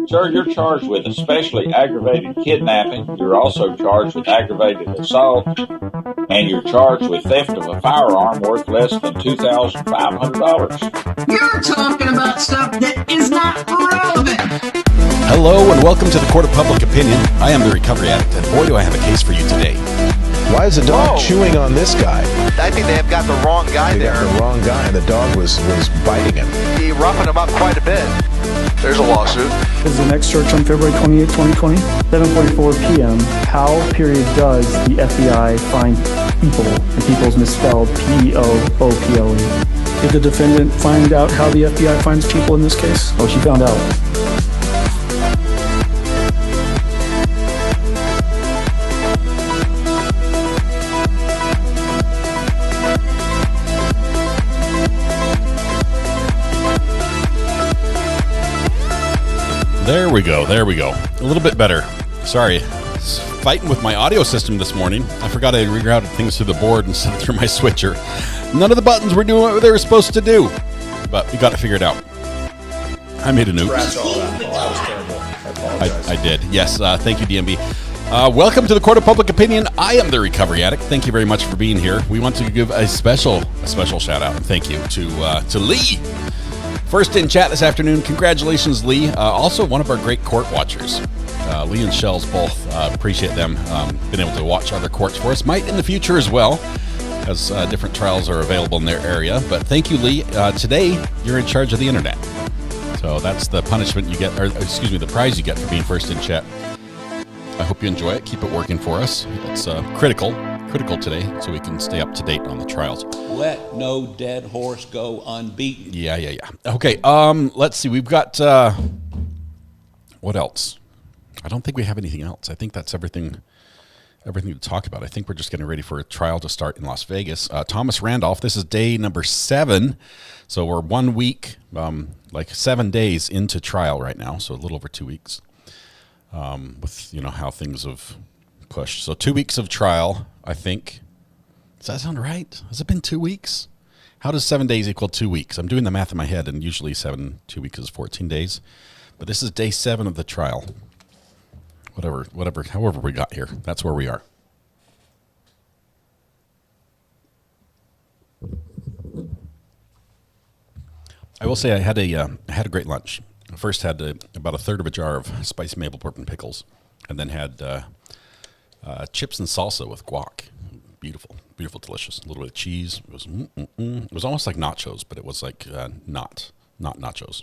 Sir, you're charged with especially aggravated kidnapping. You're also charged with aggravated assault, and you're charged with theft of a firearm worth less than $2,500. You're talking about stuff that is not relevant. Hello and welcome to the Court of Public Opinion. I am the Recovery Addict, and boy do I have a case for you today. Why is the dog chewing on this guy? I think they have got the wrong guy They there. got the wrong guy, and the dog was biting him. He roughing him up quite a bit. There's a lawsuit. This is the next search on February 28, 2020, 7:44 p.m. How does the FBI find people? And people's misspelled P-E-O-O-P-L-E. Did the defendant find out how the FBI finds people in this case? Oh, she found out. There we go. A little bit better. Sorry. Fighting with my audio system this morning. I forgot I rerouted things through the board instead of through my switcher. None of the buttons were doing what they were supposed to do. But we got it figured out. I made an oops. Scratch all that. Oh, that was terrible. I apologize. I did. Yes. Thank you, DMB. Welcome to the Court of Public Opinion. I am the Recovery Addict. Thank you very much for being here. We want to give a special shout out and thank you to Lee. First in chat this afternoon. Congratulations, Lee. Also one of our great court watchers. Lee and Shells both appreciate them being able to watch other courts for us. Might in the future as well, as different trials are available in their area. But thank you, Lee. Today, you're in charge of the internet. So that's the punishment you get, or excuse me, the prize you get for being first in chat. I hope you enjoy it. Keep it working for us. It's critical today, so we can stay up to date on the trials. Let no dead horse go unbeaten. Yeah. Okay, let's see. We've got, what else? I don't think we have anything else. I think that's everything to talk about. I think we're just getting ready for a trial to start in Las Vegas. Thomas Randolph, this is day number 7. So we're 1 week, like 7 days into trial right now. So a little over 2 weeks, with, how things have pushed. So 2 weeks of trial, I think. Does that sound right? Has it been 2 weeks? How does 7 days equal 2 weeks? I'm doing the math in my head, and usually 2 weeks is 14 days. But this is day 7 of the trial. However we got here, that's where we are. I will say I had a great lunch. I first had about a third of a jar of spicy maple bourbon pickles, and then had chips and salsa with guac. Beautiful, delicious. A little bit of cheese. It was almost like nachos, but it was like not nachos.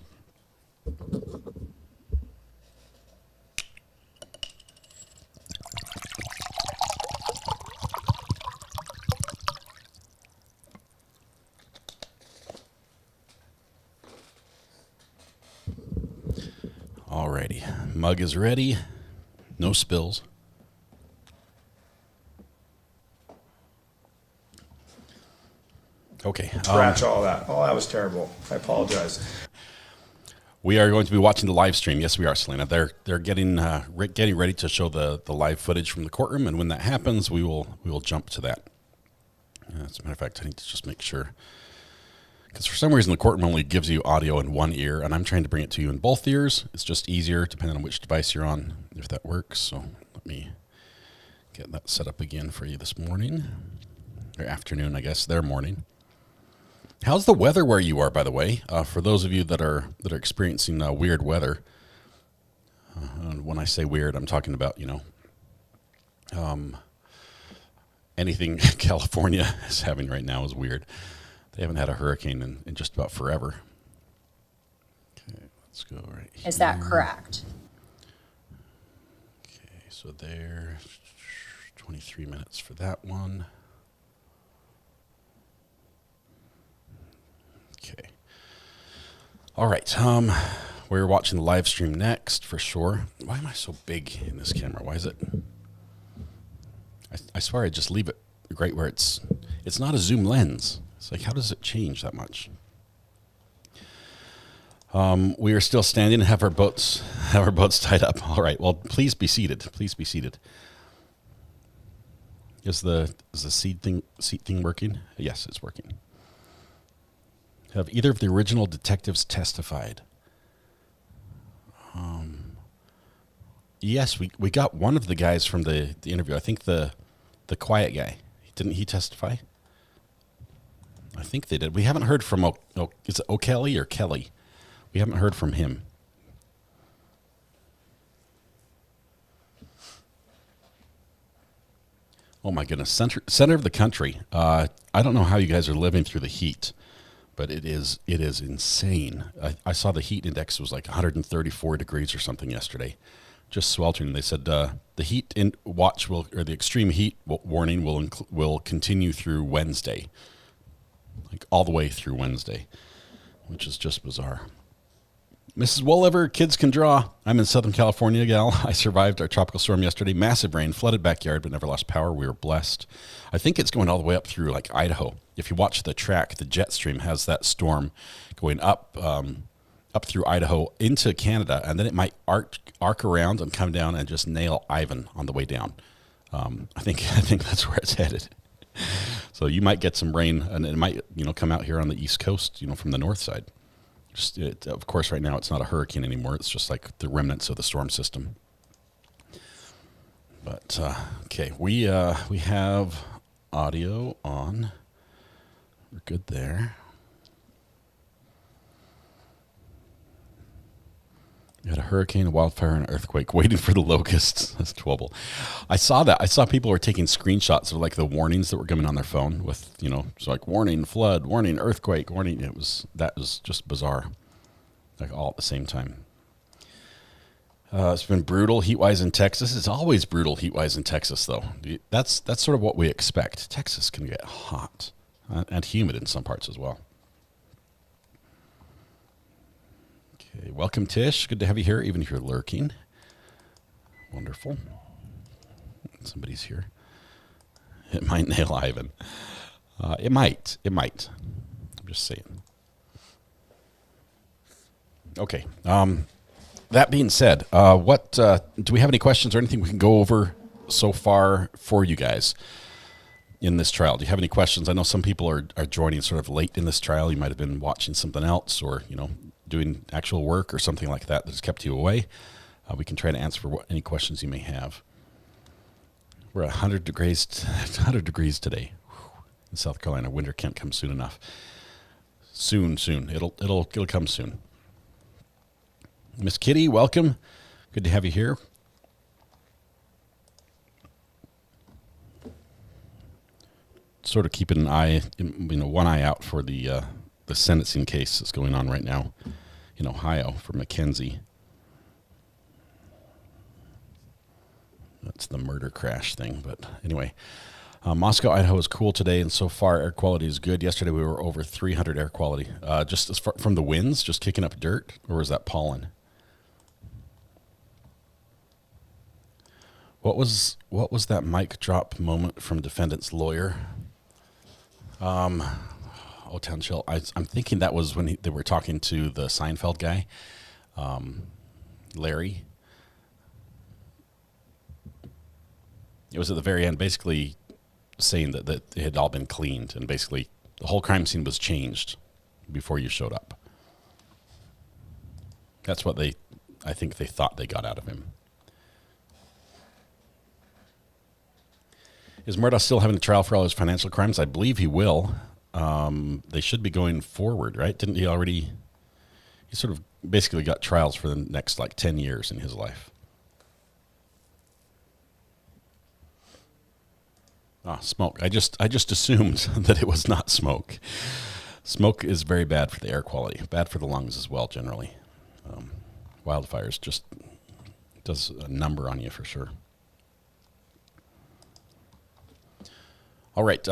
Alrighty, mug is ready. No spills. Okay. Scratch all that. Oh, that was terrible. I apologize. We are going to be watching the live stream. Yes, we are, Selena. They're getting ready to show the live footage from the courtroom, and when that happens, we will jump to that. As a matter of fact, I need to just make sure, because for some reason the courtroom only gives you audio in one ear, and I'm trying to bring it to you in both ears. It's just easier depending on which device you're on, if that works. So let me get that set up again for you this morning, or afternoon, I guess. Their morning. How's the weather where you are, by the way? For those of you that are experiencing weird weather, and when I say weird, I'm talking about anything California is having right now is weird. They haven't had a hurricane in just about forever. Okay, let's go right here. Is that correct? Okay, so there, 23 minutes for that one. Okay. All right. We're watching the live stream next for sure. Why am I so big in this camera? Why is it? I swear I just leave it right where it's not a zoom lens. It's like, how does it change that much? We are still standing and have our boats tied up. All right. Well, please be seated. Please be seated. Is the seat thing working? Yes, it's working. Have either of the original detectives testified? Yes, we got one of the guys from the interview. I think the quiet guy. Didn't he testify? I think they did. We haven't heard from is it O'Kelly or Kelly? We haven't heard from him. Oh my goodness, center of the country. I don't know how you guys are living through the heat, but it is insane. I saw the heat index was like 134 degrees or something yesterday, just sweltering. They said the heat watch the extreme heat warning will continue through Wednesday, like all the way through Wednesday, which is just bizarre. Mrs. Wolliver, kids can draw. I'm in Southern California, gal. I survived our tropical storm yesterday. Massive rain, flooded backyard, but never lost power. We were blessed. I think it's going all the way up through like Idaho. If you watch the track, the jet stream has that storm going up through Idaho into Canada, and then it might arc around and come down and just nail Ayden on the way down. I think that's where it's headed. So you might get some rain, and it might come out here on the East Coast, from the north side. Of course, right now it's not a hurricane anymore. It's just like the remnants of the storm system. But okay, we have audio on. We're good there. We had a hurricane, a wildfire, and an earthquake waiting for the locusts. That's trouble. I saw that. I saw people were taking screenshots of like the warnings that were coming on their phone with, it's like warning flood, warning earthquake, warning. That was just bizarre, like all at the same time. It's been brutal heat-wise in Texas. It's always brutal heat-wise in Texas, though. That's sort of what we expect. Texas can get hot and humid in some parts as well. Okay, welcome, Tish. Good to have you here, even if you're lurking. Wonderful. Somebody's here. It might nail Ayden. It might. I'm just saying. Okay. That being said, what do we have any questions or anything we can go over so far for you guys in this trial? Do you have any questions? I know some people are joining sort of late in this trial. You might have been watching something else, or doing actual work or something like that has kept you away. We can try to answer for any questions you may have. We're at 100 degrees today in South Carolina. Winter can't come soon enough. Soon. It'll come soon. Miss Kitty, welcome. Good to have you here. Sort of keeping an eye, one eye out for the sentencing case that's going on right now in Ohio for Mackenzie. That's the murder crash thing. But anyway, Moscow, Idaho is cool today, and so far air quality is good. Yesterday we were over 300 air quality. Just as far from the winds, just kicking up dirt, or was that pollen? What was that mic drop moment from defendant's lawyer? Town Chill. I'm thinking that was when they were talking to the Seinfeld guy, Larry. It was at the very end, basically saying that it had all been cleaned, and basically the whole crime scene was changed before you showed up. That's what I think they thought they got out of him. Is Murdaugh still having a trial for all his financial crimes? I believe he will. They should be going forward, right? Didn't he already? He sort of basically got trials for the next 10 years in his life. Smoke. I just assumed that it was not smoke. Smoke is very bad for the air quality, bad for the lungs as well, generally. Wildfires just does a number on you for sure. All right.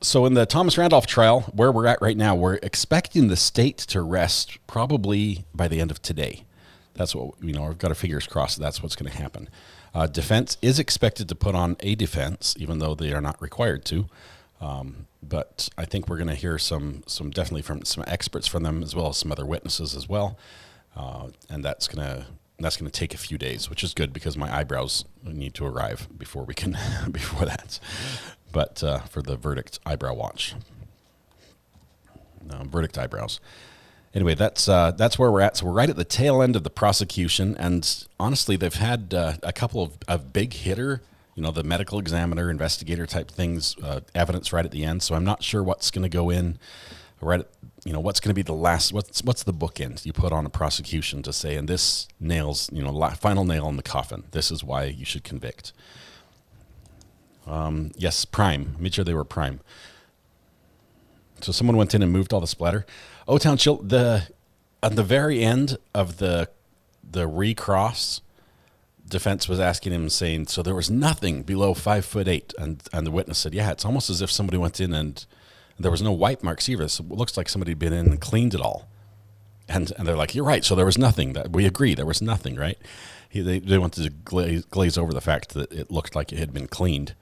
So in the Thomas Randolph trial, where we're at right now, we're expecting the state to rest probably by the end of today. That's what, we've got our fingers crossed. That's what's going to happen. Defense is expected to put on a defense, even though they are not required to. But I think we're going to hear some definitely from some experts from them, as well as some other witnesses as well. And that's going to take a few days, which is good because my eyebrows need to arrive before that. But for the verdict eyebrow watch, verdict eyebrows. Anyway, that's where we're at. So we're right at the tail end of the prosecution, and honestly, they've had a couple of big hitter, the medical examiner, investigator type things, evidence right at the end. So I'm not sure what's going to go in. Right, what's going to be the last? What's the bookend you put on a prosecution to say, and this nails, final nail in the coffin. This is why you should convict. Yes, prime. Made sure they were prime. So someone went in and moved all the splatter. O-Town Chill. At the very end of the recross, defense was asking him, saying, so there was nothing below 5'8", and the witness said, yeah, it's almost as if somebody went in and there was no wipe marks either. So it looks like somebody had been in and cleaned it all. And they're like, you're right. So there was nothing. That we agree. There was nothing, right? They wanted to glaze over the fact that it looked like it had been cleaned.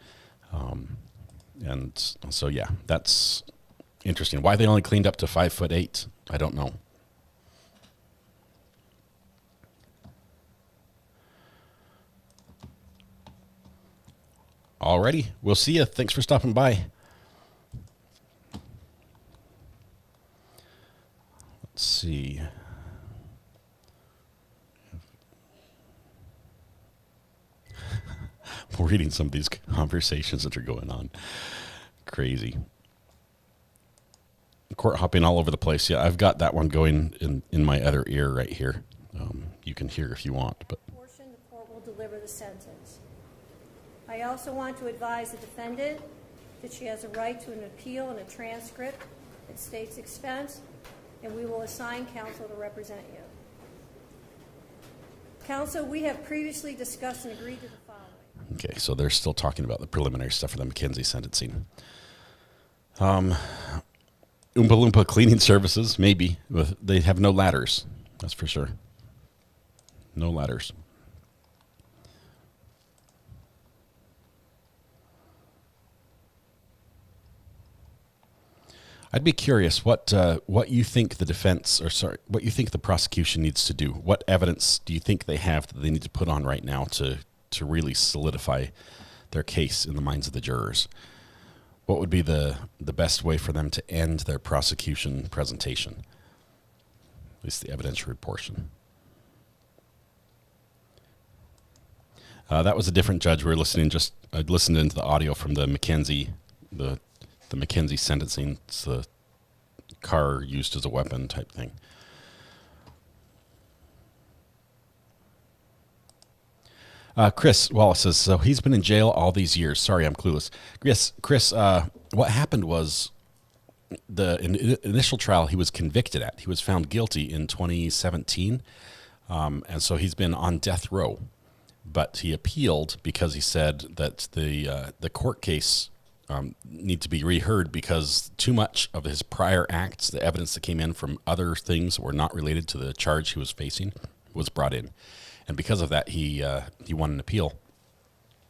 And so, yeah, that's interesting. Why they only cleaned up to 5'8", I don't know. Alrighty. We'll see you. Thanks for stopping by. Let's see. We're reading some of these conversations that are going on. Crazy. Court hopping all over the place. Yeah, I've got that one going in my other ear right here. You can hear if you want. But the court will deliver the sentence. I also want to advise the defendant that she has a right to an appeal and a transcript at state's expense, and we will assign counsel to represent you. Counsel, we have previously discussed and agreed to the following. Okay, so they're still talking about the preliminary stuff for the McKenzie sentencing. Oompa Loompa cleaning services, maybe. They have no ladders, that's for sure. No ladders. I'd be curious what you think the defense, what you think the prosecution needs to do. What evidence do you think they have that they need to put on right now to really solidify their case in the minds of the jurors? What would be the best way for them to end their prosecution presentation? At least the evidentiary portion. That was a different judge. We were listening. I listened into the audio from the McKenzie, the McKenzie sentencing. It's the car used as a weapon type thing. Chris Wallace says, so he's been in jail all these years. Sorry, I'm clueless. Yes, Chris, what happened was the initial trial he was convicted at. He was found guilty in 2017, and so he's been on death row. But he appealed because he said that the court case need to be reheard because too much of his prior acts, the evidence that came in from other things that were not related to the charge he was facing, was brought in. And because of that, he won an appeal.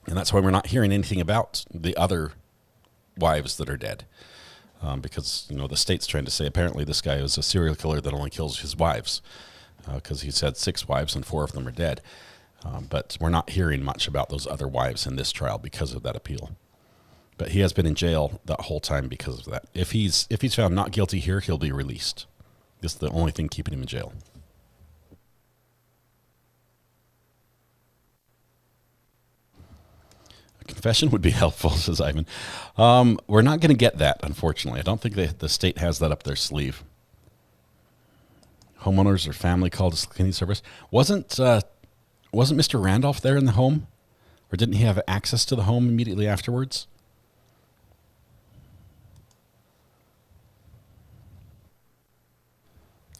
And that's why we're not hearing anything about the other wives that are dead. Because, the state's trying to say apparently this guy is a serial killer that only kills his wives. Because he's had 6 wives and 4 of them are dead. But we're not hearing much about those other wives in this trial because of that appeal. But he has been in jail that whole time because of that. If he's found not guilty here, he'll be released. This is the only thing keeping him in jail. A confession would be helpful, says Ivan. We're not going to get that, unfortunately. I don't think the state has that up their sleeve. Homeowners or family called a cleaning service. Wasn't Mr. Randolph there in the home? Or didn't he have access to the home immediately afterwards?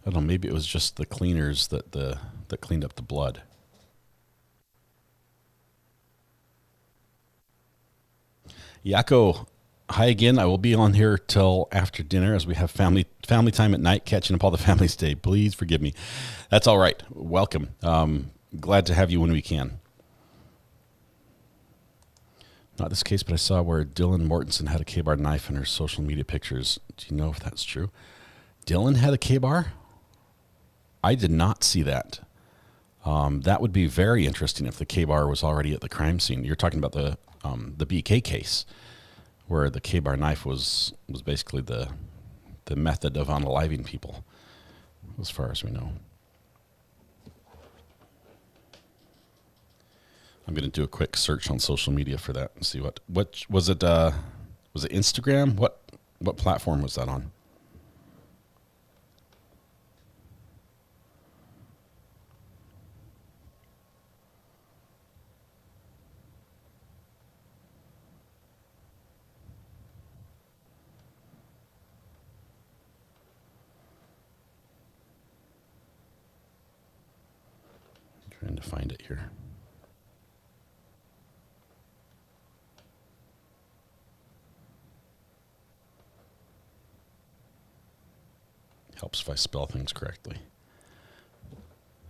I don't know, maybe it was just the cleaners that cleaned up the blood. Yako, hi again. I will be on here till after dinner as we have family time at night, catching up all the families today. Please forgive me. That's all right. Welcome. Glad to have you when we can. Not this case, but I saw where Dylan Mortensen had a K-bar knife in her social media pictures. Do you know if that's true? Dylan had a K-bar? I did not see that. That would be very interesting if the K-bar was already at the crime scene. You're talking about the BK case, where the K-bar knife was basically the method of unaliving people. as far as we know. I'm going to do a quick search on social media for that and see what was it. Was it Instagram? What platform was that on? Trying to find it here. Helps if I spell things correctly.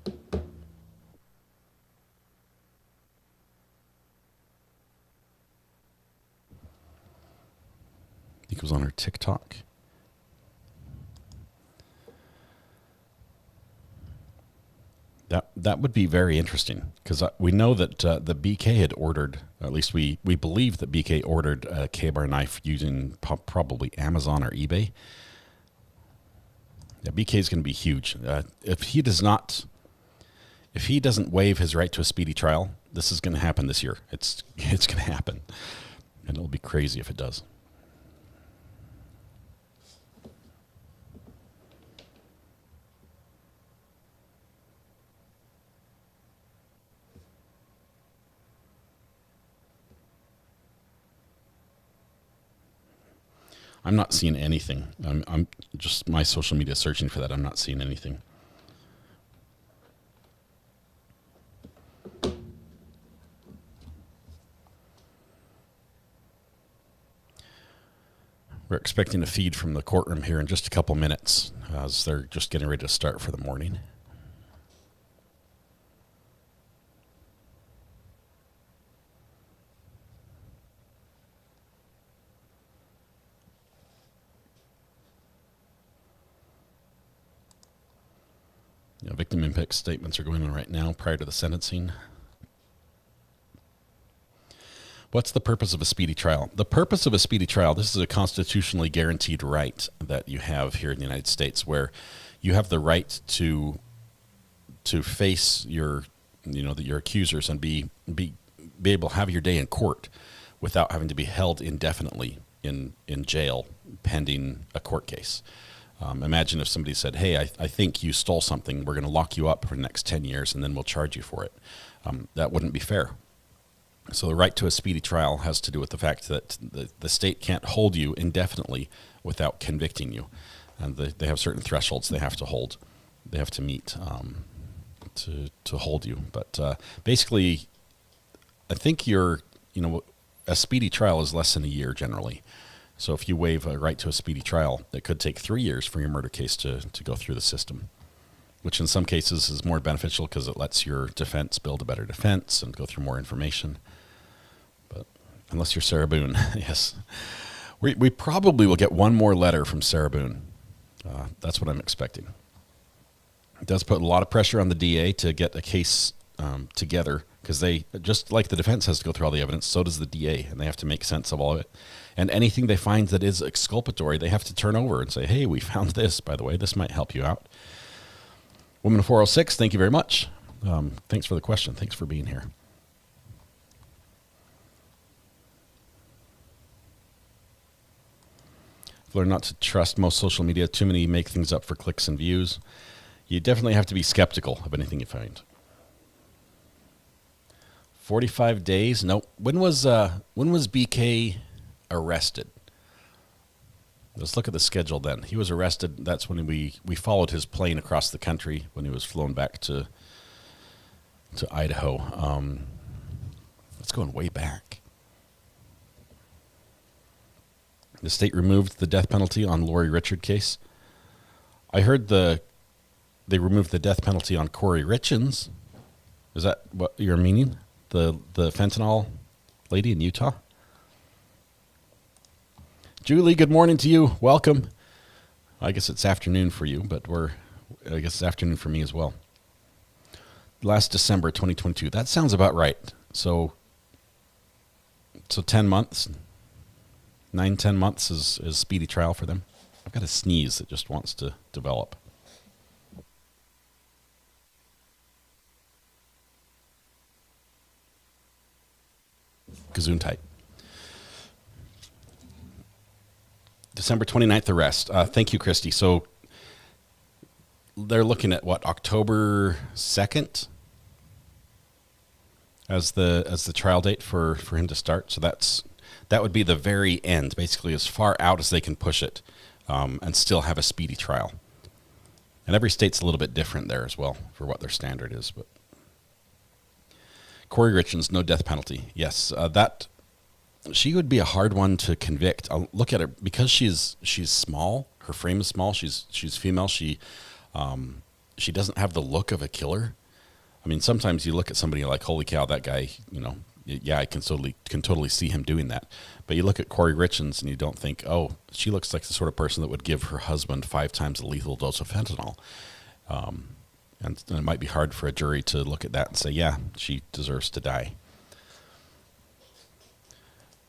I think it was on her TikTok. That would be very interesting, because we know that the BK had ordered, at least we believe that BK ordered a K-bar knife using probably Amazon or eBay. Yeah, BK is going to be huge. If he doesn't waive his right to a speedy trial, this is going to happen this year. It's going to happen, and it'll be crazy if it does. I'm not seeing anything. I'm just my social media searching for that. I'm not seeing anything. We're expecting a feed from the courtroom here in just a couple minutes, as they're just getting ready to start for the morning. Victim impact statements are going on right now prior to the sentencing. What's the purpose of a speedy trial? The purpose of a speedy trial, this is a constitutionally guaranteed right that you have here in the United States, where you have the right to face your accusers and be able to have your day in court without having to be held indefinitely in jail pending a court case. Imagine if somebody said, hey, I think you stole something. We're going to lock you up for the next 10 years, and then we'll charge you for it. That wouldn't be fair. So the right to a speedy trial has to do with the fact that the state can't hold you indefinitely without convicting you. And they have certain thresholds they have to meet to hold you. But basically, I think a speedy trial is less than a year generally. So if you waive a right to a speedy trial, it could take 3 years for your murder case to go through the system, which in some cases is more beneficial because it lets your defense build a better defense and go through more information. But unless you're Sarah Boone, yes. We probably will get one more letter from Sarah Boone. That's what I'm expecting. It does put a lot of pressure on the DA to get a case together, because they, just like the defense has to go through all the evidence, so does the DA, and they have to make sense of all of it. And anything they find that is exculpatory, they have to turn over and say, hey, we found this, by the way. This might help you out. Woman 406, thank you very much. Thanks for the question. Thanks for being here. I've learned not to trust most social media. Too many make things up for clicks and views. You definitely have to be skeptical of anything you find. 45 days? No. When was BK arrested? Let's look at the schedule then. He was arrested. That's when we followed his plane across the country when he was flown back to Idaho. It's going way back. The state removed the death penalty on Lori Richard case. I heard they removed the death penalty on Corey Richins. Is that what you're meaning? The fentanyl lady in Utah? Julie, good morning to you. Welcome. I guess it's afternoon for you, but I guess it's afternoon for me as well. Last December 2022. That sounds about right. So 10 months, 9-10 months is speedy trial for them. I've got a sneeze that just wants to develop. Gesundheit. December 29th arrest. Thank you, Christy. So they're looking at what, October 2nd as the trial date for him to start. So that would be the very end, basically as far out as they can push it, and still have a speedy trial. And every state's a little bit different there as well for what their standard is. But Corey Richards, no death penalty. Yes, she would be a hard one to convict. I'll look at her because she's small. Her frame is small. She's female. She doesn't have the look of a killer. I mean, sometimes you look at somebody like, holy cow, that guy, yeah, I can totally see him doing that. But you look at Corey Richards and you don't think, oh, she looks like the sort of person that would give her husband 5 times the lethal dose of fentanyl. And it might be hard for a jury to look at that and say, yeah, she deserves to die.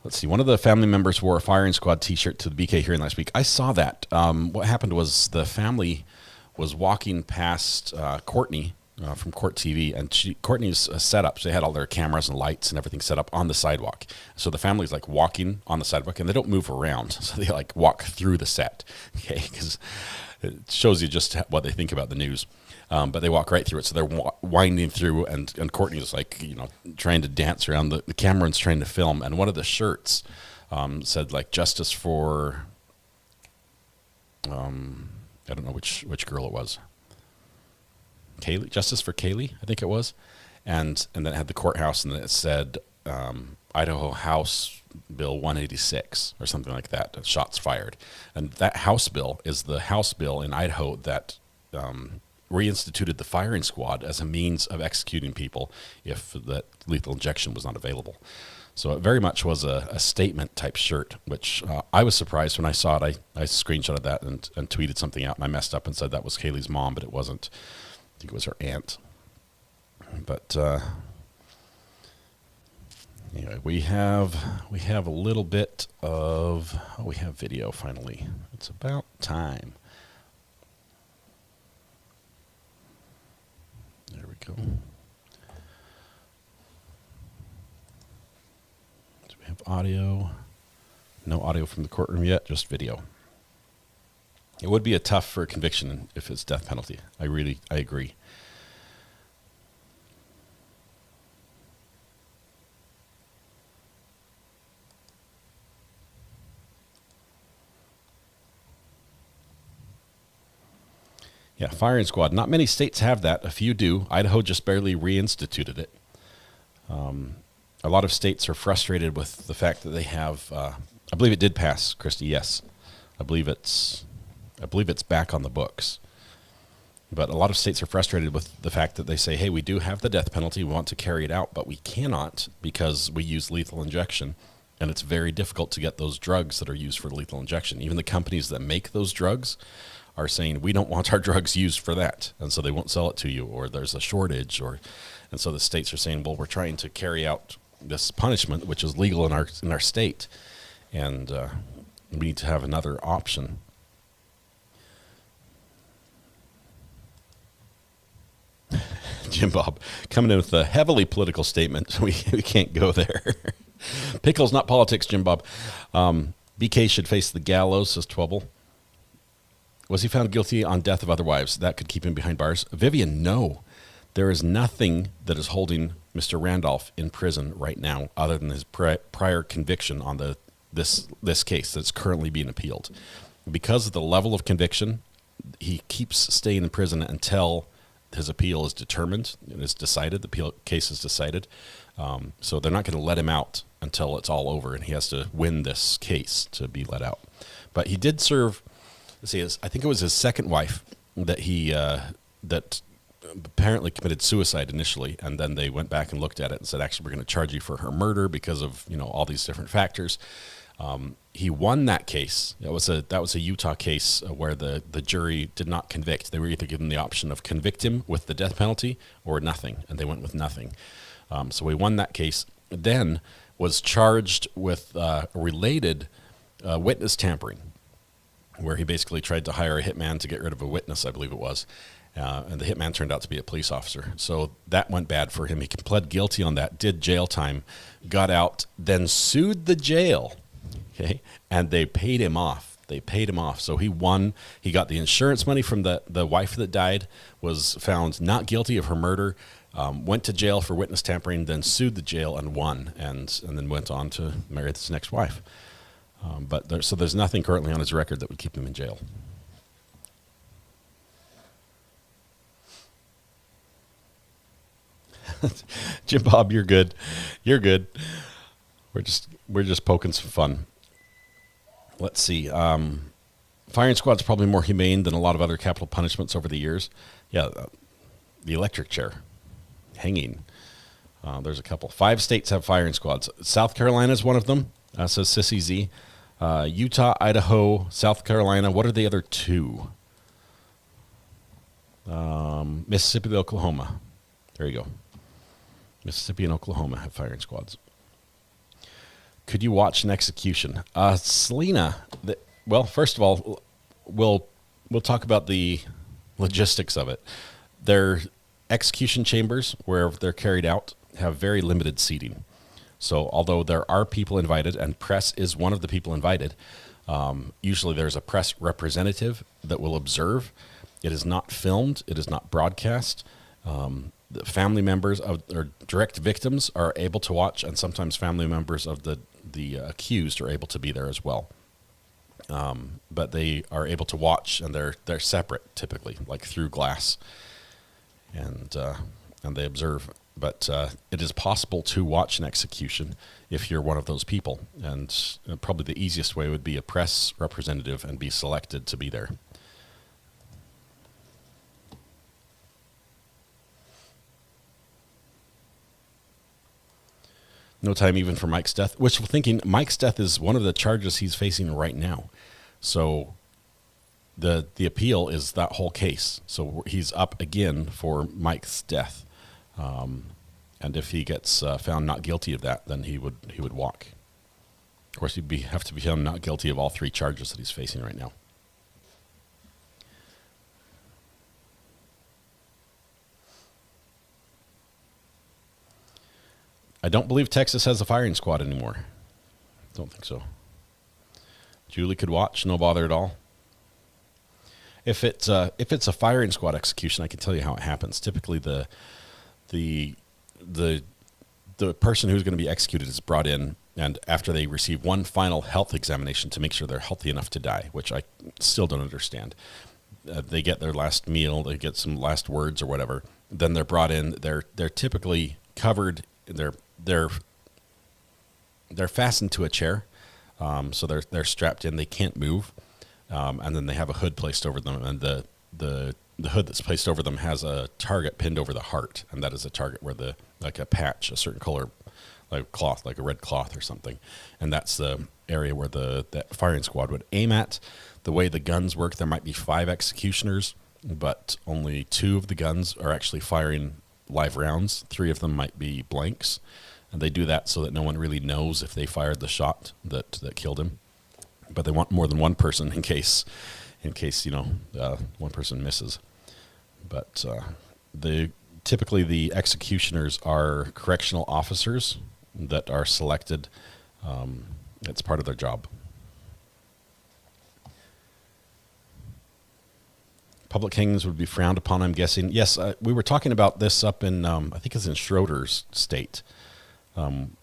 Let's see. One of the family members wore a firing squad T-shirt to the BK hearing last week. I saw that. What happened was the family was walking past Courtney from Court TV, and Courtney's set up. So they had all their cameras and lights and everything set up on the sidewalk. So the family's like walking on the sidewalk, and they don't move around. So they like walk through the set, okay? Because it shows you just what they think about the news. But they walk right through it. So they're winding through, and Courtney's like, trying to dance around. The Cameron's trying to film, and one of the shirts said like justice for, I don't know which girl it was. Kaylee, Justice for Kaylee, I think it was, and then it had the courthouse, and then it said Idaho House Bill 186 or something like that. Shots fired, and that House bill is the House bill in Idaho that reinstituted the firing squad as a means of executing people if that lethal injection was not available. So it very much was a statement type shirt, which I was surprised when I saw it. I screenshotted that and tweeted something out, and I messed up and said that was Kaylee's mom, but it wasn't. I think it was her aunt. But anyway, we have a little bit of we have video finally. It's about time. There we go. So we have audio. No audio from the courtroom yet, just video. It would be a tough for a conviction if it's death penalty. I agree. Yeah, firing squad. Not many states have that. A few do. Idaho just barely reinstituted it. A lot of states are frustrated with the fact that they have. I believe it did pass, Christy. Yes, I believe it's back on the books. But a lot of states are frustrated with the fact that they say, hey, we do have the death penalty, we want to carry it out, but we cannot because we use lethal injection, and it's very difficult to get those drugs that are used for lethal injection. Even the companies that make those drugs are saying, we don't want our drugs used for that, and so they won't sell it to you, or there's a shortage, and so the states are saying, well, we're trying to carry out this punishment, which is legal in our state, and we need to have another option. Jim Bob coming in with a heavily political statement. We can't go there. Pickles, not politics, Jim Bob. BK should face the gallows, says Twubble. Was he found guilty on death of other wives? That could keep him behind bars. Vivian, no. There is nothing that is holding Mr. Randolph in prison right now other than his prior conviction on this case that's currently being appealed. Because of the level of conviction, he keeps staying in prison until his appeal is determined. It is decided. The case is decided. So they're not going to let him out until it's all over, and he has to win this case to be let out. But he did serve. Let's see. I think it was his second wife that he that apparently committed suicide initially, and then they went back and looked at it and said, actually, we're going to charge you for her murder because of all these different factors. He won that case. That was a Utah case where the jury did not convict. They were either given the option of convict him with the death penalty or nothing, and they went with nothing. So we won that case. Then was charged with related witness tampering, where he basically tried to hire a hitman to get rid of a witness, I believe it was. And the hitman turned out to be a police officer. So that went bad for him. He pled guilty on that, did jail time, got out, then sued the jail. Okay, and they paid him off. So he won. He got the insurance money from the wife that died, was found not guilty of her murder, went to jail for witness tampering, then sued the jail and won, and then went on to marry his next wife. So there's nothing currently on his record that would keep him in jail. Jim Bob, you're good. You're good. We're just poking some fun. Let's see. Firing squad's probably more humane than a lot of other capital punishments over the years. Yeah, the electric chair, hanging. There's a couple. 5 states have firing squads. South Carolina is one of them, says Sissy Z. Utah, Idaho, South Carolina. What are the other 2? Mississippi, Oklahoma. There you go. Mississippi and Oklahoma have firing squads. Could you watch an execution? Selena, well, first of all, we'll talk about the logistics of it. Their execution chambers, where they're carried out, have very limited seating. So although there are people invited, and press is one of the people invited, usually there's a press representative that will observe. It is not filmed. It is not broadcast. The family members of or direct victims are able to watch, and sometimes family members of the accused are able to be there as well. But they are able to watch, and they're separate typically, like through glass, and they observe. But it is possible to watch an execution if you're one of those people, and probably the easiest way would be a press representative and be selected to be there. No time even for Mike's death. Wishful thinking, Mike's death is one of the charges he's facing right now. So the appeal is that whole case. So he's up again for Mike's death. And if he gets found not guilty of that, then he would walk. Of course, he'd have to be found not guilty of all 3 charges that he's facing right now. I don't believe Texas has a firing squad anymore. Don't think so. Julie could watch, no bother at all. If it's a firing squad execution, I can tell you how it happens. Typically, the person who's going to be executed is brought in, and after they receive one final health examination to make sure they're healthy enough to die, which I still don't understand. They get their last meal, they get some last words or whatever. Then they're brought in. They're typically covered. They're fastened to a chair, so they're strapped in. They can't move, and then they have a hood placed over them. And the hood that's placed over them has a target pinned over the heart, and that is a target where like a patch, a certain color, like cloth, like a red cloth or something, and that's the area where that firing squad would aim at. The way the guns work, there might be 5 executioners, but only 2 of the guns are actually firing live rounds. 3 of them might be blanks, and they do that so that no one really knows if they fired the shot that killed him. But they want more than one person in case one person misses. But typically the executioners are correctional officers that are selected. It's part of their job. Public hangings would be frowned upon, I'm guessing. Yes, we were talking about this up in, I think it's in Schroeder's state,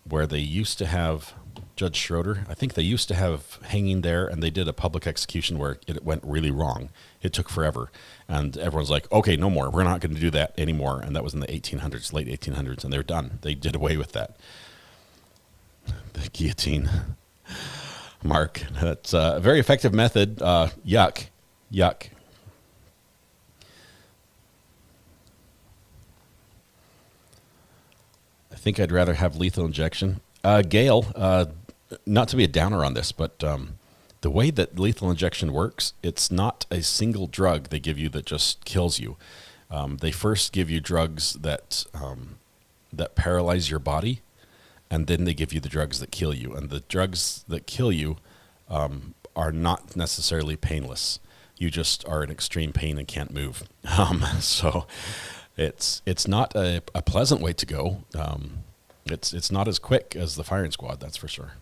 where they used to have, Judge Schroeder, I think they used to have hanging there, and they did a public execution where it went really wrong. It took forever, and everyone's like, okay, no more. We're not going to do that anymore, and that was in the 1800s, late 1800s, and they're done. They did away with that. The guillotine. Mark, that's a very effective method. Yuck. I think I'd rather have lethal injection. Gail, not to be a downer on this, but the way that lethal injection works, it's not a single drug they give you that just kills you. They first give you drugs that paralyze your body, and then they give you the drugs that kill you. And the drugs that kill you are not necessarily painless. You just are in extreme pain and can't move. So it's not a pleasant way to go. It's not as quick as the firing squad, that's for sure.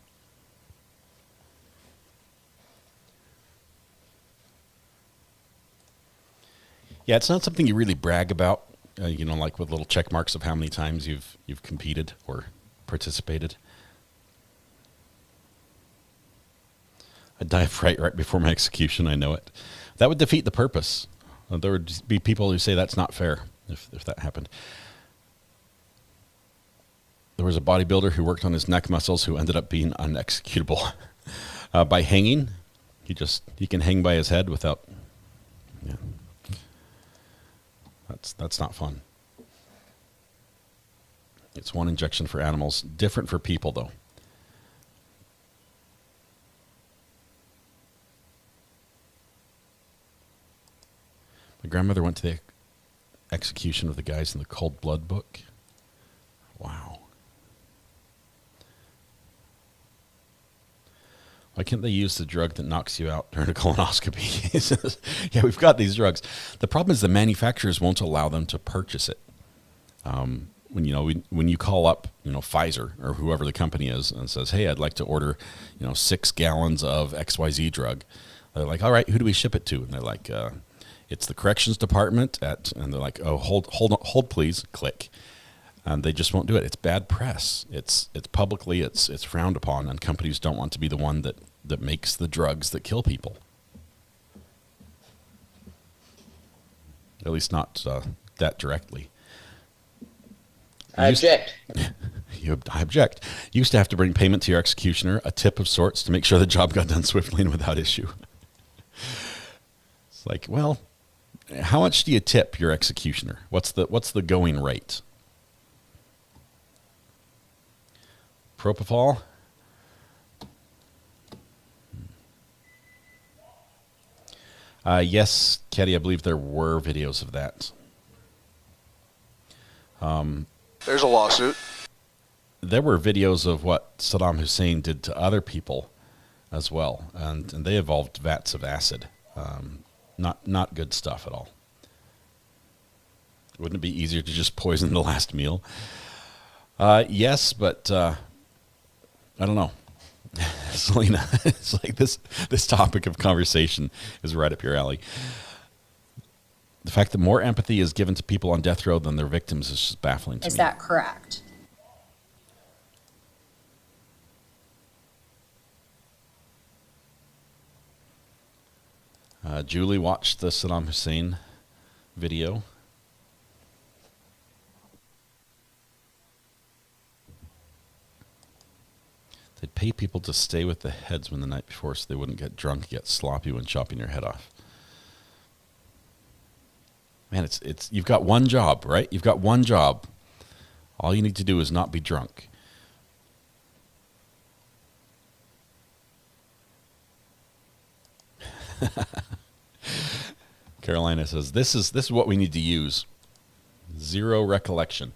Yeah, it's not something you really brag about, like with little check marks of how many times you've competed or participated. I'd die of fright right before my execution, I know it. That would defeat the purpose. There would be people who say that's not fair if that happened. There was a bodybuilder who worked on his neck muscles who ended up being unexecutable. By hanging, he can hang by his head without... Yeah. That's not fun. It's one injection for animals, different for people though. My grandmother went to the execution of the guys in the Cold Blood book. Wow. Why can't they use the drug that knocks you out during a colonoscopy? Yeah, we've got these drugs. The problem is the manufacturers won't allow them to purchase it. When you call up, Pfizer or whoever the company is and says, "Hey, I'd like to order, 6 gallons of XYZ drug," they're like, "All right, who do we ship it to?" And they're like, "It's the corrections department at," and they're like, "Oh, hold, please." Click. And they just won't do it. It's bad press. It's publicly, it's frowned upon, and companies don't want to be the one that makes the drugs that kill people. At least not that directly. I object. I object. You used to have to bring payment to your executioner, a tip of sorts, to make sure the job got done swiftly and without issue. It's like, well, how much do you tip your executioner? What's the going rate? Propofol. Yes, Katie, I believe there were videos of that. There's a lawsuit. There were videos of what Saddam Hussein did to other people as well, and they involved vats of acid. Not good stuff at all. Wouldn't it be easier to just poison the last meal? Yes, but I don't know. Selena, it's like this topic of conversation is right up your alley. The fact that more empathy is given to people on death row than their victims is just baffling to me. Is that correct? Julie watched the Saddam Hussein video. They'd pay people to stay with the headsman the night before so they wouldn't get drunk, get sloppy when chopping your head off. Man, it's you've got one job, right? You've got one job. All you need to do is not be drunk. Carolina says, this is what we need to use. Zero recollection.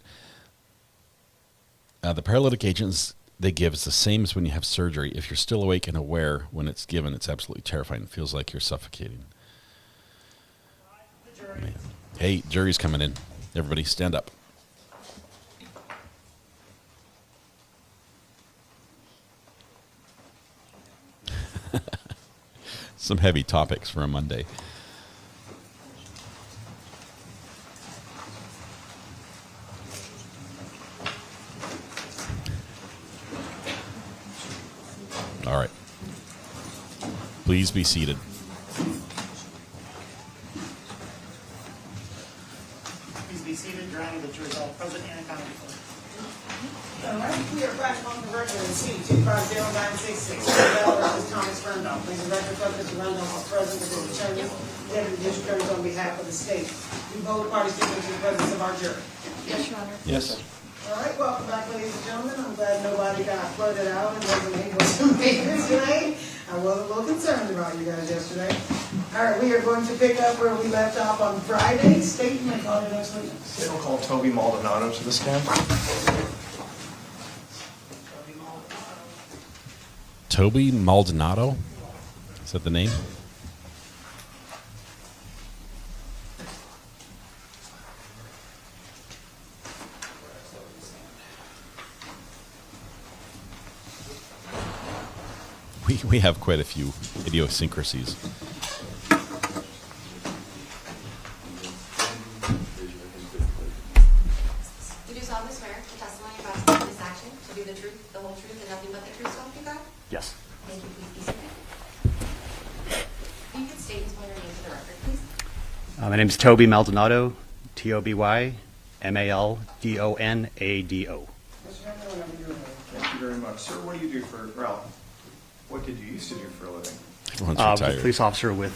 The paralytic agents they give is the same as when you have surgery. If you're still awake and aware when it's given, it's absolutely terrifying. It feels like you're suffocating. Man. Hey, jury's coming in. Everybody stand up. Some heavy topics for a Monday. All right. Please be seated. Please be seated. Your Honor, the jury is all present and accounted for. All right, we are back on the record in C-250966. Versus Thomas Randolph. Please, the record reflect Mr. Randolph is present with his attorney, Deputy District Attorney on behalf of the state. Do both parties take into the presence of our jury? Yes, Your Honor. Yes. All right, welcome back, ladies and gentlemen. I'm glad nobody got flooded out and wasn't able to make this today. I was a little concerned about you guys yesterday. All right, we are going to pick up where we left off on Friday. State, you may call your next witness. State will call Toby Maldonado to the stand. Toby Maldonado? Is that the name? we have quite a few idiosyncrasies. You do solemnly swear the testimony about to give in this action to be the truth, the whole truth, and nothing but the truth, so help you God? Yes. Thank you. Please be seated. You can state and spell your name for the record, please. My name is Toby Maldonado, T-O-B-Y-M-A-L-D-O-N-A-D-O. Thank you very much. Sir, what do you do for, well, what did you used to do for a living? Everyone's A retired. police officer with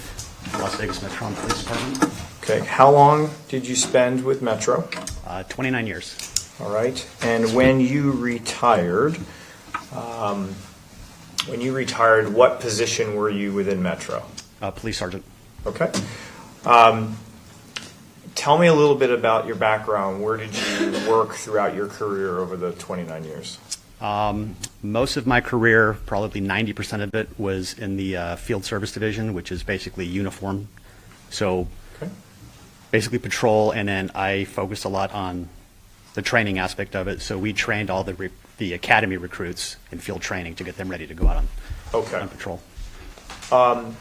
Las Vegas Metropolitan Police Department. Okay, how long did you spend with Metro? 29 years. All right, and when you retired, what position were you within Metro? Police sergeant. Okay. Tell me a little bit about your background. Where did you work throughout your career over the 29 years? Most of my career, probably 90% of it, was in the field service division, which is basically uniform. So basically patrol, and then I focused a lot on the training aspect of it. So we trained all the academy recruits in field training to get them ready to go out on patrol. I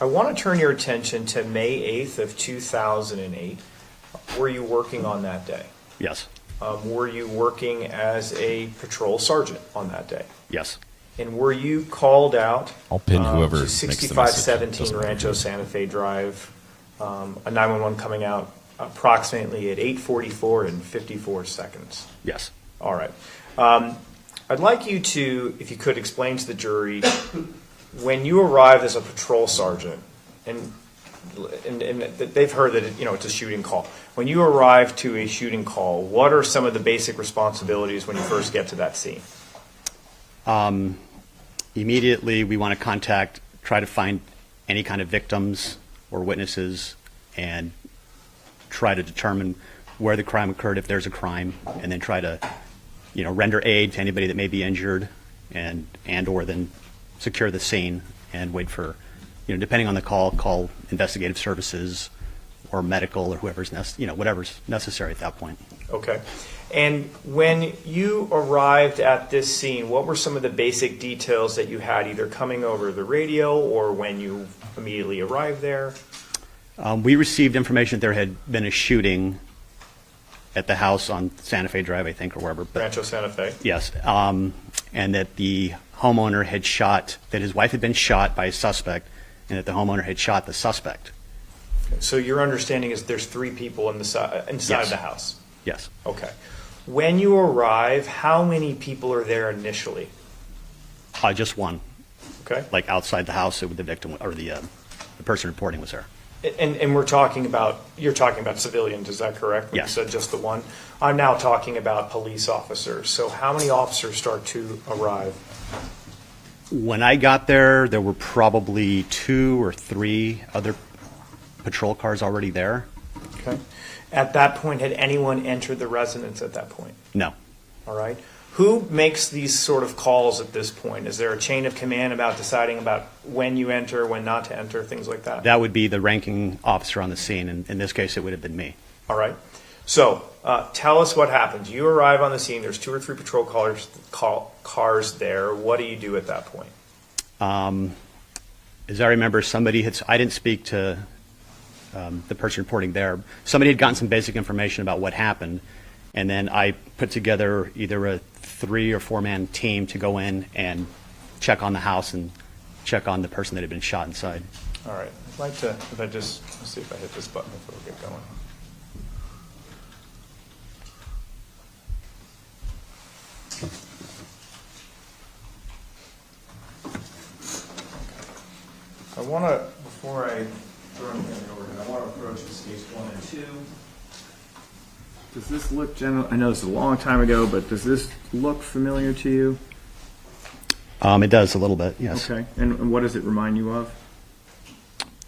want to turn your attention to May 8th of 2008. Were you working on that day? Yes. Were you working as a patrol sergeant on that day? Yes. And were you called out I'll pin whoever to makes the message. 6517 Doesn't matter. Rancho Santa Fe Drive, a 911 coming out approximately at 8:44 and 54 seconds? Yes. All right. I'd like you to, if you could, explain to the jury, when you arrived as a patrol sergeant, and they've heard that it's a shooting call. When you arrive to a shooting call, what are some of the basic responsibilities when you first get to that scene? Immediately, we want to try to find any kind of victims or witnesses, and try to determine where the crime occurred, if there's a crime, and then try to, render aid to anybody that may be injured, and or then secure the scene and wait for, depending on the call investigative services or medical or whoever's whatever's necessary at that point. Okay. And when you arrived at this scene, what were some of the basic details that you had, either coming over the radio or when you immediately arrived there? We received information that there had been a shooting at the house on Santa Fe Drive, I think, or wherever. Rancho Santa Fe? Yes. And that the homeowner had that his wife had been shot by a suspect, and that the homeowner had shot the suspect. So your understanding is there's 3 people inside Yes. the house? Yes. Okay. When you arrive, how many people are there initially? Just one. Okay. Like outside the house, the victim or the person reporting was there. And you're talking about civilians, is that correct? When Yes. You said just the one. I'm now talking about police officers. So how many officers start to arrive? When I got there, there were probably 2 or 3 other patrol cars already there. Okay. At that point, had anyone entered the residence at that point? No. All right. Who makes these sort of calls at this point? Is there a chain of command about deciding about when you enter, when not to enter, things like that? That would be the ranking officer on the scene, and in this case, it would have been me. All right. So tell us what happens. You arrive on the scene. There's 2 or 3 patrol cars there. What do you do at that point? As I remember, I didn't speak to the person reporting there. Somebody had gotten some basic information about what happened, and then I put together either a 3 or 4 man team to go in and check on the house and check on the person that had been shot inside. All right. I'd like to, let's see if I hit this button before we get going. I want to, before I throw anything over here, I want to approach the stage 1 and 2. Does this look general? I know this is a long time ago, but does this look familiar to you? It does a little bit, yes. Okay. And what does it remind you of?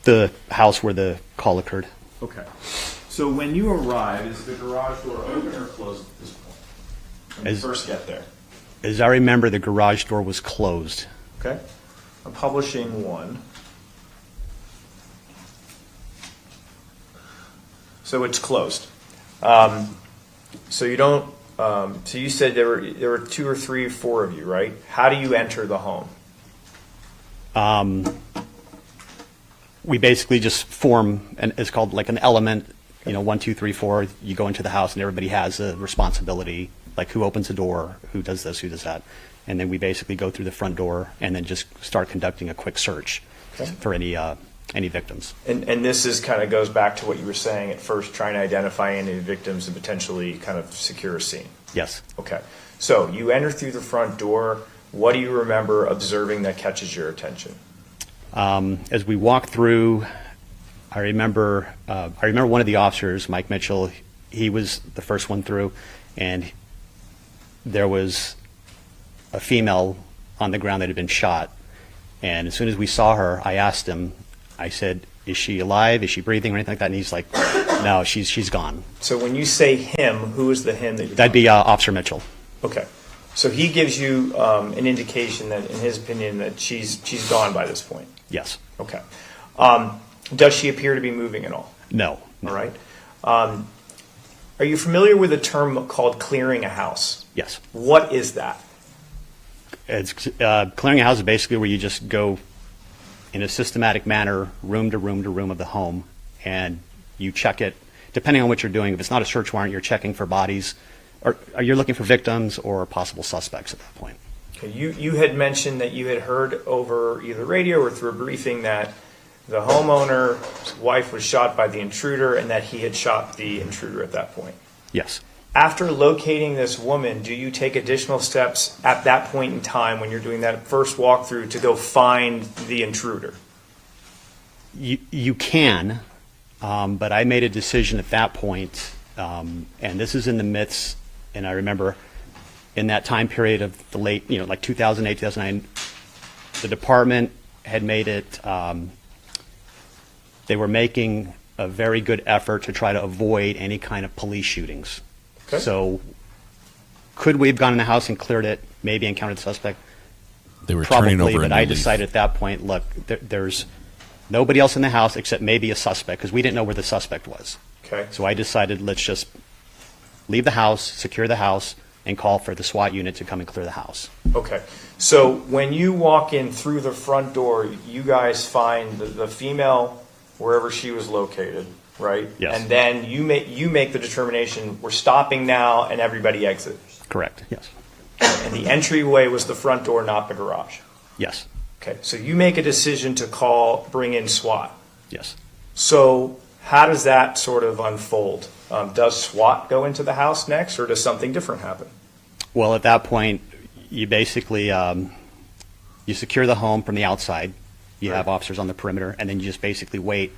The house where the call occurred. Okay. So when you arrive, is the garage door open or closed at this point? When you first get there. As I remember, the garage door was closed. Okay. I'm publishing 1. So it's closed. So you don't. So you said there were 2 or 3 or 4 of you, right? How do you enter the home? We basically just form, and it's called like an element, 1, 2, 3, 4. You go into the house and everybody has a responsibility, like who opens the door, who does this, who does that. And then we basically go through the front door and then just start conducting a quick search for any victims. And this is kind of goes back to what you were saying at first, trying to identify any victims and potentially kind of secure a scene. Yes. Okay. So you enter through the front door. What do you remember observing that catches your attention? As we walk through, I remember one of the officers, Mike Mitchell. He was the first one through, and there was a female on the ground that had been shot. And as soon as we saw her, I asked him. I said, "Is she alive? Is she breathing or anything like that?" And he's like, "No, she's gone." So when you say him, who is the him that you're That'd be Officer Mitchell. Okay. So he gives you an indication that, in his opinion, that she's gone by this point. Yes. Okay. Does she appear to be moving at all? No. All right. Are you familiar with a term called clearing a house? Yes. What is that? It's clearing a house is basically where you just go in a systematic manner, room to room to room of the home, and you check it. Depending on what you're doing, if it's not a search warrant, you're checking for bodies, or you're looking for victims or possible suspects at that point. Okay. You had mentioned that you had heard over either radio or through a briefing that the homeowner's wife was shot by the intruder and that he had shot the intruder at that point. Yes. After locating this woman, do you take additional steps at that point in time when you're doing that first walkthrough to go find the intruder? You can, but I made a decision at that point, and this is in the midst, and I remember in that time period of the late, like 2008, 2009, the department had made it, they were making a very good effort to try to avoid any kind of police shootings. Okay. So could we have gone in the house and cleared it, maybe encountered the suspect? They were Probably, turning over a but new I leaf. decided at that point, look, there's nobody else in the house except maybe a suspect, because we didn't know where the suspect was. Okay. So I decided, let's just leave the house, secure the house, and call for the SWAT unit to come and clear the house. Okay. So when you walk in through the front door, you guys find the female wherever she was located, right? Yes. And then you make the determination, we're stopping now, and everybody exits. Correct. Yes. And the entryway was the front door, not the garage. Yes. Okay. So you make a decision to bring in SWAT. Yes. So how does that sort of unfold? Does SWAT go into the house next, or does something different happen? Well, at that point, you basically you secure the home from the outside. You have officers on the perimeter, and then you just basically wait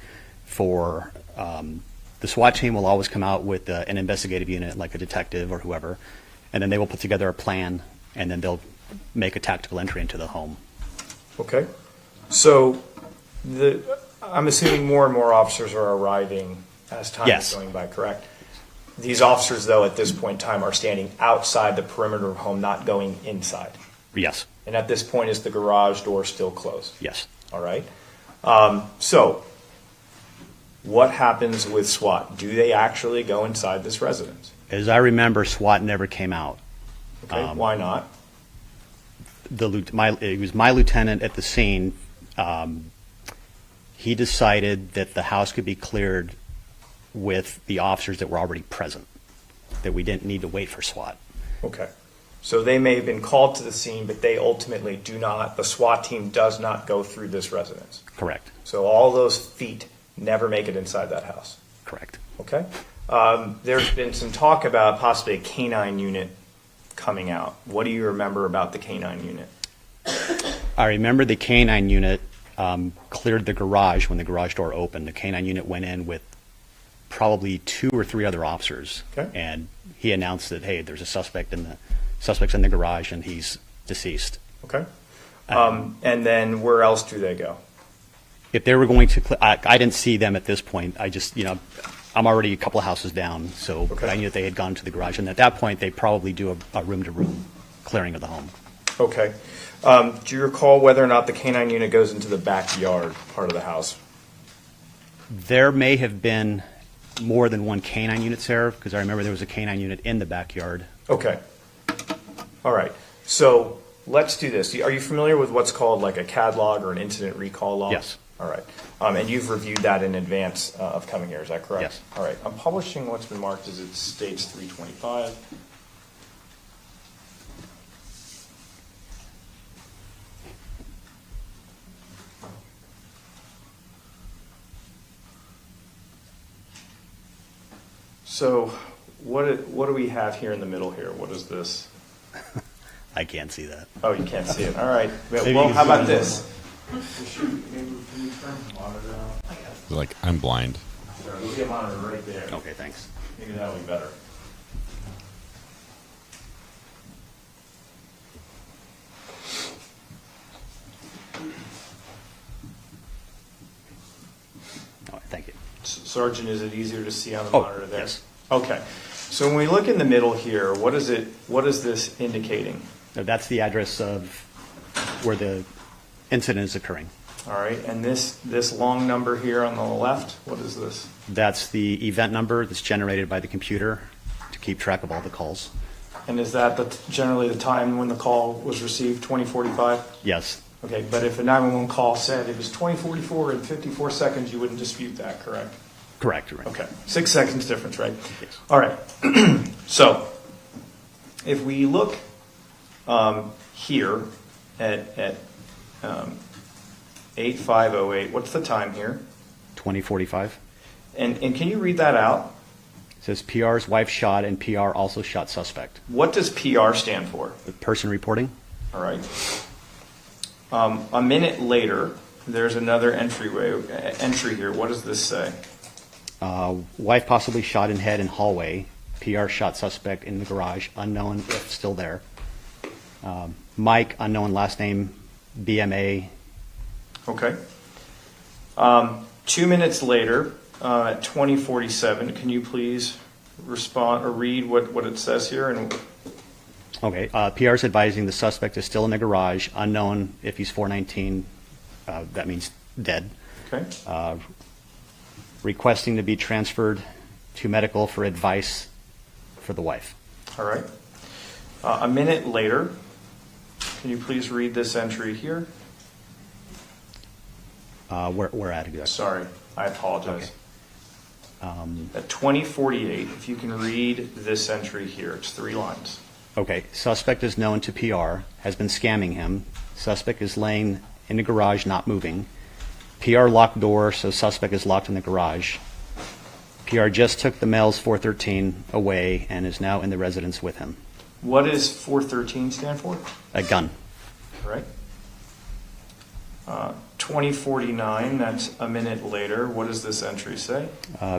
for the SWAT team will always come out with an investigative unit, like a detective or whoever, and then they will put together a plan, and then they'll make a tactical entry into the home. Okay. So I'm assuming more and more officers are arriving as time Yes. is going by, correct? These officers, though, at this point in time are standing outside the perimeter of the home, not going inside. Yes. And at this point, is the garage door still closed? Yes. All right. So what happens with SWAT? Do they actually go inside this residence? As I remember, SWAT never came out. Okay. Why not? It was my lieutenant at the scene. He decided that the house could be cleared with the officers that were already present, that we didn't need to wait for SWAT. Okay. So they may have been called to the scene, but they ultimately the SWAT team does not go through this residence. Correct. So all those feet never make it inside that house. Correct. Okay. There's been some talk about possibly a canine unit coming out. What do you remember about the canine unit? I remember the canine unit cleared the garage when the garage door opened. The canine unit went in with probably 2 or 3 other officers. Okay. And he announced that, hey, there's a suspect's in the garage and he's deceased. Okay. And then where else do they go? If they were going to, I didn't see them at this point. I just, I'm already a couple of houses down, so Okay. I knew that they had gone to the garage. And at that point, they probably do a room-to-room clearing of the home. Okay. Do you recall whether or not the canine unit goes into the backyard part of the house? There may have been more than one canine unit there, because I remember there was a canine unit in the backyard. Okay. All right. So let's do this. Are you familiar with what's called like a CAD log or an incident recall log? Yes. All right. And you've reviewed that in advance of coming here, is that correct? Yes. All right. I'm publishing what's been marked as it states 325. So what do we have here in the middle here? What is this? I can't see that. Oh, you can't see it. All right. Maybe Well, you how can about zoom in. this? Like, I'm blind. There'll be a monitor right there. Okay, thanks. Maybe that'll be better. All right, thank you. Sergeant, is it easier to see on the Oh, monitor there? yes. Okay. So when we look in the middle here, what is this indicating? No, that's the address of where the incident is occurring. All right. And this long number here on the left, what is this? That's the event number that's generated by the computer to keep track of all the calls. And is that generally the time when the call was received, 2045? Yes. Okay, but if a 911 call said it was 2044 and 54 seconds, you wouldn't dispute that, correct? Correct. Right. Okay, 6 seconds difference, right? Yes. All right. So if we look here at 8508, what's the time here? 2045. And can you read that out? It says PR's wife shot and PR also shot suspect. What does PR stand for? The person reporting? All right. A minute later, there's another entry here. What does this say? Wife possibly shot in head in hallway. PR shot suspect in the garage. Unknown if still there. Mike, unknown last name, BMA. Okay. 2 minutes later, at 2047, can you please respond or read what it says here? And Okay. PR's advising the suspect is still in the garage. Unknown if he's 419. That means dead. okay. Requesting to be transferred to medical for advice for the wife. All right. A minute later, can you please read this entry here? Where at exactly? Sorry, I apologize. Okay. At 2048, if you can read this entry here, it's 3 lines. Okay. Suspect is known to PR, has been scamming him. Suspect is laying in the garage, not moving. PR locked door, so suspect is locked in the garage. PR just took the male's 413 away and is now in the residence with him. What does 413 stand for? A gun. All right. 2049, that's a minute later. What does this entry say?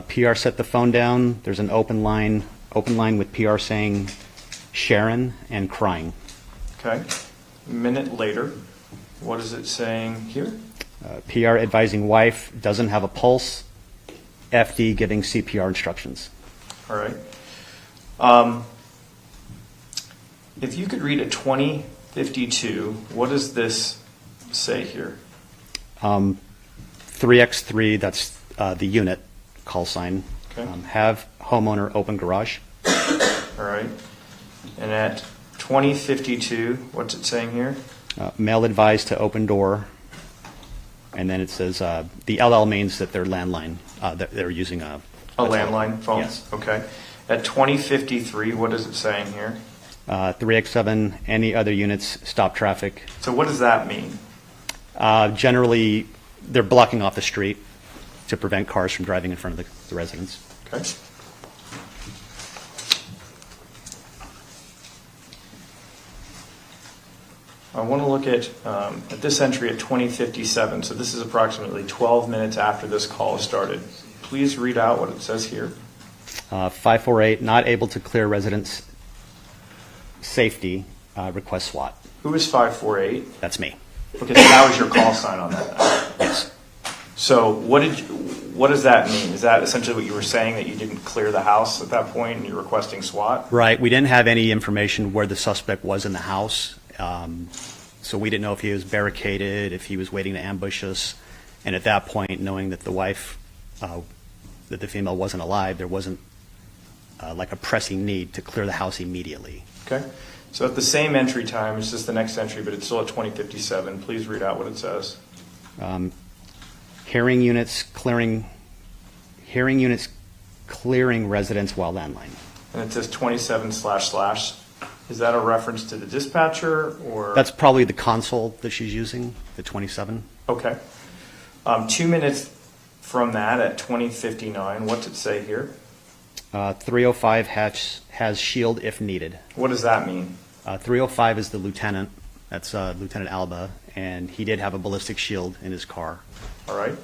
PR set the phone down. There's an open line with PR saying Sharon and crying. Okay. A minute later, what is it saying here? PR advising wife doesn't have a pulse. FD giving CPR instructions. All right. If you could read at 2052, what does this say here? 3x3, that's the unit call sign. Okay. Have homeowner open garage. All right. And at 2052, what's it saying here? Male advised to open door. And then it says the LL means that they're landline. That they're using a landline phone? Yes. Okay. At 2053, what is it saying here? 3x7, any other units, stop traffic. So what does that mean? Generally, they're blocking off the street to prevent cars from driving in front of the residence. Okay. I want to look at this entry at 2057. So this is approximately 12 minutes after this call started. Please read out what it says here. 548, not able to clear residence safety, request SWAT. Who is 548? That's me. Okay, so that was your call sign on that. Yes. So what does that mean? Is that essentially what you were saying, that you didn't clear the house at that point and you're requesting SWAT? Right. We didn't have any information where the suspect was in the house. So we didn't know if he was barricaded, if he was waiting to ambush us. And at that point, knowing that the wife, that the female wasn't alive, there wasn't like a pressing need to clear the house immediately. Okay. So at the same entry time, it's just the next entry, but it's still at 2057. Please read out what it says. Hearing units clearing residents while landline. And it says 27//. Is that a reference to the dispatcher or? That's probably the console that she's using, the 27. Okay. 2 minutes from that at 2059, what's it say here? 305 has shield if needed. What does that mean? 305 is the lieutenant. That's Lieutenant Alba, and he did have a ballistic shield in his car. All right.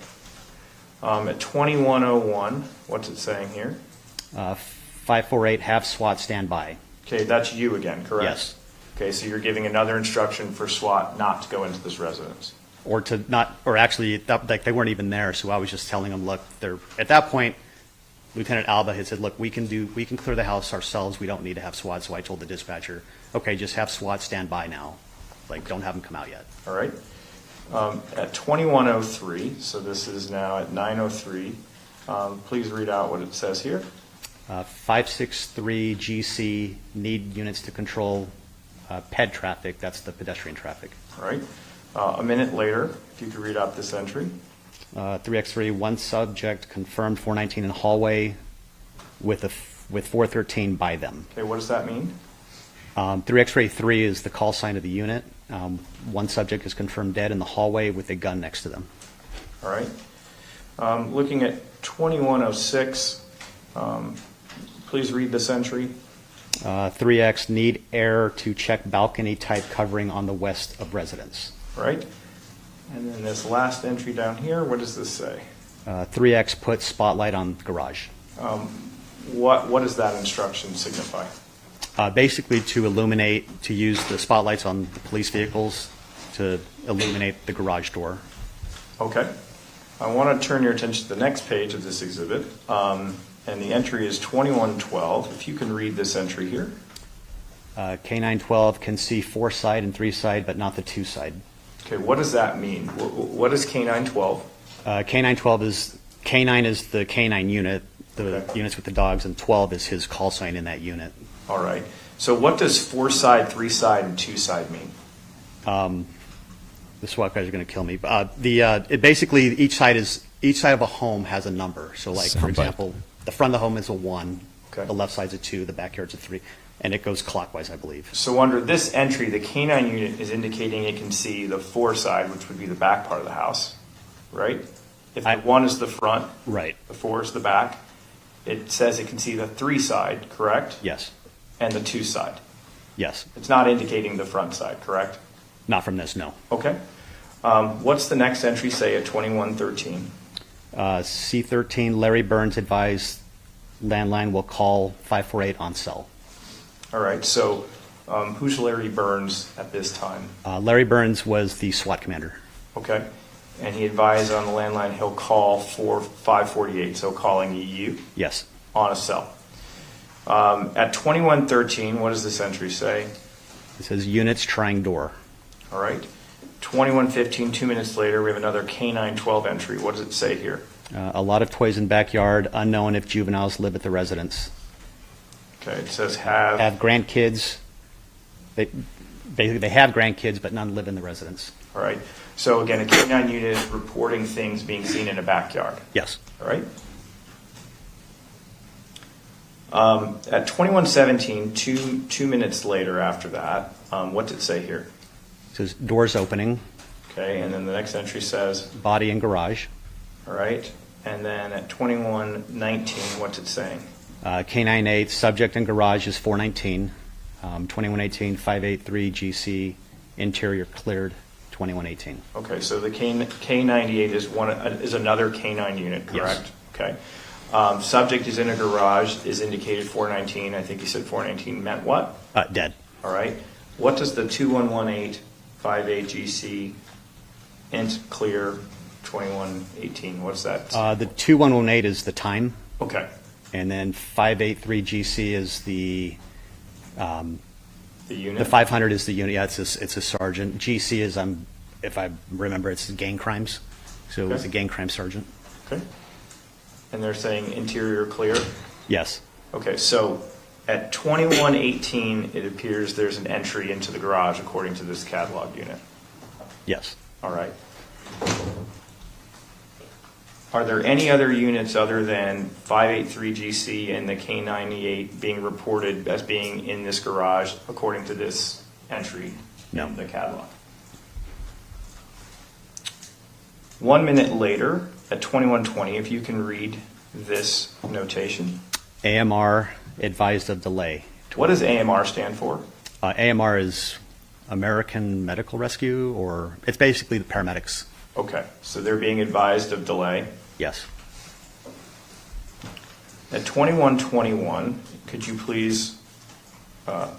At 2101, what's it saying here? 548 have SWAT stand by. Okay, that's you again, correct? Yes. Okay, so you're giving another instruction for SWAT not to go into this residence. Or to not, or actually, like they weren't even there, so I was just telling them, look, they're at that point. Lieutenant Alba had said, look, we can clear the house ourselves. We don't need to have SWAT. So I told the dispatcher, okay, just have SWAT stand by now. Like, don't have them come out yet. All right. At 2103, so this is now at 903, please read out what it says here. 563 GC need units to control PED traffic. That's the pedestrian traffic. All right. A minute later, if you could read out this entry. 3x3, one subject confirmed 419 in hallway with 413 by them. Okay, what does that mean? 3x-ray 3 is the call sign of the unit. One subject is confirmed dead in the hallway with a gun next to them. All right. Looking at 2106, please read this entry. 3x need air to check balcony type covering on the west of residence. Right. And then this last entry down here, what does this say? 3x put spotlight on garage. What does that instruction signify? Basically to illuminate, to use the spotlights on the police vehicles to illuminate the garage door. Okay. I want to turn your attention to the next page of this exhibit. And the entry is 2112. If you can read this entry here. K912 can see 4-side and 3-side, but not the 2-side. Okay, what does that mean? What is K912? K912 is, K9 is the K9 unit, the units with the dogs, and 12 is his call sign in that unit. All right. So what does 4-side, 3-side, and 2-side mean? The SWAT guys are going to kill me. It basically, each side of a home has a number. So like, for example, the front of the home is a 1, the left side's a 2, the backyard's a 3. And it goes clockwise, I believe. So under this entry, the K9 unit is indicating it can see the 4-side, which would be the back part of the house, right? If the 1 is the front, right, the 4 is the back, it says it can see the 3-side, correct? Yes. And the 2-side? Yes. It's not indicating the front side, correct? Not from this, no. Okay. What's the next entry say at 2113? C13, Larry Burns advised landline will call 548 on cell. All right, so who's Larry Burns at this time? Larry Burns was the SWAT commander. Okay, and he advised on the landline he'll call for 548, so calling you? Yes. On a cell. At 2113, what does this entry say? It says units trying door. All right. 2115, 2 minutes later, we have another K912 entry. What does it say here? A lot of toys in backyard, unknown if juveniles live at the residence. Okay, it says have grandkids. They have grandkids, but none live in the residence. All right. So again, a K9 unit is reporting things being seen in a backyard. Yes. All right. At 2117, two minutes later after that, what did it say here? It says doors opening. Okay, and then the next entry says? Body in garage. All right. And then at 2119, what's it saying? K98, subject in garage is 419. 2118, 583 GC, interior cleared, 2118. Okay, so the K98 is another K9 unit, correct? Yes. Okay. Subject is in a garage, is indicated 419. I think you said 419 meant what? Dead. All right. What does the 2118, 58 GC, int clear 2118, what's that? The 2118 is the time. Okay. And then 583 GC is the unit? The 500 is the unit. Yeah, it's a sergeant. GC is, if I remember, it's gang crimes. So it's a gang crime sergeant. Okay. And they're saying interior clear? Yes. Okay, so At 2118, it appears there's an entry into the garage according to this catalog unit. Yes. All right. Are there any other units other than 583GC and the K98 being reported as being in this garage according to this entry No. in the catalog? 1 minute later, at 2120, if you can read this notation. AMR advised of delay. What does AMR stand for? AMR is American Medical Rescue, or it's basically the paramedics. Okay, so they're being advised of delay. Yes. At 2121, could you please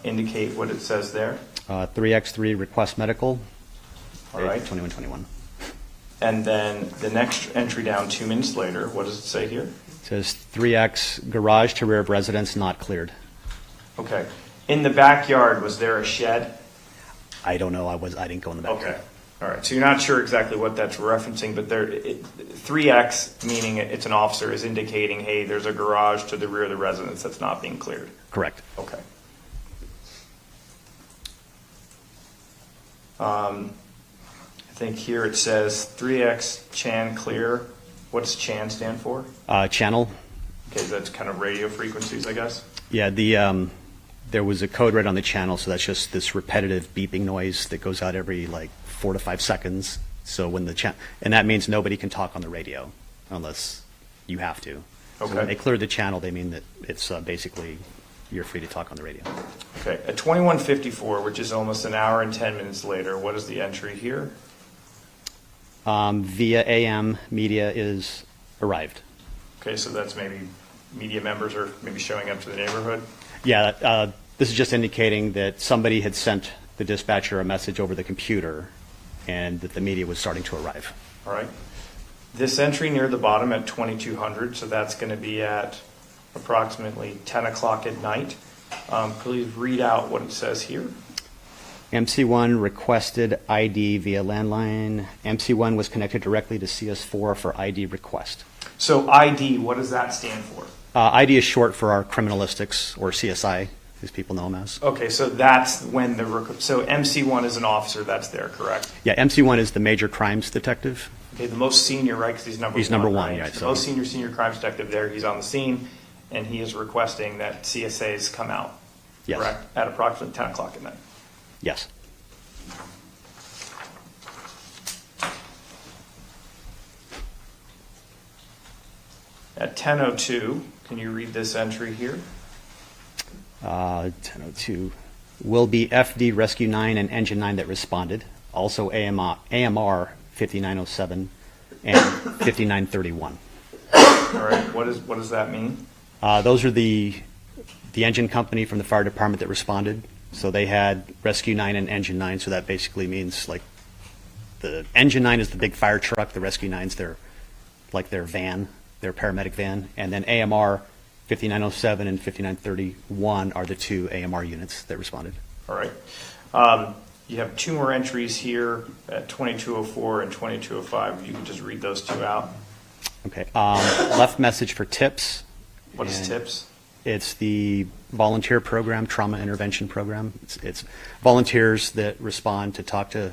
indicate what it says there? 3X3 request medical. All right. 2121. And then the next entry down 2 minutes later, what does it say here? It says 3X garage to rear of residence not cleared. Okay. In the backyard, was there a shed? I don't know. I didn't go in the back. Okay. All right. So you're not sure exactly what that's referencing, but 3X, meaning it's an officer, is indicating, hey, there's a garage to the rear of the residence that's not being cleared. Correct. Okay. I think here it says 3X Chan clear. What does Chan stand for? Channel. Okay, that's kind of radio frequencies, I guess. Yeah, there was a code red on the channel, so that's just this repetitive beeping noise that goes out every like 4 to 5 seconds. So when and that means nobody can talk on the radio unless you have to. Okay. So when they clear the channel, they mean that it's basically you're free to talk on the radio. Okay, at 2154, which is almost an hour and 10 minutes later, what is the entry here? Via AM, media is arrived. Okay, so that's maybe media members are maybe showing up to the neighborhood? Yeah, this is just indicating that somebody had sent the dispatcher a message over the computer and that the media was starting to arrive. All right. This entry near the bottom at 2200, so that's going to be at approximately 10 o'clock at night. Please read out what it says here. MC1 requested ID via landline. MC1 was connected directly to CS4 for ID request. So ID, what does that stand for? ID is short for our criminalistics, or CSI, as people know them as. Okay, so that's when so MC1 is an officer that's there, correct? Yeah, MC1 is the major crimes detective. Okay, the most senior, right? Because he's number one. He's number one, right? yeah. The most senior crimes detective there. He's on the scene, and he is requesting that CSAs come out. Yes. Correct? At approximately 10 o'clock at night. Yes. At 10:02, can you read this entry here? 10:02 will be FD Rescue 9 and Engine 9 that responded. Also AMR 5907 and 5931. All right. What does that mean? Those are the engine company from the fire department that responded. So they had Rescue 9 and Engine 9. So that basically means like the Engine 9 is the big fire truck. The Rescue 9's their van, their paramedic van, and then AMR 5907 and 5931 are the two AMR units that responded. All right. You have two more entries here at 2204 and 2205. You can just read those two out. Okay. Left message for TIPS. What is TIPS? It's the volunteer program, trauma intervention program. It's volunteers that respond to talk to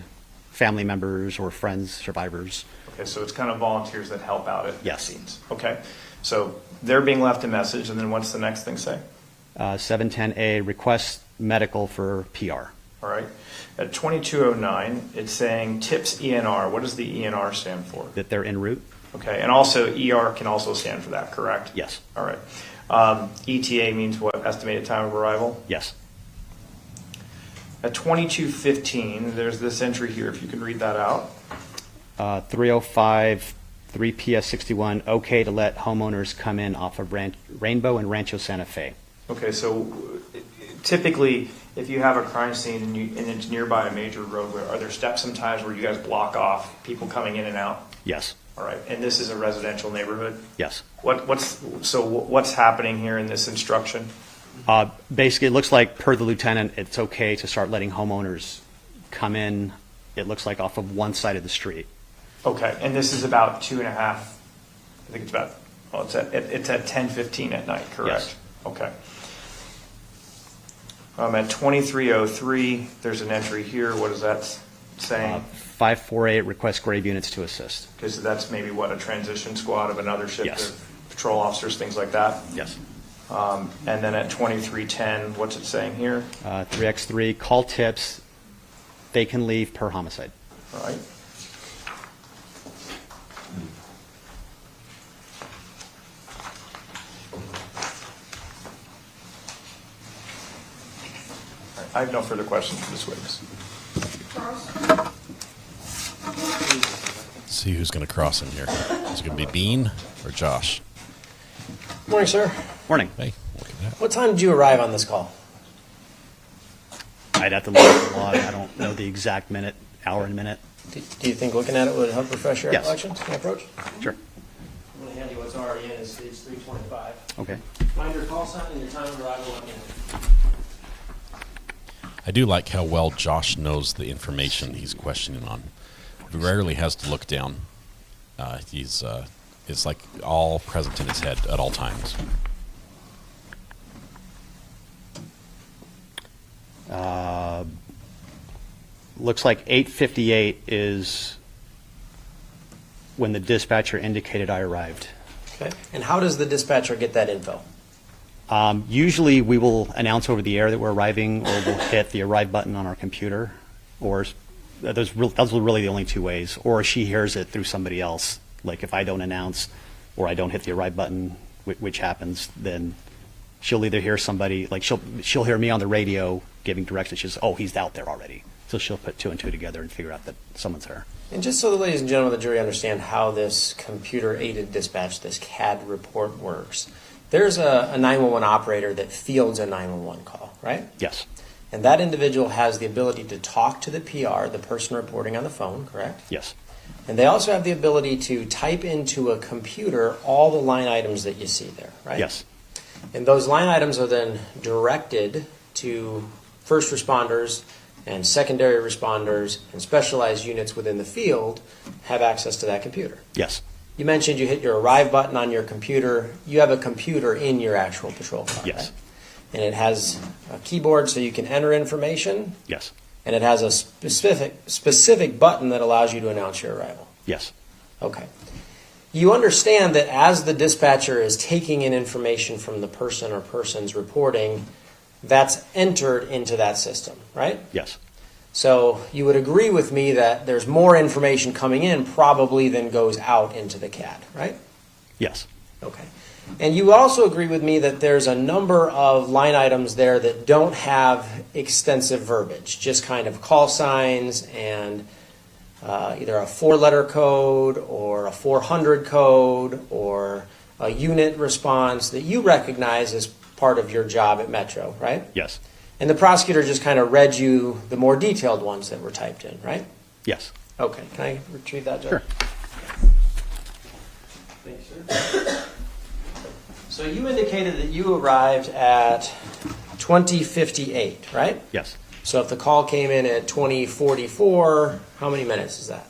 family members or friends, survivors. Okay, so it's kind of volunteers that help out at Yes. scenes. Okay, so they're being left a message, and then what's the next thing say? 710A, request medical for PR. All right. At 2209, it's saying TIPS ENR. What does the ENR stand for? That they're en route. Okay, and also ER can also stand for that, correct? Yes. All right. ETA means what? Estimated time of arrival? Yes. At 2215, there's this entry here, if you can read that out. 305, 3PS61, okay to let homeowners come in off of Rainbow and Rancho Santa Fe. Okay, so typically, if you have a crime scene and it's nearby a major roadway, are there steps sometimes where you guys block off people coming in and out? Yes. All right, and this is a residential neighborhood? Yes. What's happening here in this instruction? Basically, it looks like, per the lieutenant, it's okay to start letting homeowners come in, it looks like, off of one side of the street. Okay, and this is about 2.5, I think it's about, it's at 10:15 at night, correct? Yes. Okay. At 2303, there's an entry here. What is that saying? 548 request grave units to assist. Because that's maybe what, a transition squad of another shift Yes. of patrol officers, things like that. Yes. And then at 2310, what's it saying here? 3x3 call tips. They can leave per homicide. All right. I have no further questions for this witness. Let's see who's going to cross in here. Is it going to be Bean or Josh? Morning, sir. Morning. Hey, look at that. What time did you arrive on this call? I'd have to look at the log. I don't know the exact minute, hour and minute. Do you think looking at it would help refresh your Yes. recollections and approach? Sure. I'm going to hand you what's already in. It's stage 325. Okay. Find your call sign and your time of arrival again. I do like how well Josh knows the information he's questioning on. He rarely has to look down. It's like all present in his head at all times. Looks like 8:58 is when the dispatcher indicated I arrived. Okay. And how does the dispatcher get that info? Usually we will announce over the air that we're arriving, or we'll hit the arrive button on our computer, or those are really the only two ways. Or she hears it through somebody else. Like if I don't announce or I don't hit the arrive button, which happens, then she'll either hear somebody, like she'll hear me on the radio giving directions. She says, "Oh, he's out there already." So she'll put two and two together and figure out that someone's there. And just so the ladies and gentlemen of the jury understand how this computer-aided dispatch, this CAD report works, there's a 911 operator that fields a 911 call, right? Yes. And that individual has the ability to talk to the PR, the person reporting on the phone, correct? Yes. And they also have the ability to type into a computer all the line items that you see there, right? Yes. And those line items are then directed to first responders and secondary responders and specialized units within the field have access to that computer. Yes. You mentioned you hit your arrive button on your computer. You have a computer in your actual patrol car, Yes. right? And it has a keyboard so you can enter information, Yes. and it has a specific button that allows you to announce your arrival. Yes. Okay. You understand that as the dispatcher is taking in information from the person or persons reporting, that's entered into that system, right? Yes. So you would agree with me that there's more information coming in probably than goes out into the CAD, right? Yes. Okay. And you also agree with me that there's a number of line items there that don't have extensive verbiage, just kind of call signs and either a 4-letter code or a 400 code or a unit response that you recognize as part of your job at Metro, right? Yes. And the prosecutor just kind of read you the more detailed ones that were typed in, right? Yes. Okay. Can I retrieve that, Judge? Sure. Thank you, sir. So you indicated that you arrived at 20:58, right? Yes. So if the call came in at 20:44, how many minutes is that?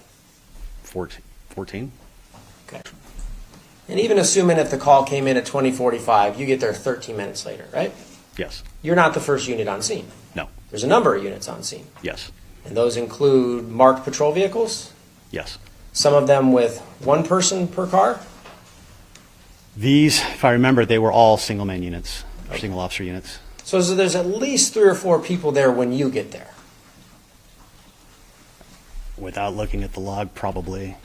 14. Okay. And even assuming if the call came in at 20:45, you get there 13 minutes later, right? Yes. You're not the first unit on scene. No. There's a number of units on scene. Yes. And those include marked patrol vehicles, Yes. some of them with one person per car. These, if I remember, they were all single-man units, or single officer units. So there's at least 3 or 4 people there when you get there. Without looking at the log, probably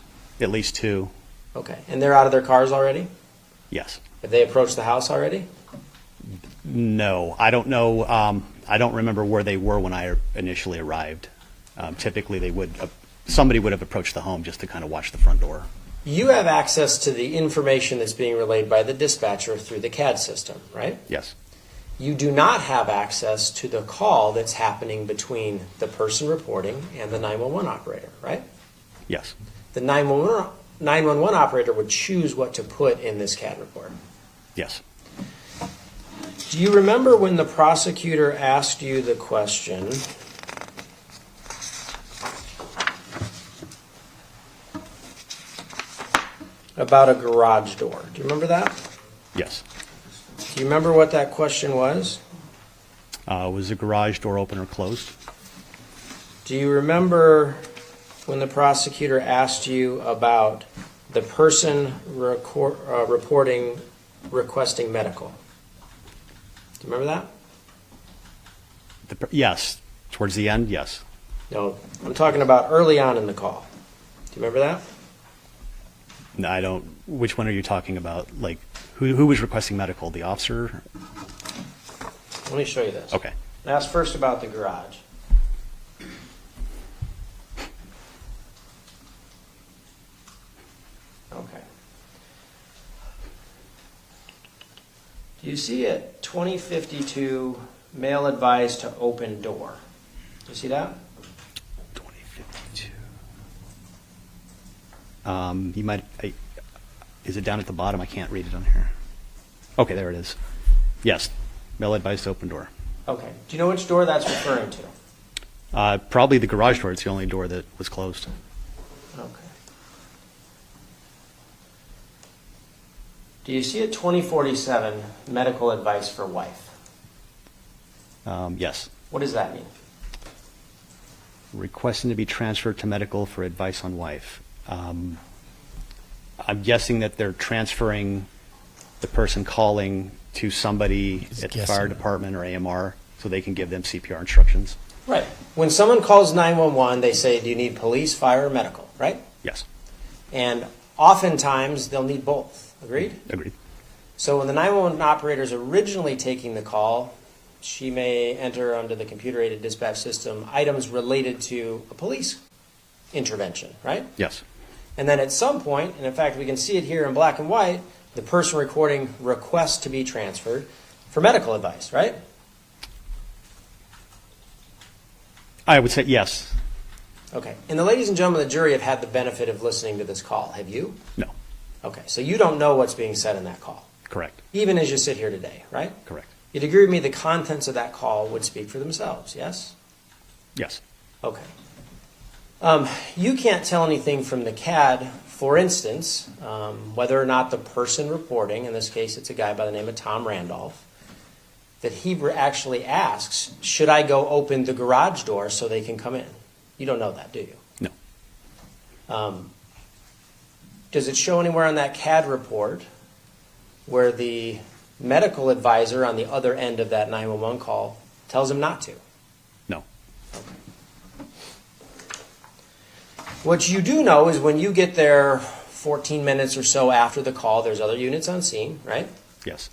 at least 2. Okay. And they're out of their cars already? Yes. Have they approached the house already? No, I don't know. I don't remember where they were when I initially arrived. Typically, somebody would have approached the home just to kind of watch the front door. You have access to the information that's being relayed by the dispatcher through the CAD system, right? Yes. You do not have access to the call that's happening between the person reporting and the 911 operator, right? Yes. The 911 operator would choose what to put in this CAD report. Yes. Do you remember when the prosecutor asked you the question, about a garage door? Do you remember that? Yes. Do you remember what that question was? Was the garage door open or closed? Do you remember when the prosecutor asked you about the person requesting medical? Do you remember that? Yes. Towards the end, yes. No, I'm talking about early on in the call. Do you remember that? No, I don't. Which one are you talking about? Like, who was requesting medical? The officer? Let me show you this. Okay. Ask first about the garage. Okay. Do you see it? 2052, male advised to open door. Do you see that? 2052. You might. Is it down at the bottom? I can't read it on here. Okay, there it is. Yes. Male advised to open door. Okay. Do you know which door that's referring to? Probably the garage door. It's the only door that was closed. Okay. Do you see it? 2047, medical advice for wife. Yes. What does that mean? Requesting to be transferred to medical for advice on wife. I'm guessing that they're transferring the person calling to somebody at the fire department or AMR so they can give them CPR instructions. Right. When someone calls 911, they say, do you need police, fire, or medical, right? Yes. And oftentimes they'll need both. Agreed? Agreed. So when the 911 operator is originally taking the call, she may enter under the computer-aided dispatch system items related to a police intervention, right? Yes. And then at some point, and in fact we can see it here in black and white, the person recording requests to be transferred for medical advice, right? I would say yes. Okay. And the ladies and gentlemen of the jury have had the benefit of listening to this call. Have you? No. Okay. So you don't know what's being said in that call. Correct. Even as you sit here today, right? Correct. You'd agree with me the contents of that call would speak for themselves, yes? Yes. Okay. You can't tell anything from the CAD, for instance, whether or not the person reporting, in this case it's a guy by the name of Tom Randolph, that he actually asks, should I go open the garage door so they can come in? You don't know that, do you? No. Does it show anywhere on that CAD report where the medical advisor on the other end of that 911 call tells him not to? No. Okay. What you do know is when you get there 14 minutes or so after the call, there's other units on scene, right? Yes.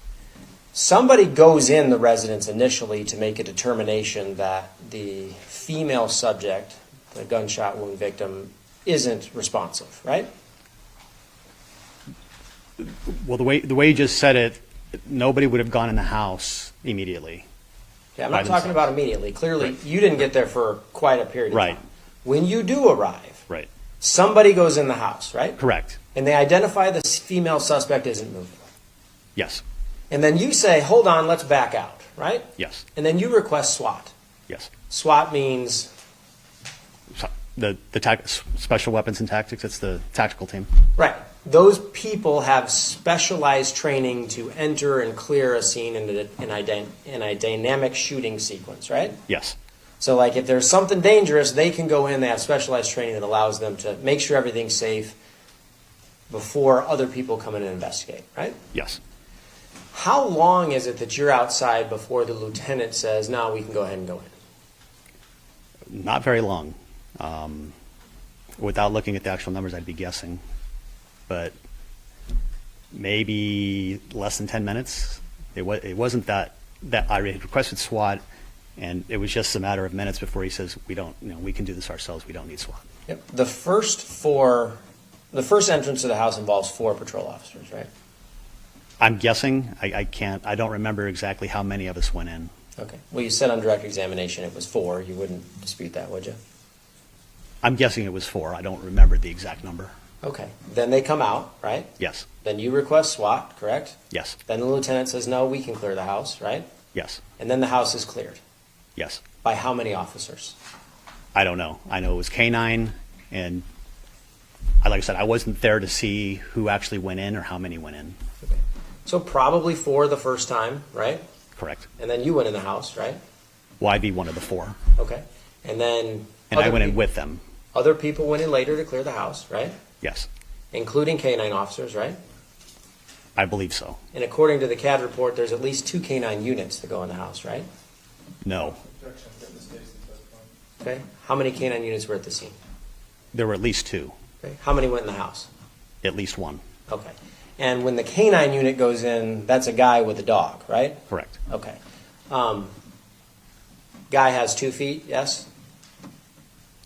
Somebody goes in the residence initially to make a determination that the female subject, the gunshot wound victim, isn't responsive, right? Well, the way you just said it, nobody would have gone in the house immediately. Yeah, I'm not talking about immediately. Clearly, right. You didn't get there for quite a period of time. Right. When you do arrive, right, somebody goes in the house, right? Correct. And they identify the female suspect isn't moving. Yes. And then you say, hold on, let's back out, right? Yes. And then you request SWAT. Yes. SWAT means? The special weapons and tactics. It's the tactical team. Right. Those people have specialized training to enter and clear a scene in a dynamic shooting sequence, right? Yes. So like if there's something dangerous, they can go in, they have specialized training that allows them to make sure everything's safe before other people come in and investigate, right? Yes. How long is it that you're outside before the lieutenant says, no, we can go ahead and go in? Not very long. Without looking at the actual numbers, I'd be guessing. But maybe less than 10 minutes. It wasn't that I requested SWAT, and it was just a matter of minutes before he says, we can do this ourselves. We don't need SWAT. Yep. The first entrance to the house involves 4 patrol officers, right? I'm guessing. I don't remember exactly how many of us went in. Okay. Well, you said on direct examination it was 4. You wouldn't dispute that, would you? I'm guessing it was 4. I don't remember the exact number. Okay. Then they come out, right? Yes. Then you request SWAT, correct? Yes. Then the lieutenant says, no, we can clear the house, right? Yes. And then the house is cleared. Yes. By how many officers? I don't know. I know it was K-9, and like I said, I wasn't there to see who actually went in or how many went in. Okay. So probably 4 the first time, right? Correct. And then you went in the house, right? Well, I'd be one of the 4. Okay. And then. And I went in with them. Other people went in later to clear the house, right? Yes. Including canine officers, right? I believe so. And according to the CAD report, there's at least 2 canine units that go in the house, right? No. Okay. How many canine units were at the scene? There were at least 2. Okay. How many went in the house? At least 1. Okay. And when the canine unit goes in, that's a guy with a dog, right? Correct. Okay. Guy has 2 feet, yes?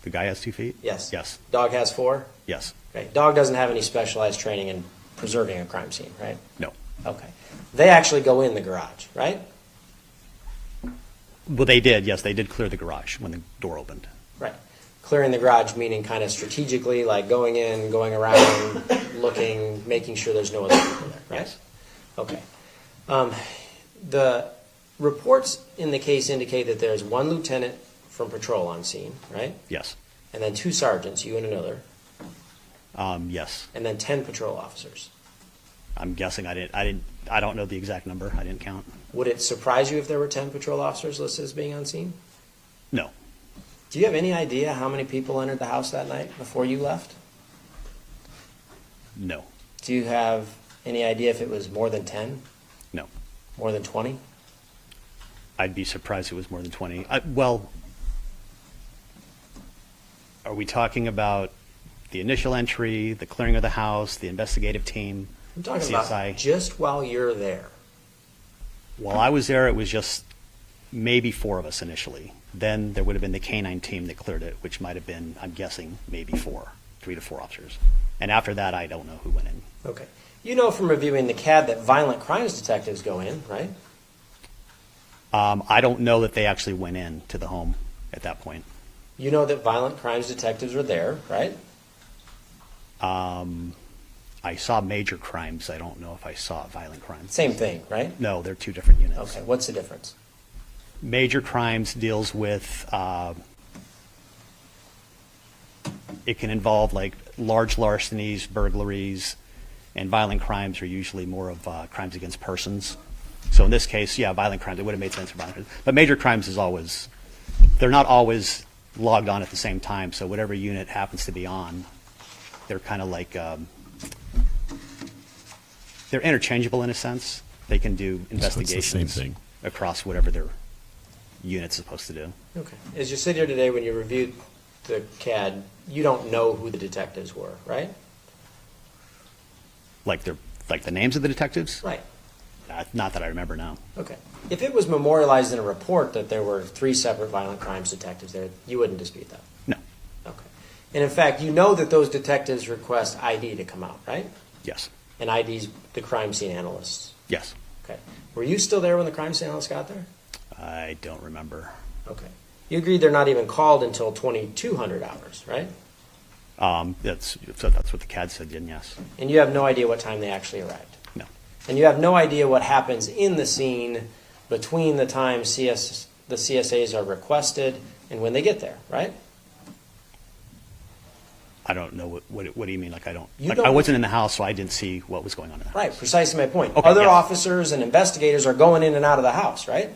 The guy has 2 feet? Yes. Yes. Dog has 4? Yes. Okay. Dog doesn't have any specialized training in preserving a crime scene, right? No. Okay. They actually go in the garage, right? Well, they did. Yes, they did clear the garage when the door opened. Right. Clearing the garage meaning kind of strategically, like going in, going around, looking, making sure there's no other people there, right? Yes. Okay. The reports in the case indicate that there's 1 lieutenant from patrol on scene, right? Yes. And then 2 sergeants, you and another, Yes. and then 10 patrol officers. I'm guessing I don't know the exact number. I didn't count. Would it surprise you if there were 10 patrol officers listed as being on scene? No. Do you have any idea how many people entered the house that night before you left? No. Do you have any idea if it was more than 10? No. More than 20? I'd be surprised if it was more than 20. Well, are we talking about the initial entry, the clearing of the house, the investigative team, I'm talking CSI? about just while you're there. While I was there, it was just maybe 4 of us initially. Then there would have been the canine team that cleared it, which might have been, I'm guessing, maybe 3 to 4 officers. And after that, I don't know who went in. Okay. You know from reviewing the CAD that violent crimes detectives go in, right? I don't know that they actually went in to the home at that point. You know that violent crimes detectives are there, right? I saw major crimes. I don't know if I saw violent crimes. Same thing, right? No, they're 2 different units. Okay, what's the difference? Major crimes deals with, it can involve like large larcenies, burglaries, and violent crimes are usually more of crimes against persons. So in this case, yeah, violent crimes, it would have made sense for violent crimes. But major crimes is always, they're not always logged on at the same time, so whatever unit happens to be on, they're kind of like, they're interchangeable in a sense. They can do investigations So it's the same thing. across whatever their unit's supposed to do. Okay. As you sit here today, when you reviewed the CAD, you don't know who the detectives were, right? Like the names of the detectives? Right. Not that I remember now. Okay. If it was memorialized in a report that there were 3 separate violent crimes detectives there, you wouldn't dispute that? No. Okay. And in fact, you know that those detectives request ID to come out, right? Yes. And ID's the crime scene analysts? Yes. Okay. Were you still there when the crime scene analysts got there? I don't remember. Okay. You agree they're not even called until 2200 hours, right? That's what the CAD said, yes. And you have no idea what time they actually arrived? No. And you have no idea what happens in the scene between the time the CSAs are requested and when they get there, right? I don't know what do you mean? Like I don't. You Like don't- I wasn't in the house, so I didn't see what was going on in the house. Right, precisely my point. Okay, Other yeah. officers and investigators are going in and out of the house, right?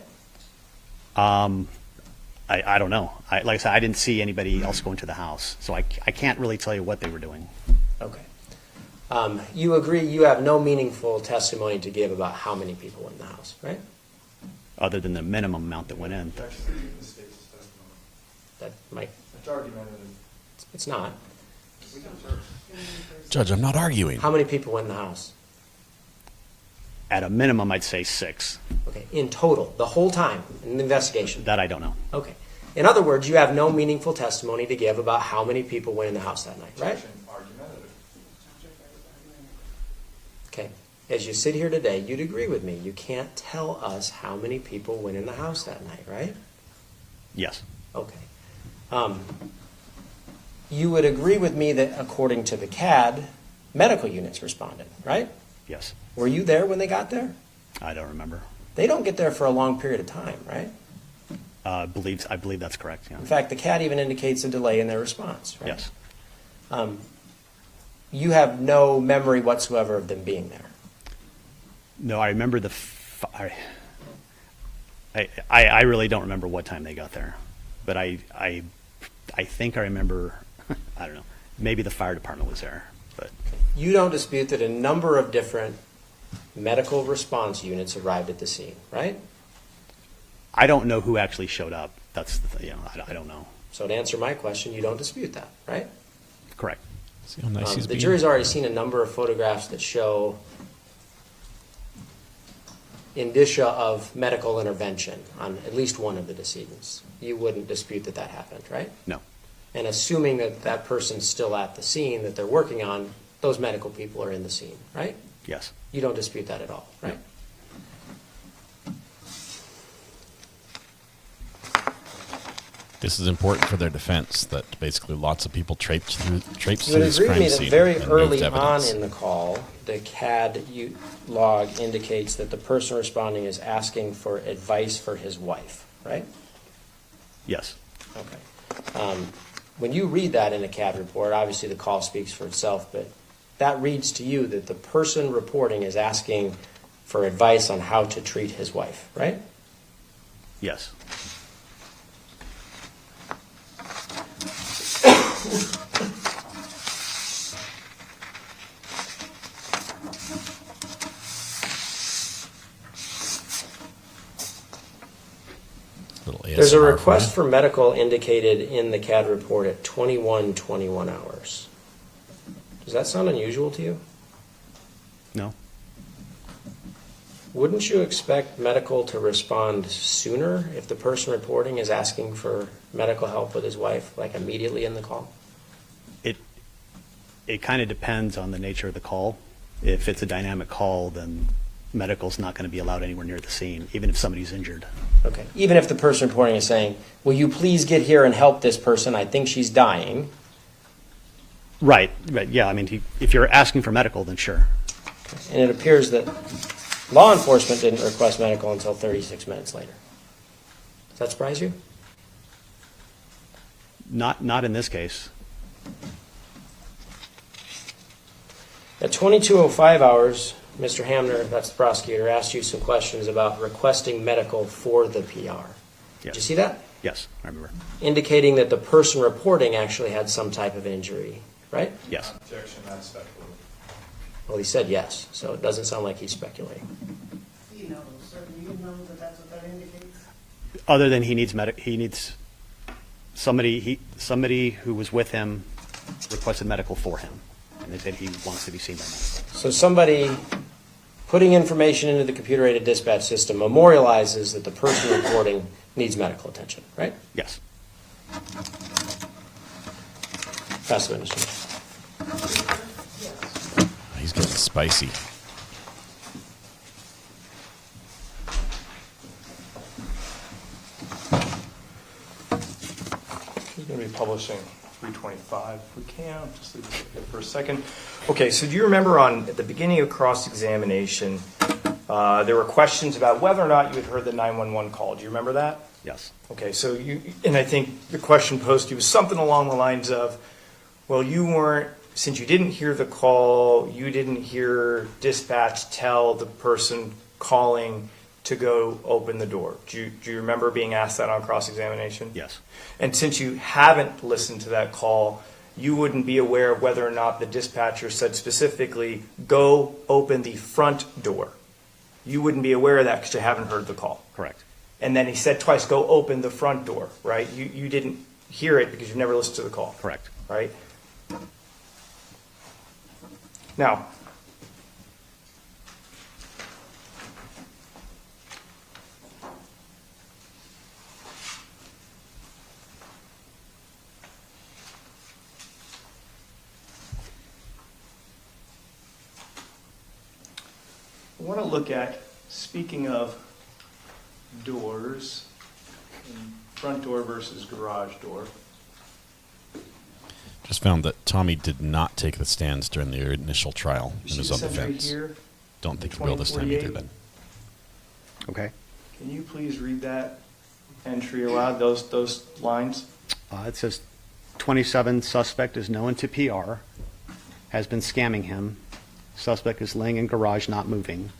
I don't know. Like I said, I didn't see anybody else go into the house, so I can't really tell you what they were doing. Okay. You agree you have no meaningful testimony to give about how many people were in the house, right? Other than the minimum amount that went in. That might. It's argumentative. It's not. Judge, I'm not arguing. How many people went in the house? At a minimum, I'd say 6. Okay, in total, the whole time in the investigation. That I don't know. Okay. In other words, you have no meaningful testimony to give about how many people went in the house that night, right? Okay. As you sit here today, you'd agree with me. You can't tell us how many people went in the house that night, right? Yes. Okay. You would agree with me that according to the CAD, medical units responded, right? Yes. Were you there when they got there? I don't remember. They don't get there for a long period of time, right? I believe that's correct. Yeah. In fact, the CAD even indicates a delay in their response, right? Yes. You have no memory whatsoever of them being there. No, I remember I I really don't remember what time they got there, but I think I remember, I don't know, maybe the fire department was there. But You don't dispute that a number of different medical response units arrived at the scene, right? I don't know who actually showed up. That's I don't know. So to answer my question, you don't dispute that, right? Correct. See how nice he's The being? jury's already seen a number of photographs that show indicia of medical intervention on at least one of the decedents. You wouldn't dispute that that happened, right? No. And assuming that that person's still at the scene that they're working on, those medical people are in the scene, right? Yes. You don't dispute that at all, right? This is important for their defense, that basically lots of people traipse You through would this agree with crime me scene that very and early moved on evidence. in the call, the CAD log indicates that the person responding is asking for advice for his wife, right? Yes. Okay. When you read that in a CAD report, obviously the call speaks for itself, but that reads to you that the person reporting is asking for advice on how to treat his wife, right? Yes. There's a request for medical indicated in the CAD report at 21:21 hours. Does that sound unusual to you? No. Wouldn't you expect medical to respond sooner if the person reporting is asking for medical help with his wife, like immediately in the call? It kind of depends on the nature of the call. If it's a dynamic call, then medical's not going to be allowed anywhere near the scene, even if somebody's injured. Okay. Even if the person reporting is saying, will you please get here and help this person? I think she's dying. Right. Yeah, I mean, if you're asking for medical, then sure. And it appears that law enforcement didn't request medical until 36 minutes later. Does that surprise you? Not in this case. At 22:05 hours, Mr. Hamner, that's the prosecutor, asked you some questions about requesting medical for the PR. Did you see that? Yes, I remember. Indicating that the person reporting actually had some type of injury, right? Yes. Objection, that's speculative. Well, he said yes, so it doesn't sound like he's speculating. You know, sir, do you know that that's what that indicates? Other than he needs somebody who was with him requested medical for him, and they said he wants to be seen by medical. So somebody putting information into the computer-aided dispatch system memorializes that the person reporting needs medical attention, right? Yes. Pass the witness. He's getting spicy. He's going to be publishing 325 if we can. Just leave it here for a second. Okay, so do you remember at the beginning of cross-examination, there were questions about whether or not you had heard the 911 call. Do you remember that? Yes. Okay, so and I think the question posed to you was something along the lines of, well, since you didn't hear the call, you didn't hear dispatch tell the person calling to go open the door. Do you remember being asked that on cross-examination? Yes. And since you haven't listened to that call, you wouldn't be aware of whether or not the dispatcher said specifically, go open the front door. You wouldn't be aware of that because you haven't heard the call. Correct. And then he said twice, go open the front door, right? You didn't hear it because you never listened to the call. Correct. Right? Now, I want to look at, speaking of doors, front door versus garage door. Just found that Tommy did not take the stands during the initial trial in his own defense. Don't think he will this time either then. Okay. Can you please read that entry aloud, those lines? It says 27, suspect is known to PR, has been scamming him. Suspect is laying in garage, not moving.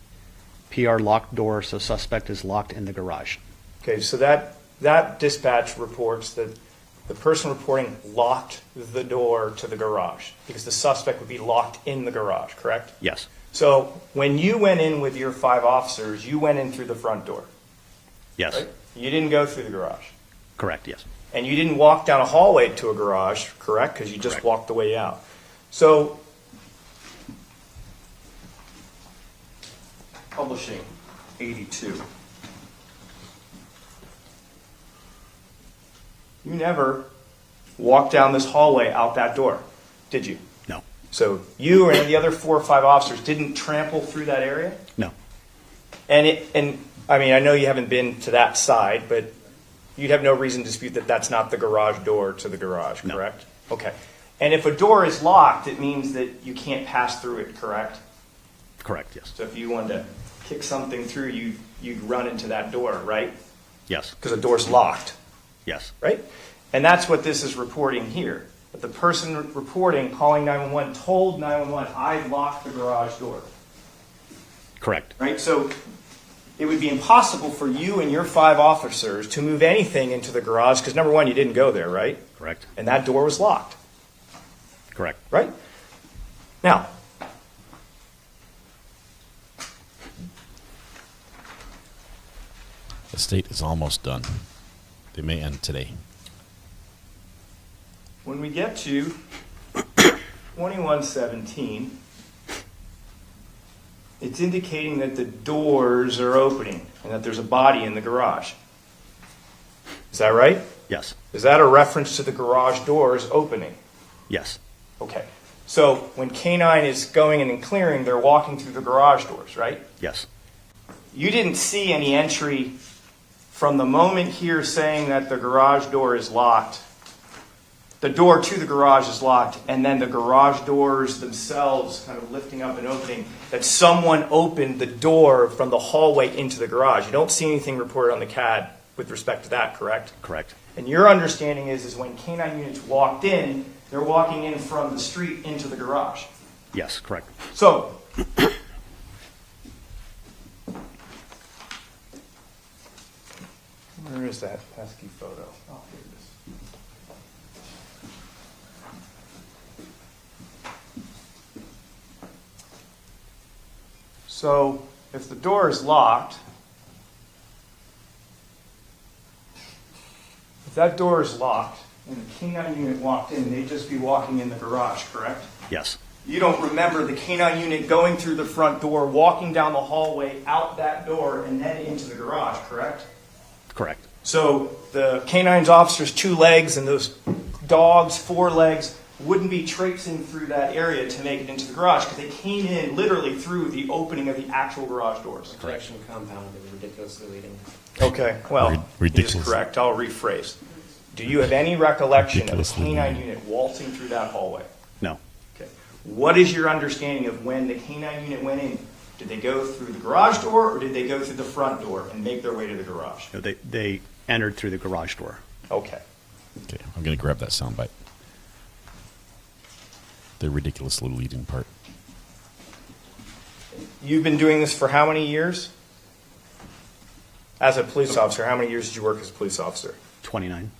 PR locked door, so suspect is locked in the garage. Okay, so that dispatch reports that the person reporting locked the door to the garage because the suspect would be locked in the garage, correct? Yes. So when you went in with your 5 officers, you went in through the front door. Yes. Right? You didn't go through the garage. Correct, yes. And you didn't walk down a hallway to a garage, correct? Because you just Correct. walked the way out. So, publishing 82. You never walked down this hallway out that door, did you? No. So you and the other 4 or 5 officers didn't trample through that area? No. And I mean, I know you haven't been to that side, but you'd have no reason to dispute that that's not the garage door to the garage, correct? No. Okay. And if a door is locked, it means that you can't pass through it, correct? Correct, yes. So if you wanted to kick something through, you'd run into that door, right? Yes. Because the door's locked. Yes. Right? And that's what this is reporting here. That the person reporting, calling 911, told 911, I locked the garage door. Correct. Right? So it would be impossible for you and your 5 officers to move anything into the garage because, number one, you didn't go there, right? Correct. And that door was locked. Correct. Right? Now, The state is almost done. They may end today. when we get to 2117, it's indicating that the doors are opening and that there's a body in the garage. Is that right? Yes. Is that a reference to the garage doors opening? Yes. Okay. So when K9 is going in and clearing, they're walking through the garage doors, right? Yes. You didn't see any entry from the moment here saying that the garage door is locked. The door to the garage is locked, and then the garage doors themselves kind of lifting up and opening, that someone opened the door from the hallway into the garage. You don't see anything reported on the CAD with respect to that, correct? Correct. And your understanding is when K9 units walked in, they're walking in from the street into the garage. Yes, correct. So, where is that pesky photo? Oh, here it is. So, if the door is locked, if that door is locked and the K9 unit walked in, they'd just be walking in the garage, correct? Yes. You don't remember the K9 unit going through the front door, walking down the hallway, out that door, and then into the garage, correct? Correct. So the K9's officers' 2 legs and those dogs' 4 legs wouldn't be traipsing through that area to make it into the garage because they came in literally through the opening of the actual garage doors. Objection compounded, ridiculously leading. Okay, well, Ridiculous. he is correct. I'll rephrase. Do you have any recollection of a Ridiculously K9 leading. unit waltzing through that hallway? No. Okay. What is your understanding of when the K9 unit went in? Did they go through the garage door or did they go through the front door and make their way to the garage? No, they entered through the garage door. Okay. Okay, I'm going to grab that soundbite. The ridiculously leading part. You've been doing this for how many years? As a police officer, how many years did you work as a police officer? 29.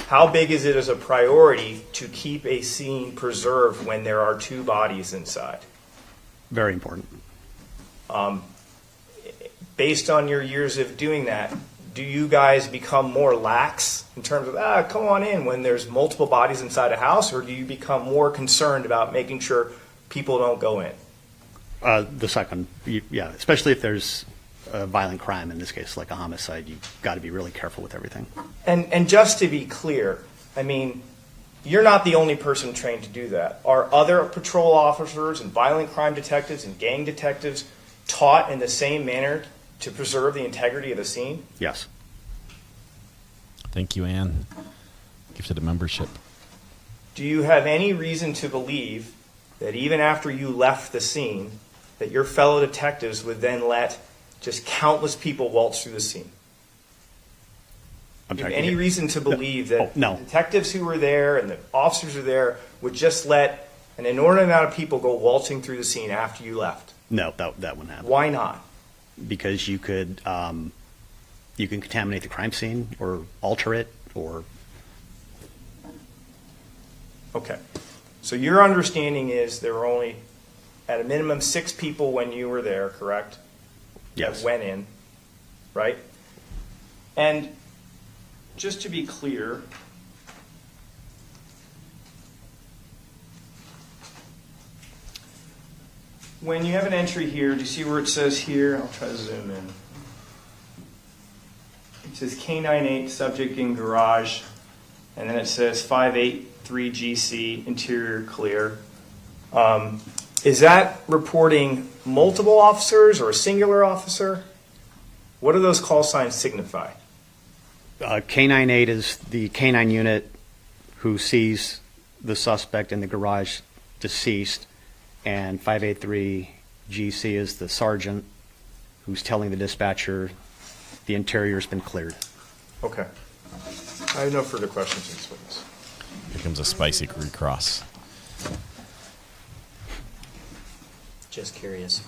How big is it as a priority to keep a scene preserved when there are 2 bodies inside? Very important. Based on your years of doing that, do you guys become more lax in terms of, come on in when there's multiple bodies inside a house, or do you become more concerned about making sure people don't go in? The second, yeah, especially if there's a violent crime, in this case, like a homicide, you've got to be really careful with everything. And just to be clear, I mean, you're not the only person trained to do that. Are other patrol officers and violent crime detectives and gang detectives taught in the same manner to preserve the integrity of the scene? Yes. Thank you, Ann. Gifted a membership. Do you have any reason to believe that even after you left the scene, that your fellow detectives would then let just countless people waltz through the scene? Do you have any reason to believe that no. the detectives who were there and the officers who were there would just let an inordinate amount of people go waltzing through the scene after you left? No, that wouldn't happen. Why not? Because you could you can contaminate the crime scene or alter it or. Okay. So your understanding is there were only, at a minimum, 6 people when you were there, correct? Yes. That went in, right? And just to be clear, when you have an entry here, do you see where it says here? I'll try to zoom in. It says K98 subject in garage, and then it says 583GC interior clear. Is that reporting multiple officers or a singular officer? What do those call signs signify? K98 is the K9 unit who sees the suspect in the garage deceased, and 583 GC is the sergeant who's telling the dispatcher the interior's been cleared. Okay. I have no further questions in this witness. Here comes a spicy recross. Just curious.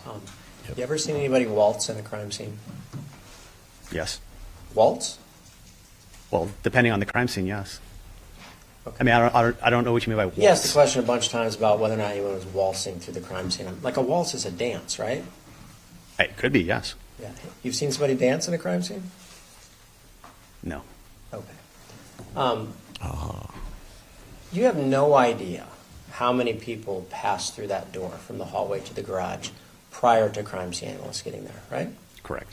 You ever seen anybody waltz in a crime scene? Yes. Waltz? Well, depending on the crime scene, yes. Okay. I mean, I don't know what you mean by waltz. You asked the question a bunch of times about whether or not anyone was waltzing through the crime scene. Like a waltz is a dance, right? It could be, yes. Yeah. You've seen somebody dance in a crime scene? No. Okay. You have no idea how many people passed through that door from the hallway to the garage prior to crime scene analysts getting there, right? Correct.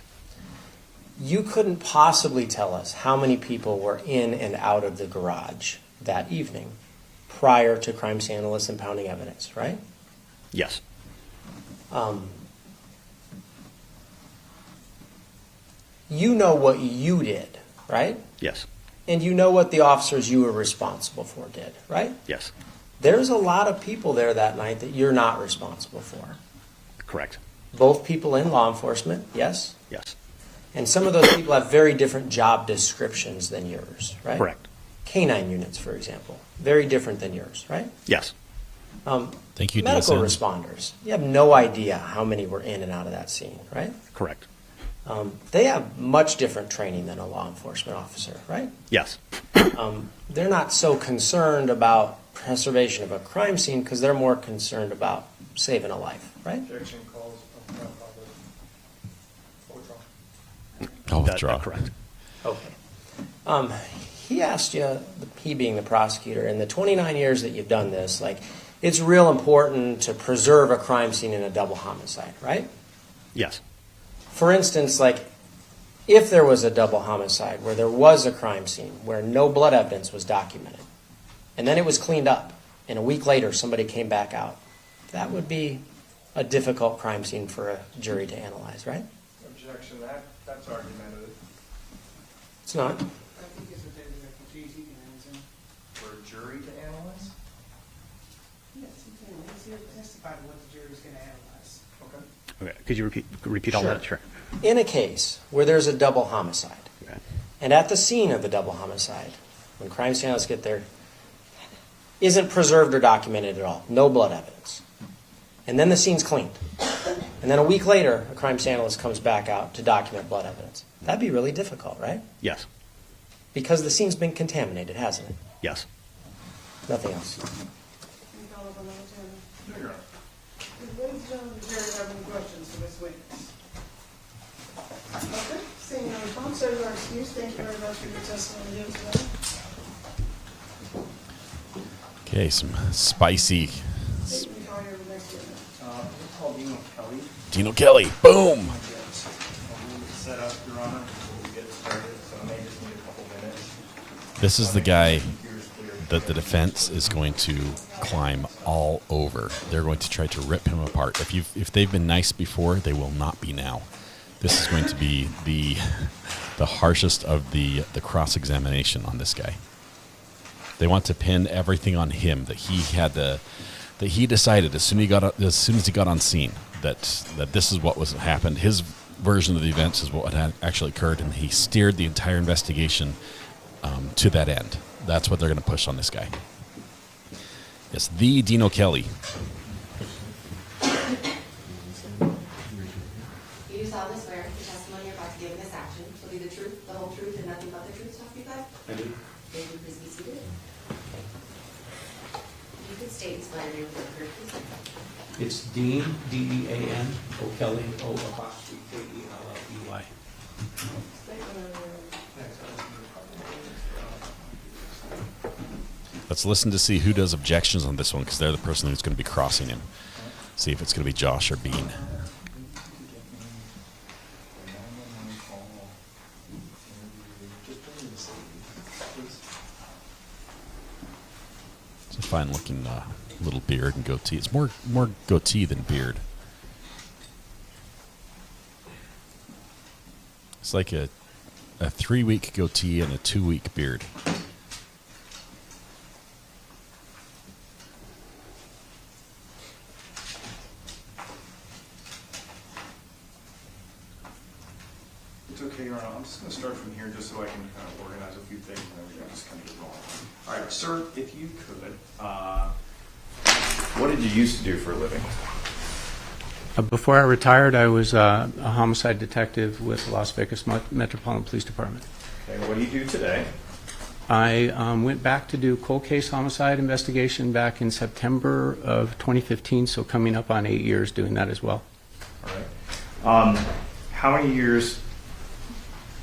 You couldn't possibly tell us how many people were in and out of the garage that evening prior to crime scene analysts impounding evidence, right? Yes. You know what you did, right? Yes. And you know what the officers you were responsible for did, right? Yes. There's a lot of people there that night that you're not responsible for. Correct. Both people in law enforcement, yes? Yes. And some of those people have very different job descriptions than yours, right? Correct. Canine units, for example, very different than yours, right? Yes. Thank you, Medical DSM. responders, you have no idea how many were in and out of that scene, right? Correct. They have much different training than a law enforcement officer, right? Yes. They're not so concerned about preservation of a crime scene because they're more concerned about saving a life, right? Objection calls. I'll withdraw. Correct. Okay. He asked you, he being the prosecutor, in the 29 years that you've done this, like, it's real important to preserve a crime scene in a double homicide, right? Yes. For instance, like, if there was a double homicide where there was a crime scene where no blood evidence was documented, and then it was cleaned up, and a week later somebody came back out, that would be a difficult crime scene for a jury to analyze, right? Objection. That's argumentative. It's not. I think it's what they do he can answer. For a jury to analyze? Yes, he can. He's here to testify to what the jury's going to analyze. Okay. Okay. Could you repeat all that? Sure. In a case where there's a double homicide, Okay. and at the scene of the double homicide, when crime scene analysts get there, isn't preserved or documented at all, no blood evidence, and then the scene's cleaned, and then a week later, a crime scene analyst comes back out to document blood evidence. That'd be really difficult, right? Yes. Because the scene's been contaminated, hasn't it? Yes. Nothing else. Can you call up another gentleman? Ladies and gentlemen, the jury have any questions for this witness? Okay, seeing no response, so you are excused. Thank you very much for your testimony here today. Okay, some spicy. We call your next witness. It's called Dino Kelly. Dino Kelly. Boom. Set up, Your Honor. We'll get started, so I may just need a couple minutes. This is the guy that the defense is going to climb all over. They're going to try to rip him apart. If they've been nice before, they will not be now. This is going to be the harshest of the cross-examination on this guy. They want to pin everything on him that he decided as soon as he got on scene that this is what was happened. His version of the events is what had actually occurred, and he steered the entire investigation to that end. That's what they're going to push on this guy. Yes, the Dino Kelly. You do solemnly swear the testimony you're about to give in this action will be the truth, the whole truth, and nothing but the truth, so help you God? I do. Thank you. Please be seated. You could state and spell your name for the record, please. It's Dean, D-E-A-N, O'Kelly, O-K-E-L-L-E-Y. Let's listen to see who does objections on this one, because they're the person who's going to be crossing him. See if it's going to be Josh or Bean. It's a fine-looking little beard and goatee. It's more goatee than beard. It's like a 3-week goatee and a 2-week beard. It's okay, Your Honor. I'm just going to start from here just so I can kind of organize a few things and everything just kind of get rolling. All right, sir, if you could, what did you used to do for a living? Before I retired, I was a homicide detective with the Las Vegas Metropolitan Police Department. Okay, what do you do today? I went back to do cold case homicide investigation back in September of 2015, so coming up on 8 years doing that as well. All right. How many years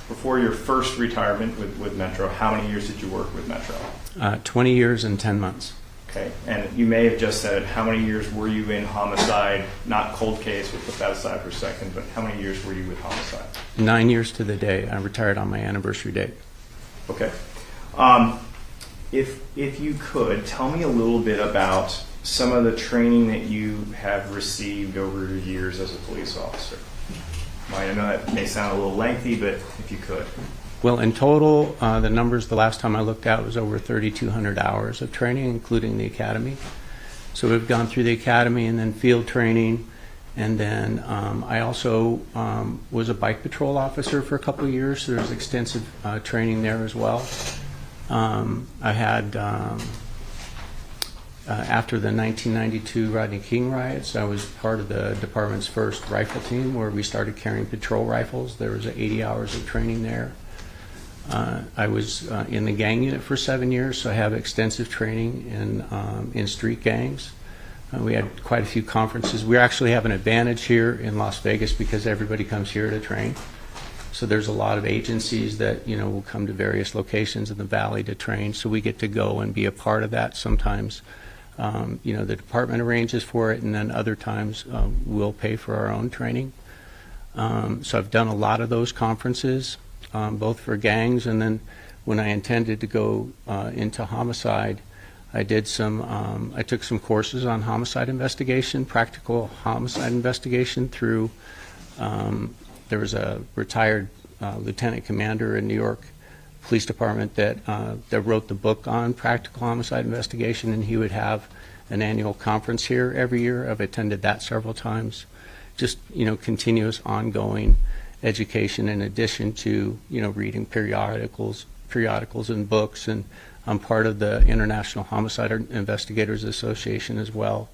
before your first retirement with Metro, how many years did you work with Metro? 20 years and 10 months. Okay, and you may have just said it. How many years were you in homicide, not cold case, we'll put that aside for a second, but how many years were you with homicide? 9 years to the day. I retired on my anniversary date. Okay. If you could, tell me a little bit about some of the training that you have received over your years as a police officer. I know that may sound a little lengthy, but if you could. Well, in total, the numbers the last time I looked at was over 3,200 hours of training, including the academy. So we've gone through the academy and then field training, and then I also was a bike patrol officer for a couple of years, so there's extensive training there as well. I had, after the 1992 Rodney King riots, I was part of the department's first rifle team where we started carrying patrol rifles. There was 80 hours of training there. I was in the gang unit for 7 years, so I have extensive training in street gangs. We had quite a few conferences. We actually have an advantage here in Las Vegas because everybody comes here to train. So there's a lot of agencies that will come to various locations in the valley to train. So we get to go and be a part of that. Sometimes the department arranges for it, and then other times we'll pay for our own training. So I've done a lot of those conferences. Both for gangs, and then when I intended to go into homicide, I took some courses on homicide investigation, practical homicide investigation through, there was a retired lieutenant commander in New York Police Department that wrote the book on practical homicide investigation, and he would have an annual conference here every year. I've attended that several times. Just, continuous ongoing education in addition to reading periodicals and books, and I'm part of the International Homicide Investigators Association as well.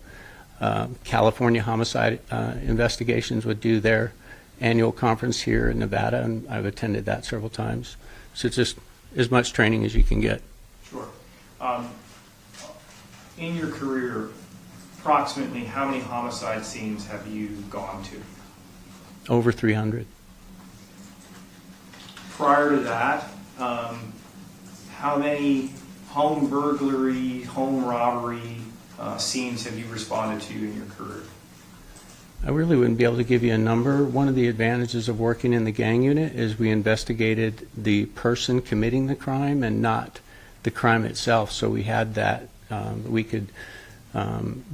California Homicide Investigations would do their annual conference here in Nevada, and I've attended that several times. So it's just as much training as you can get. Sure. In your career, approximately how many homicide scenes have you gone to? Over 300. Prior to that, how many home burglary, home robbery scenes have you responded to in your career? I really wouldn't be able to give you a number. One of the advantages of working in the gang unit is we investigated the person committing the crime and not the crime itself. So we had that, we could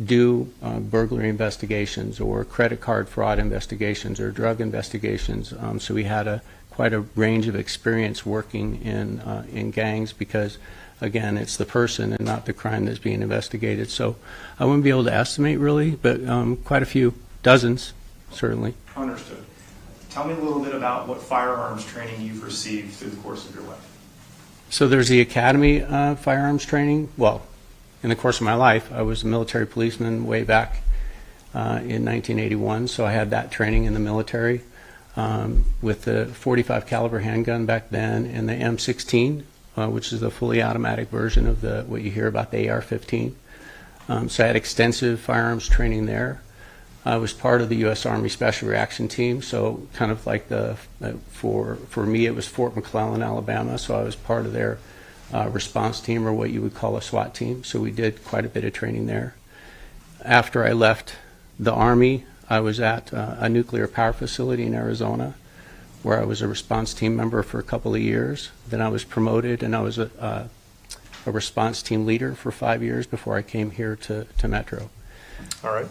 do burglary investigations or credit card fraud investigations or drug investigations. So we had quite a range of experience working in gangs because, again, it's the person and not the crime that's being investigated. So I wouldn't be able to estimate really, but quite a few, dozens, certainly. Understood. Tell me a little bit about what firearms training you've received through the course of your life. So there's the academy firearms training. Well, in the course of my life, I was a military policeman way back in 1981, so I had that training in the military. with the .45 caliber handgun back then and the M16, which is the fully automatic version of what you hear about the AR-15. So I had extensive firearms training there. I was part of the U.S. Army Special Reaction Team, so kind of like for me it was Fort McClellan, Alabama, so I was part of their response team, or what you would call a SWAT team, so we did quite a bit of training there. After I left the Army, I was at a nuclear power facility in Arizona, where I was a response team member for a couple of years. Then I was promoted, and I was a response team leader for 5 years before I came here to Metro. All right.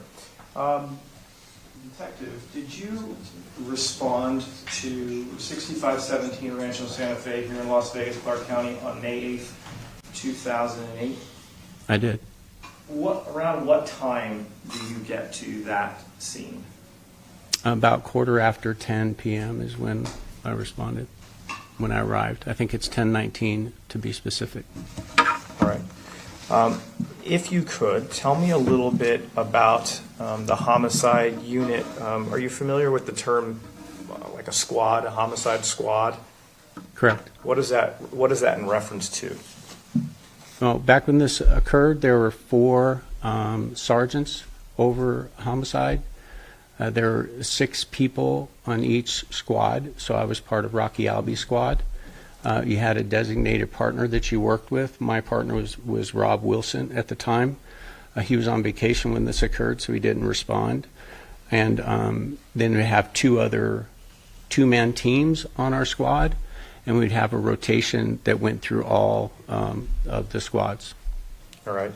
Detective, did you respond to 6517 Rancho Santa Fe here in Las Vegas, Clark County on May 8th, 2008? I did. Around what time do you get to that scene? About 10:15 p.m. is when I responded, when I arrived. I think it's 10:19 to be specific. All right. If you could, tell me a little bit about the homicide unit. Are you familiar with the term like a squad, a homicide squad? Correct. What is that in reference to? Well, back when this occurred, there were 4 sergeants over homicide. There were 6 people on each squad, so I was part of Rocky Alby's squad. You had a designated partner that you worked with. My partner was Rob Wilson at the time. He was on vacation when this occurred, so he didn't respond. And then we have 2 other 2-man teams on our squad, and we'd have a rotation that went through all of the squads. All right.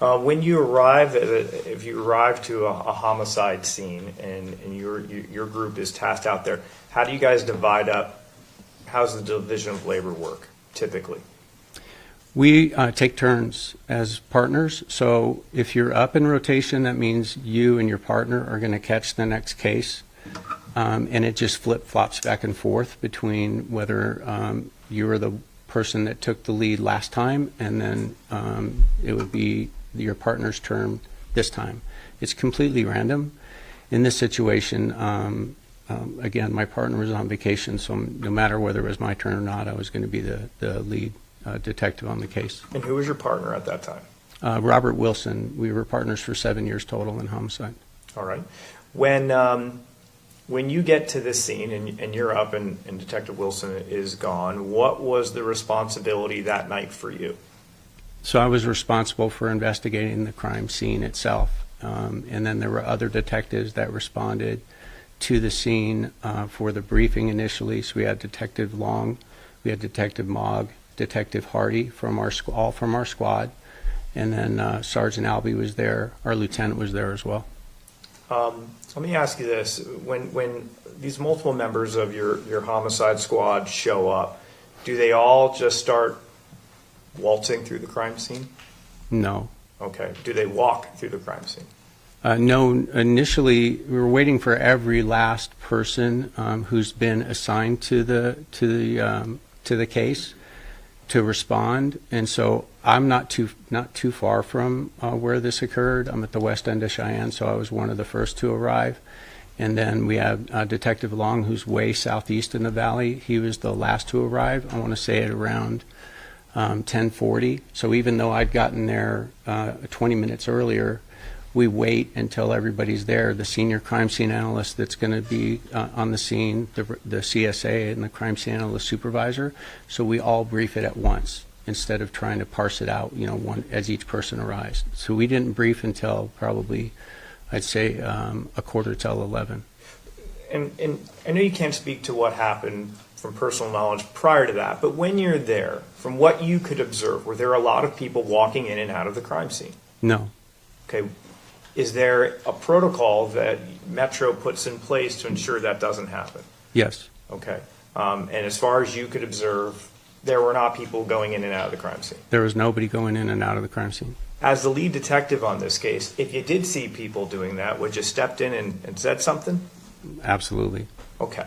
When you arrive, if you arrive to a homicide scene and your group is tasked out there, how do you guys divide up? How's the division of labor work typically? We take turns as partners. So if you're up in rotation, that means you and your partner are going to catch the next case. And it just flip-flops back and forth between whether you were the person that took the lead last time, and then it would be your partner's turn this time. It's completely random. In this situation, again, my partner was on vacation, so no matter whether it was my turn or not, I was going to be the lead detective on the case. And who was your partner at that time? Robert Wilson. We were partners for 7 years total in homicide. All right. When you get to this scene and you're up and Detective Wilson is gone, what was the responsibility that night for you? So I was responsible for investigating the crime scene itself. And then there were other detectives that responded to the scene for the briefing initially. So we had Detective Long, we had Detective Mogg, Detective Hardy all from our squad, and then Sergeant Albee was there. Our lieutenant was there as well. Let me ask you this: when these multiple members of your homicide squad show up, do they all just start waltzing through the crime scene? No. Okay. Do they walk through the crime scene? No. Initially, we were waiting for every last person who's been assigned to the case to respond, and so I'm not too far from where this occurred. I'm at the west end of Cheyenne, so I was one of the first to arrive. And then we have Detective Long, who's way southeast in the valley. He was the last to arrive. I want to say at around 10:40. So even though I'd gotten there 20 minutes earlier, we wait until everybody's there. The senior crime scene analyst that's going to be on the scene, the CSA and the crime scene analyst supervisor. So we all brief it at once instead of trying to parse it out, one as each person arrives. So we didn't brief until probably, I'd say, 11:15. And I know you can't speak to what happened from personal knowledge prior to that, but when you're there, from what you could observe, were there a lot of people walking in and out of the crime scene? No. Okay. Is there a protocol that Metro puts in place to ensure that doesn't happen? Yes. Okay. And as far as you could observe, there were not people going in and out of the crime scene? There was nobody going in and out of the crime scene. As the lead detective on this case, if you did see people doing that, would you stepped in and said something? Absolutely. Okay.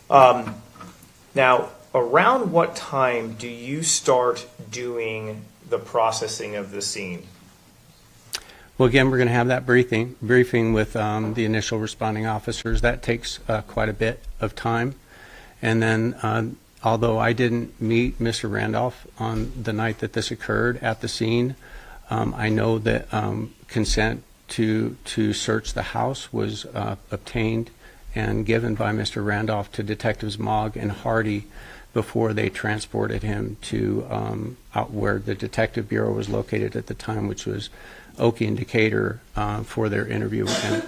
Now, around what time do you start doing the processing of the scene? Well, again, we're going to have that briefing with the initial responding officers. That takes quite a bit of time. And then, although I didn't meet Mr. Randolph on the night that this occurred at the scene, I know that consent to search the house was obtained and given by Mr. Randolph to Detectives Mogg and Hardy before they transported him to out where the Detective Bureau was located at the time, which was Okie and Decatur, for their interview with him.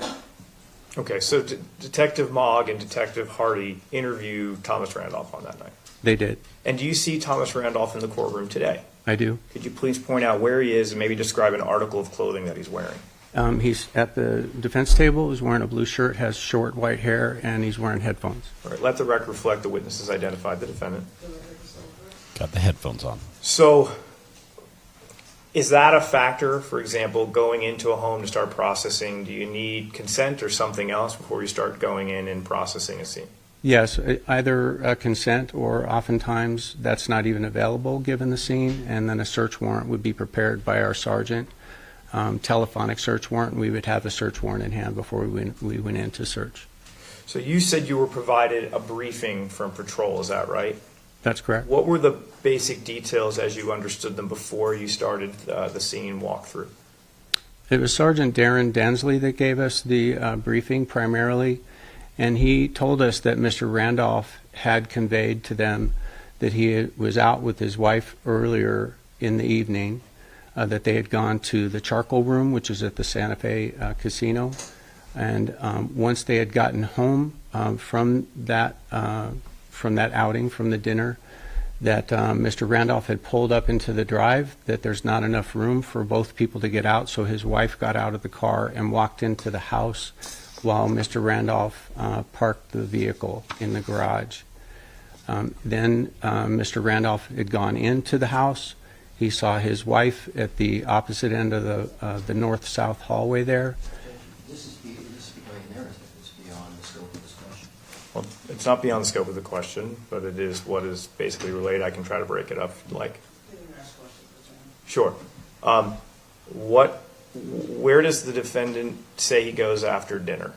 Okay, so Detective Mogg and Detective Hardy interviewed Thomas Randolph on that night. They did. And do you see Thomas Randolph in the courtroom today? I do. Could you please point out where he is and maybe describe an article of clothing that he's wearing? He's at the defense table. He's wearing a blue shirt, has short white hair, and he's wearing headphones. All right, let the record reflect the witnesses identified the defendant. Got the headphones on. So, is that a factor, for example, going into a home to start processing? Do you need consent or something else before you start going in and processing a scene? Yes, either consent or oftentimes that's not even available given the scene, and then a search warrant would be prepared by our sergeant. Telephonic search warrant, and we would have a search warrant in hand before we went in to search. So you said you were provided a briefing from patrol, is that right? That's correct. What were the basic details as you understood them before you started the scene walkthrough? It was Sergeant Darren Densley that gave us the briefing primarily, and he told us that Mr. Randolph had conveyed to them that he was out with his wife earlier in the evening, that they had gone to the charcoal room, which is at the Santa Fe Casino, and once they had gotten home from that outing, from the dinner, that Mr. Randolph had pulled up into the drive, that there's not enough room for both people to get out, so his wife got out of the car and walked into the house while Mr. Randolph parked the vehicle in the garage. Then Mr. Randolph had gone into the house. He saw his wife at the opposite end of the north-south hallway there. This is very narrative. It's beyond the scope of this question. Well, it's not beyond the scope of the question, but it is what is basically related. I can try to break it up if you'd like. Sure. Where does the defendant say he goes after dinner?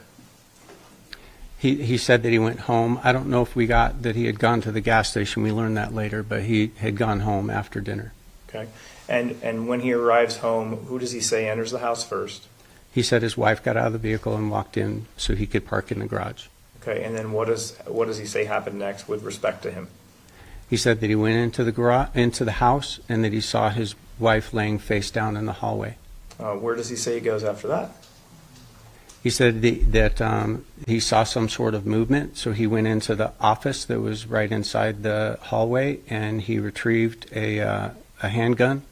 He said that he went home. I don't know if we got that he had gone to the gas station. We learned that later, but he had gone home after dinner. Okay. And when he arrives home, who does he say enters the house first? He said his wife got out of the vehicle and walked in so he could park in the garage. Okay. And then what does he say happened next with respect to him? He said that he went into the house and that he saw his wife laying face down in the hallway. Where does he say he goes after that? He said that he saw some sort of movement, so he went into the office that was right inside the hallway, and he retrieved a handgun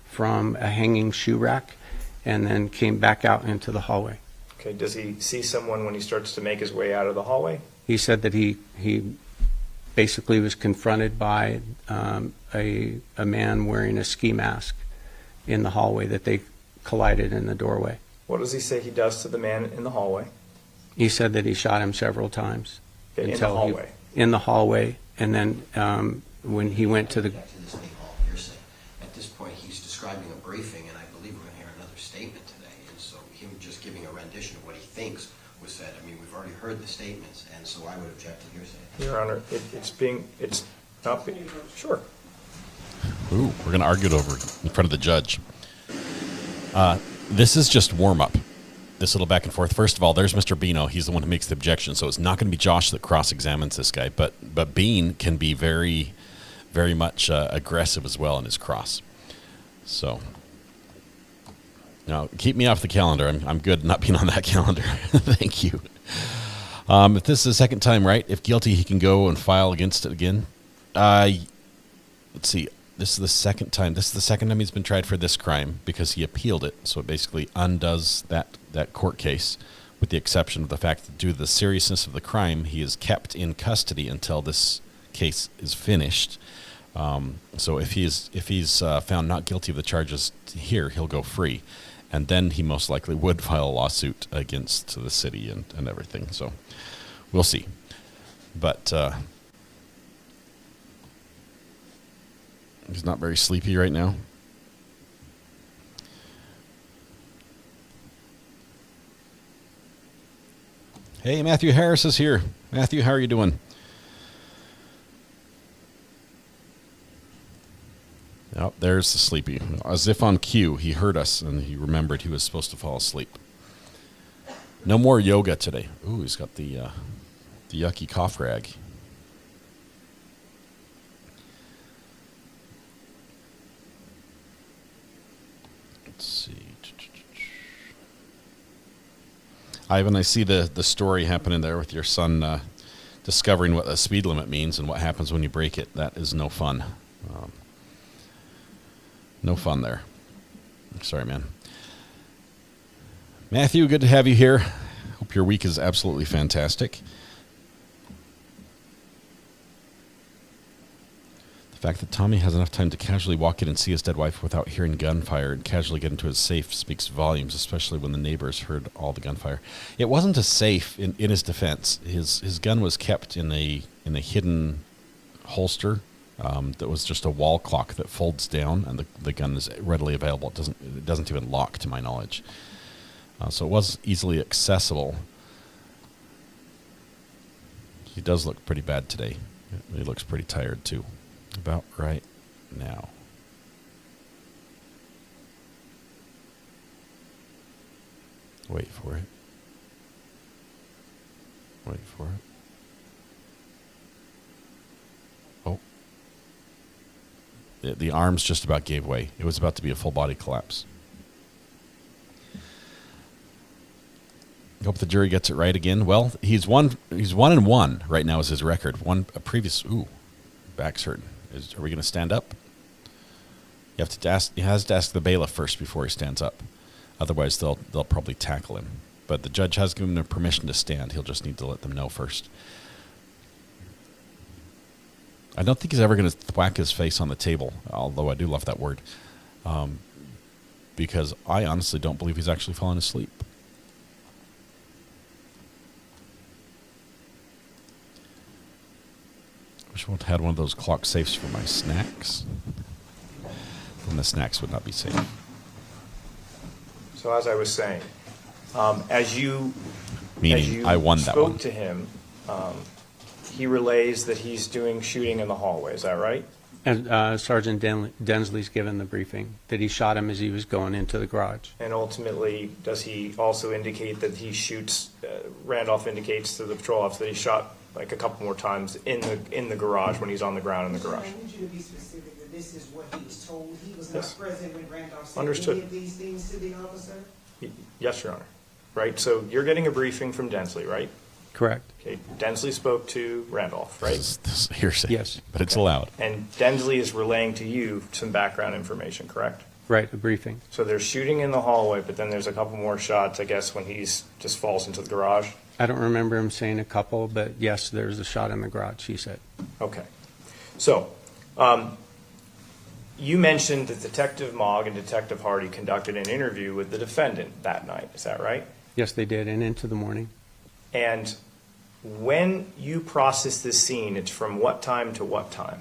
from a hanging shoe rack and then came back out into the hallway. Okay. Does he see someone when he starts to make his way out of the hallway? He said that he basically was confronted by a man wearing a ski mask in the hallway, that they collided in the doorway. What does he say he does to the man in the hallway? He said that he shot him several times. Okay, in the hallway? In the hallway, and then when he went to the... At this point, he's describing a briefing, and I believe we're going to hear another statement today, and so him just giving a rendition of what he thinks was said. I mean, we've already heard the statements, and so I would object to hearsay. Your Honor, it's not being... Sure. Ooh, we're going to argue it over in front of the judge. This is just warm-up, this little back and forth. First of all, there's Mr. Bino. He's the one who makes the objection, so it's not going to be Josh that cross-examines this guy. But Bean can be very, very much aggressive as well in his cross. So, now, keep me off the calendar. I'm good not being on that calendar. Thank you. If this is the second time, right, if guilty, he can go and file against it again. Let's see. This is the second time. This is the second time he's been tried for this crime because he appealed it. So it basically undoes that court case, with the exception of the fact that due to the seriousness of the crime, he is kept in custody until this case is finished. So if he's found not guilty of the charges here, he'll go free. And then he most likely would file a lawsuit against the city and everything. So we'll see. But he's not very sleepy right now. Hey, Matthew Harris is here. Matthew, how are you doing? Oh, there's the sleepy. As if on cue, he heard us and he remembered he was supposed to fall asleep. No more yoga today. Ooh, he's got the yucky cough rag. Let's see. Ivan, I see the story happening there with your son discovering what the speed limit means and what happens when you break it. That is no fun. No fun there. Sorry, man. Matthew, good to have you here. Hope your week is absolutely fantastic. The fact that Tommy has enough time to casually walk in and see his dead wife without hearing gunfire and casually get into his safe speaks volumes, especially when the neighbors heard all the gunfire. It wasn't a safe in his defense. His gun was kept in a hidden holster. That was just a wall clock that folds down, and the gun is readily available. It doesn't even lock, to my knowledge. So it was easily accessible. He does look pretty bad today. He looks pretty tired too. About right now. Wait for it. Wait for it. Oh. The arms just about gave way. It was about to be a full body collapse. I hope the jury gets it right again. Well, he's 1-1 right now is his record. Back's hurting. Are we going to stand up? He has to ask the bailiff first before he stands up. Otherwise, they'll probably tackle him. But the judge has given him permission to stand. He'll just need to let them know first. I don't think he's ever going to thwack his face on the table, although I do love that word, because I honestly don't believe he's actually fallen asleep. I wish I had one of those clock safes for my snacks. Then the snacks would not be safe. So as I was saying, as you I won that spoke one. to him, he relays that he's doing shooting in the hallway. Is that right? And Sergeant Densley's given the briefing that he shot him as he was going into the garage. And ultimately, does he also indicate that he shoots? Randolph indicates to the patrol officer that he shot like a couple more times in the garage when he's on the ground in the garage. I need you to be specific that this is what he was told. He was Yes. not present when Randolph said Understood. any of these things to the officer. Yes, Your Honor. Right. So you're getting a briefing from Densley, right? Correct. Okay. Densley spoke to Randolph, right? This is hearsay. Yes. But it's allowed. And Densley is relaying to you some background information, correct? Right, a briefing. So there's shooting in the hallway, but then there's a couple more shots, I guess, when he's just falls into the garage. I don't remember him saying a couple, but yes, there's a shot in the garage, he said. Okay. So, you mentioned that Detective Mogg and Detective Hardy conducted an interview with the defendant that night. Is that right? Yes, they did, and into the morning. And when you process this scene, it's from what time to what time?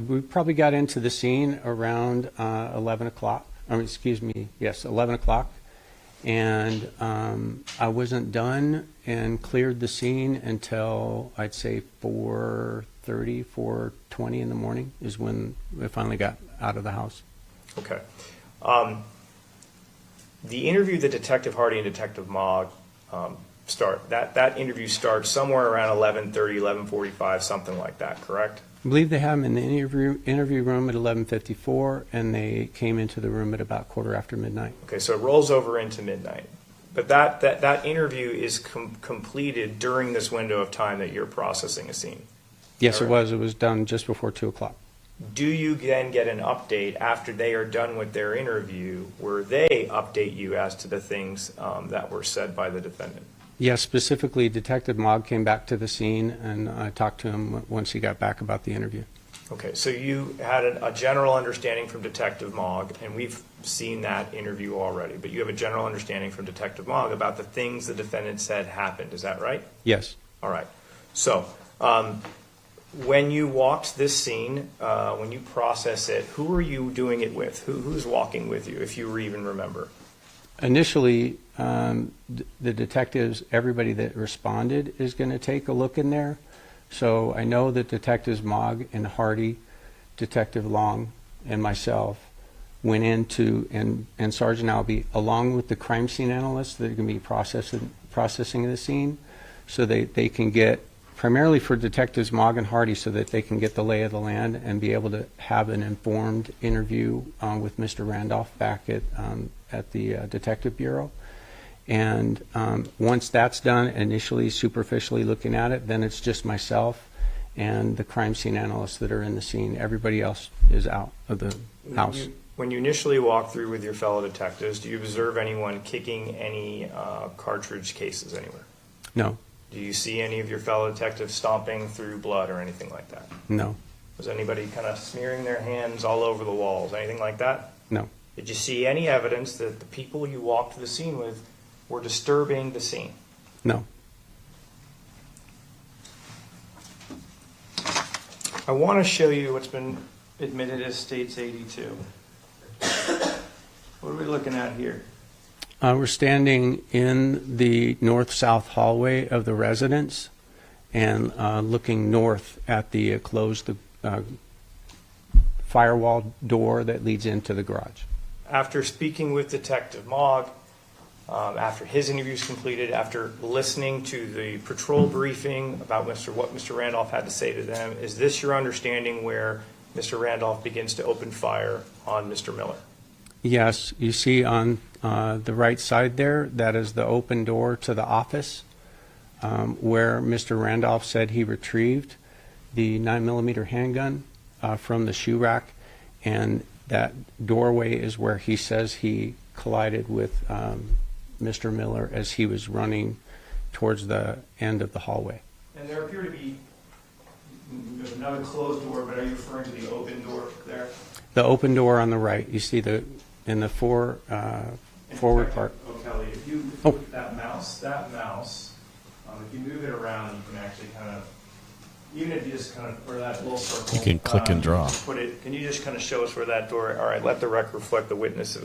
We probably got into the scene around 11 o'clock. 11 o'clock. And I wasn't done and cleared the scene until I'd say 4:30, 4:20 in the morning is when we finally got out of the house. Okay. The interview that Detective Hardy and Detective Mogg that interview starts somewhere around 11:30, 11:45, something like that, correct? I believe they had him in the interview room at 11:54, and they came into the room at about quarter after midnight. Okay, so it rolls over into midnight. But that interview is completed during this window of time that you're processing a scene. Yes, it was. It was done just before 2 o'clock. Do you then get an update after they are done with their interview where they update you as to the things that were said by the defendant? Yes, specifically, Detective Mogg came back to the scene, and I talked to him once he got back about the interview. Okay, so you had a general understanding from Detective Mogg, and we've seen that interview already, but you have a general understanding from Detective Mogg about the things the defendant said happened. Is that right? Yes. All right. So when you walked this scene, when you process it, who were you doing it with? Who's walking with you, if you even remember? Initially, the detectives, everybody that responded is going to take a look in there. So I know that Detectives Mogg and Hardy, Detective Long, and myself went into, and Sergeant Albee, along with the crime scene analysts that are going to be processing the scene, so they can get, primarily for Detectives Mogg and Hardy, so that they can get the lay of the land and be able to have an informed interview with Mr. Randolph back at the Detective Bureau. And once that's done, initially superficially looking at it, then it's just myself and the crime scene analysts that are in the scene. Everybody else is out of the house. When you initially walk through with your fellow detectives, do you observe anyone kicking any cartridge cases anywhere? No. Do you see any of your fellow detectives stomping through blood or anything like that? No. Was anybody kind of smearing their hands all over the walls, anything like that? No. Did you see any evidence that the people you walked to the scene with were disturbing the scene? No. I want to show you what's been admitted as States 82. What are we looking at here? We're standing in the north-south hallway of the residence and looking north at the closed firewall door that leads into the garage. After speaking with Detective Mogg, after his interview is completed, after listening to the patrol briefing about what Mr. Randolph had to say to them, is this your understanding where Mr. Randolph begins to open fire on Mr. Miller? Yes, you see on the right side there, that is the open door to the office where Mr. Randolph said he retrieved the 9mm handgun from the shoe rack, and that doorway is where he says he collided with Mr. Miller as he was running towards the end of the hallway. And there appear to be there's another closed door, but are you referring to the open door there? The open door on the right, you see in the forward part. Kelly, if you put that mouse, if you move it around, you can actually kind of, even if you just kind of, where that little circle. You can click and draw. Can you just kind of show us where that door, all right, let the record reflect the witness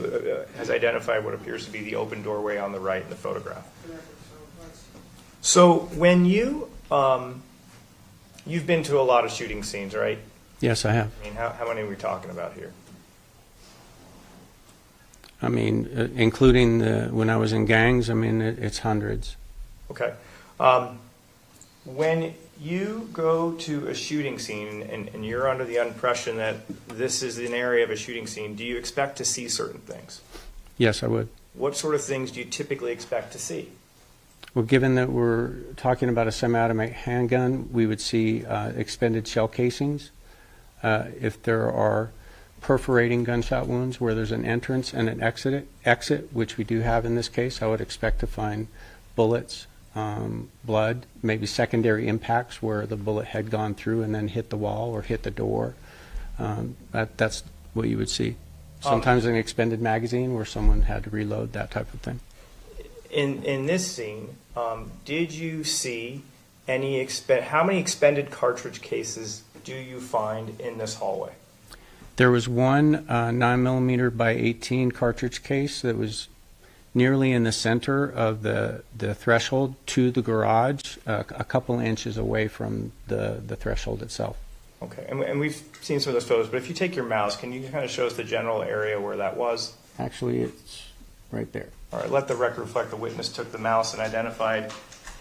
has identified what appears to be the open doorway on the right in the photograph. So when you've been to a lot of shooting scenes, right? Yes, I have. I mean, how many are we talking about here? I mean, including when I was in gangs, I mean, it's hundreds. Okay. When you go to a shooting scene and you're under the impression that this is an area of a shooting scene, do you expect to see certain things? Yes, I would. What sort of things do you typically expect to see? Well, given that we're talking about a semi-automatic handgun, we would see expended shell casings. If there are perforating gunshot wounds where there's an entrance and an exit, which we do have in this case, I would expect to find bullets, blood, maybe secondary impacts where the bullet had gone through and then hit the wall or hit the door. That's what you would see. Sometimes an expended magazine where someone had to reload, that type of thing. In this scene, did you see how many expended cartridge cases do you find in this hallway? There was one 9mm by 18 cartridge case that was nearly in the center of the threshold to the garage, a couple inches away from the threshold itself. Okay, and we've seen some of those photos, but if you take your mouse, can you kind of show us the general area where that was? Actually, it's right there. All right, let the record reflect the witness took the mouse and identified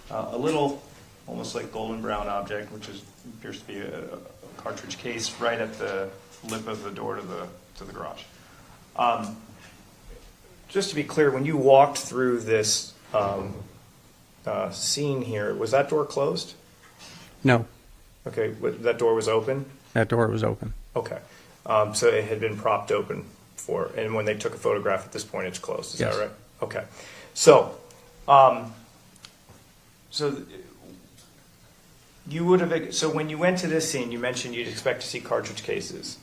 a little, almost like golden brown object, which appears to be a cartridge case right at the lip of the door to the garage. Just to be clear, when you walked through this scene here, was that door closed? No. Okay, that door was open? That door was open. Okay, so it had been propped open and when they took a photograph at this point, it's closed. Is Yes. that right? Okay, so you would have. So when you went to this scene, you mentioned you'd expect to see cartridge cases.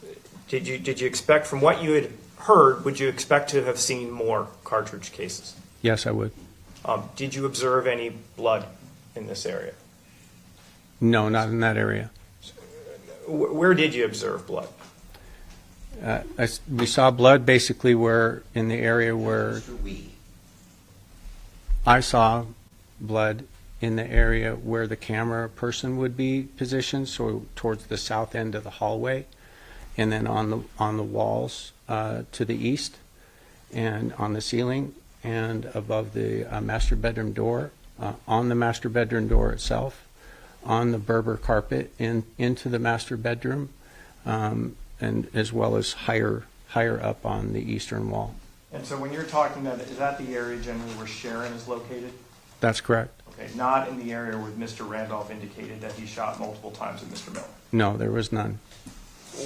Did you expect, from what you had heard, would you expect to have seen more cartridge cases? Yes, I would. Did you observe any blood in this area? No, not in that area. Where did you observe blood? We saw blood basically in the area where... I saw blood in the area where the camera person would be positioned, so towards the south end of the hallway, and then on the walls to the east, and on the ceiling, and above the master bedroom door, on the master bedroom door itself, on the Berber carpet into the master bedroom, and as well as higher up on the eastern wall. And so when you're talking about, is that the area generally where Sharon is located? That's correct. Okay, not in the area where Mr. Randolph indicated that he shot multiple times at Mr. Miller? No, there was none.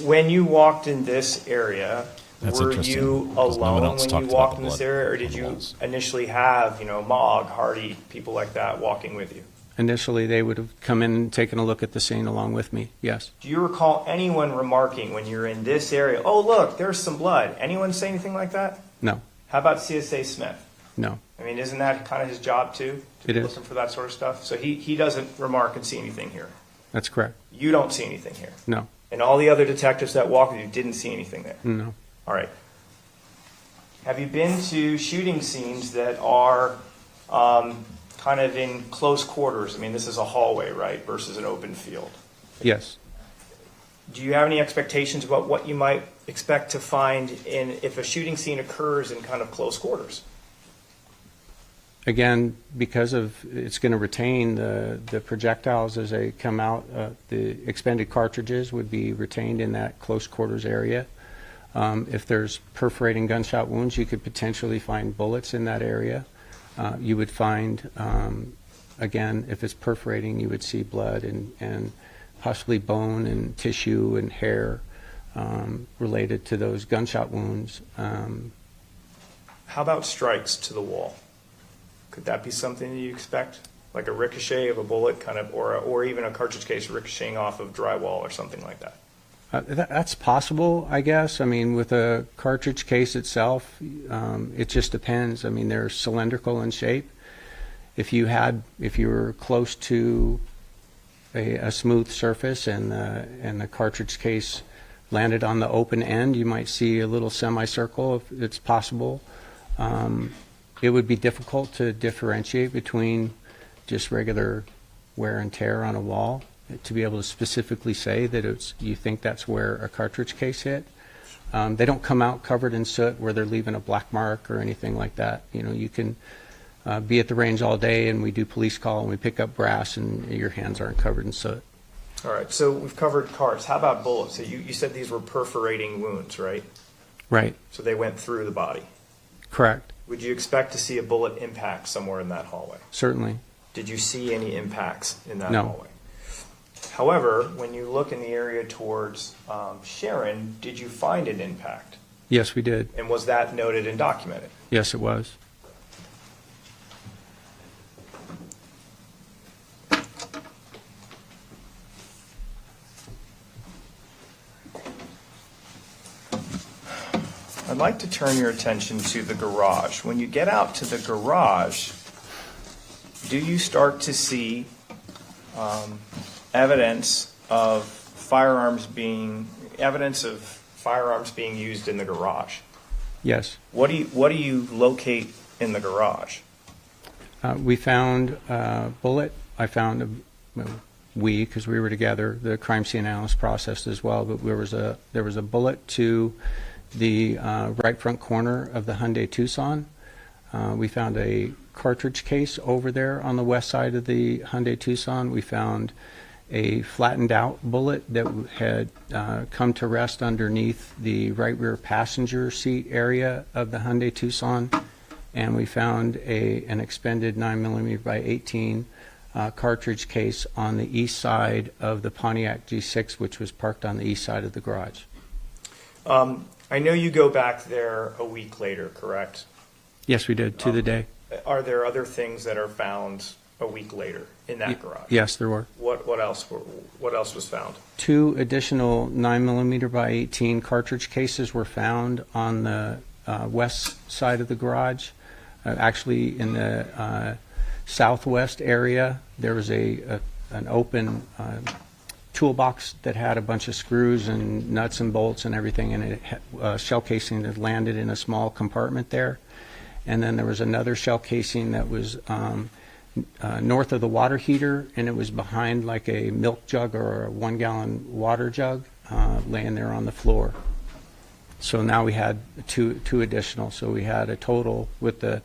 When you walked in this area, That's were interesting, you because no one alone else when talked you about walked the in this blood area, or on did the you walls. initially have, Mog, Hardy, people like that walking with you? Initially, they would have come in and taken a look at the scene along with me, yes. Do you recall anyone remarking when you're in this area, oh, look, there's some blood? Anyone say anything like that? No, How about CSA Smith? no. I mean, isn't that kind of his job too? To It be is. looking for that sort of stuff? So he doesn't remark and see anything here. That's correct. You don't see anything here. No, And all the other detectives that walked with you didn't see anything there. no. All right. Have you been to shooting scenes that are kind of in close quarters? I mean, this is a hallway, right, versus an open field. Yes. Do you have any expectations about what you might expect to find if a shooting scene occurs in kind of close quarters? Again, because of it's going to retain the projectiles as they come out, the expended cartridges would be retained in that close quarters area. If there's perforating gunshot wounds, you could potentially find bullets in that area. You would find, again, if it's perforating, you would see blood and possibly bone and tissue and hair related to those gunshot wounds. How about strikes to the wall? Could that be something that you expect? Like a ricochet of a bullet, kind of, or even a cartridge case ricocheting off of drywall or something like that? That's possible, I guess. I mean, with a cartridge case itself, it just depends. I mean, they're cylindrical in shape. If you were close to a smooth surface and the cartridge case landed on the open end, you might see a little semicircle if it's possible. It would be difficult to differentiate between just regular wear and tear on a wall to be able to specifically say that you think that's where a cartridge case hit. They don't come out covered in soot where they're leaving a black mark or anything like that. You can be at the range all day and we do police call and we pick up brass and your hands aren't covered in soot. All right, so we've covered carts. How about bullets? So you said these were perforating wounds, right? Right. So they went through the body. Correct. Would you expect to see a bullet impact somewhere in that hallway? Certainly. Did you see any impacts in that No. hallway? However, when you look in the area towards Sharon, did you find an impact? Yes, we did. And was that noted and documented? Yes, it was. I'd like to turn your attention to the garage. When you get out to the garage, do you start to see evidence of firearms being used in the garage? Yes. What do you locate in the garage? We found a bullet. I found because we were together, the crime scene analyst processed as well, but there was a bullet to the right front corner of the Hyundai Tucson. We found a cartridge case over there on the west side of the Hyundai Tucson. We found a flattened out bullet that had come to rest underneath the right rear passenger seat area of the Hyundai Tucson. And we found an expended 9mm by 18 cartridge case on the east side of the Pontiac G6, which was parked on the east side of the garage. I know you go back there a week later, correct? Yes, we did, to the day. Are there other things that are found a week later in that garage? Yes, there were. What else was found? 2 additional 9mm by 18 cartridge cases were found on the west side of the garage. Actually, in the southwest area, there was an open toolbox that had a bunch of screws and nuts and bolts and everything, and a shell casing that landed in a small compartment there. and then there was another shell casing that was north of the water heater, and it was behind like a milk jug or a 1 gallon water jug laying there on the floor. So now we had two additional. So we had a total with the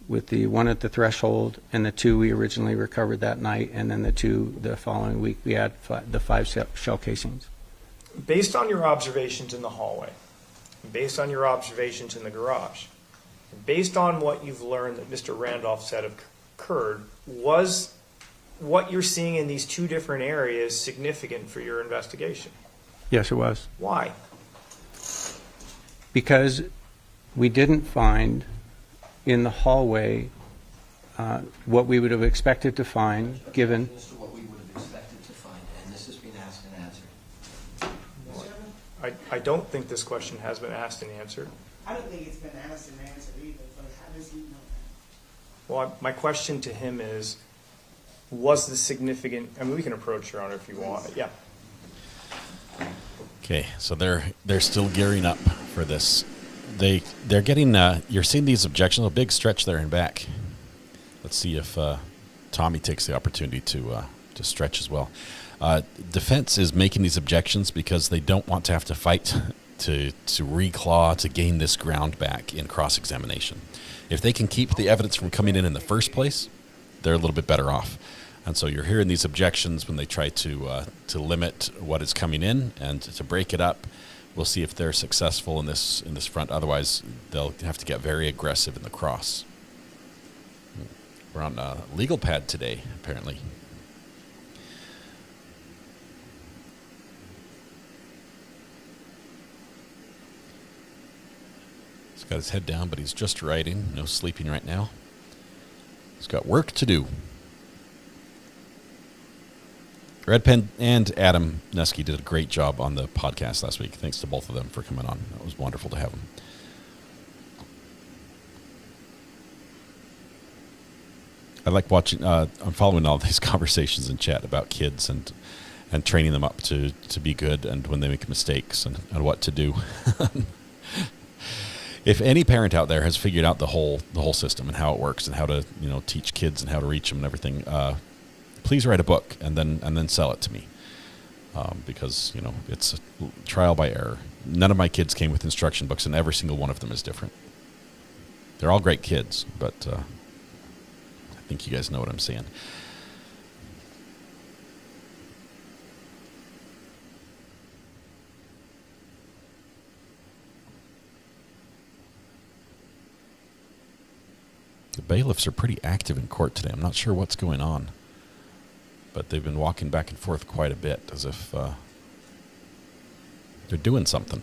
one at the threshold and the 2 we originally recovered that night, and then the 2 the following week. We had the 5 shell casings. Based on your observations in the hallway, based on your observations in the garage, based on what you've learned that Mr. Randolph said occurred, was what you're seeing in these 2 different areas significant for your investigation? Yes, it was. Why? Because we didn't find in the hallway what we would have expected to find, given. As to what we would have expected to find, and this has been asked and answered. I don't think this question has been asked and answered. I don't think it's been asked and answered either, but how does he know that? Well, my question to him is, was this significant? I mean, we can approach Your Honor if you want. Yeah. Okay, so they're still gearing up for this. They're getting. You're seeing these objections. A big stretch there and back. Let's see if Tommy takes the opportunity to stretch as well. Defense is making these objections because they don't want to have to fight to reclaw to gain this ground back in cross-examination. If they can keep the evidence from coming in the first place, they're a little bit better off. And so you're hearing these objections when they try to limit what is coming in and to break it up. We'll see if they're successful in this front. Otherwise, they'll have to get very aggressive in the cross. We're on a legal pad today, apparently. He's got his head down, but he's just writing. No sleeping right now. He's got work to do. Red Pen and Adam Neske did a great job on the podcast last week. Thanks to both of them for coming on. It was wonderful to have them. I like watching. I'm following all these conversations in chat about kids and training them up to be good, and when they make mistakes and what to do. If any parent out there has figured out the whole system and how it works and how to teach kids and how to reach them and everything, please write a book and then sell it to me, because it's a trial by error. None of my kids came with instruction books, and every single one of them is different. They're all great kids, but I think you guys know what I'm saying. The bailiffs are pretty active in court today. I'm not sure what's going on, but they've been walking back and forth quite a bit as if they're doing something.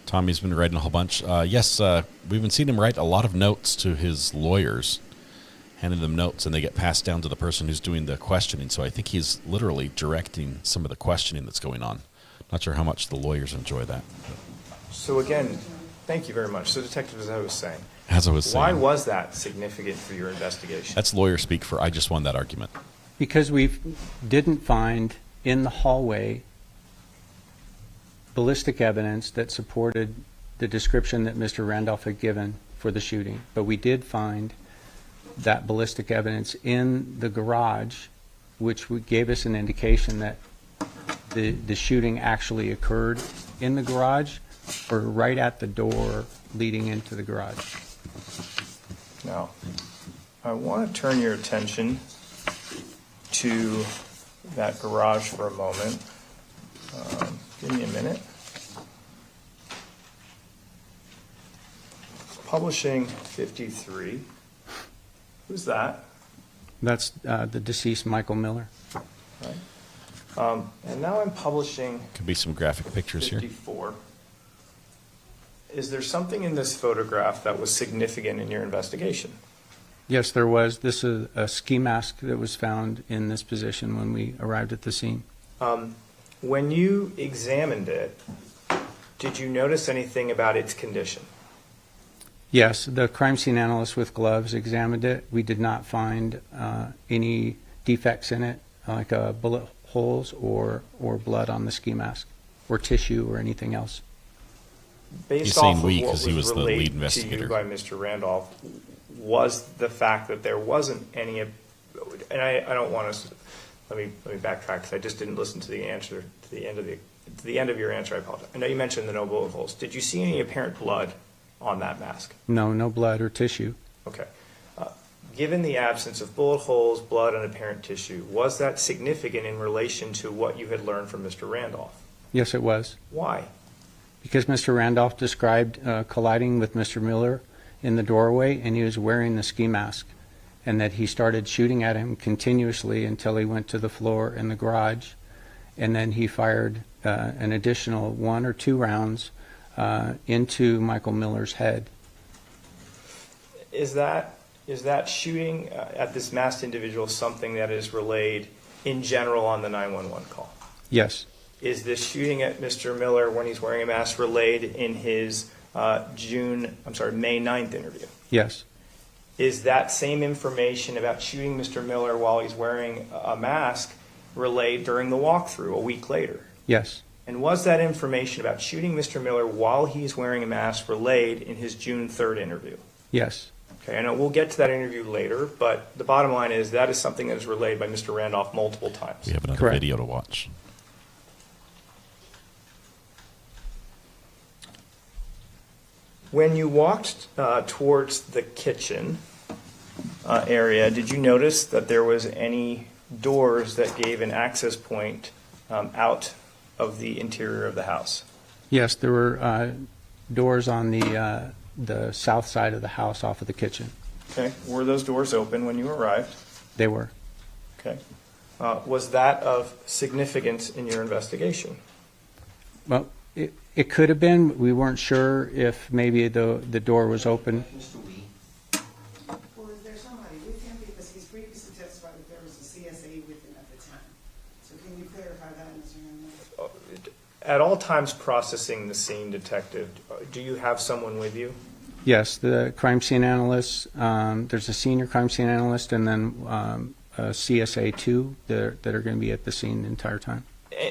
Tommy's been writing a whole bunch. Yes, we've been seeing him write a lot of notes to his lawyers, handing them notes, and they get passed down to the person who's doing the questioning. So I think he's literally directing some of the questioning that's going on. Not sure how much the lawyers enjoy that. So again, thank you very much. So, Detective, as I was saying, why was that significant for your investigation? That's lawyer speak for I just won that argument. Because we didn't find in the hallway ballistic evidence that supported the description that Mr. Randolph had given for the shooting. But we did find that ballistic evidence in the garage, which gave us an indication that the shooting actually occurred in the garage or right at the door leading into the garage. Now, I want to turn your attention to that garage for a moment. Give me a minute. Publishing 53. Who's that? That's the deceased Michael Miller. Right. And now I'm publishing. Could be some graphic pictures 54. here. Is there something in this photograph that was significant in your investigation? Yes, there was. This is a ski mask that was found in this position when we arrived at the scene. When you examined it, did you notice anything about its condition? Yes, the crime scene analyst with gloves examined it. We did not find any defects in it, like bullet holes or blood on the ski mask, or tissue or anything else. based He's off saying of we what 'cause he was the lead relayed to investigator. you by Mr. Randolph, was the fact that there wasn't any, and I don't want to, let me backtrack because I just didn't listen to the answer to the end of your answer. I apologize. I know you mentioned the no bullet holes. Did you see any apparent blood on that mask? No blood or tissue. Okay. Given the absence of bullet holes, blood, and apparent tissue, was that significant in relation to what you had learned from Mr. Randolph? Yes, it was. Why? Because Mr. Randolph described colliding with Mr. Miller in the doorway, and he was wearing the ski mask, and that he started shooting at him continuously until he went to the floor in the garage, and then he fired an additional 1 or 2 rounds into Michael Miller's head. Is that shooting at this masked individual something that is relayed in general on the 911 call? Yes. Is this shooting at Mr. Miller when he's wearing a mask relayed in his May 9th interview? Yes. Is that same information about shooting Mr. Miller while he's wearing a mask relayed during the walkthrough a week later? Yes. And was that information about shooting Mr. Miller while he's wearing a mask relayed in his June 3rd interview? Yes. Okay, I know we'll get to that interview later, but the bottom line is that is something that is relayed by Mr. Randolph multiple times. We have another Correct. video to watch. When you walked towards the kitchen area, did you notice that there was any doors that gave an access point out of the interior of the house? Yes, there were doors on the south side of the house off of the kitchen. Okay, were those doors open when you arrived? They were. Okay. Was that of significance in your investigation? Well, it could have been. We weren't sure if maybe the door was open. Well, is there somebody with him? Because he's previously testified that there was a CSA with him at the time. So can you clarify that, Mr. Randolph? At all times processing the scene, Detective, do you have someone with you? Yes, the crime scene analyst. There's a senior crime scene analyst, and then a CSA 2 that are going to be at the scene the entire time.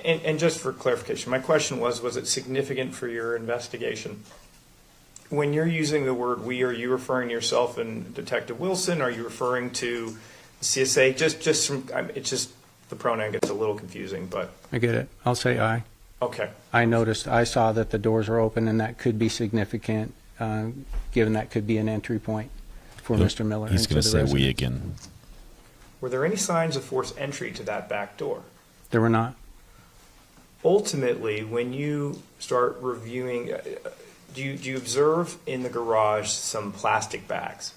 And just for clarification, my question was it significant for your investigation? When you're using the word we, are you referring to yourself and Detective Wilson? Are you referring to the CSA? It's just the pronoun gets a little confusing, but. I get it. I'll say I. Okay. I saw that the doors are open, and that could be significant, given that could be an entry point for Mr. Miller. He's going to say residence. we again. Were there any signs of forced entry to that back door? There were not. Ultimately, when you start reviewing, do you observe in the garage some plastic bags?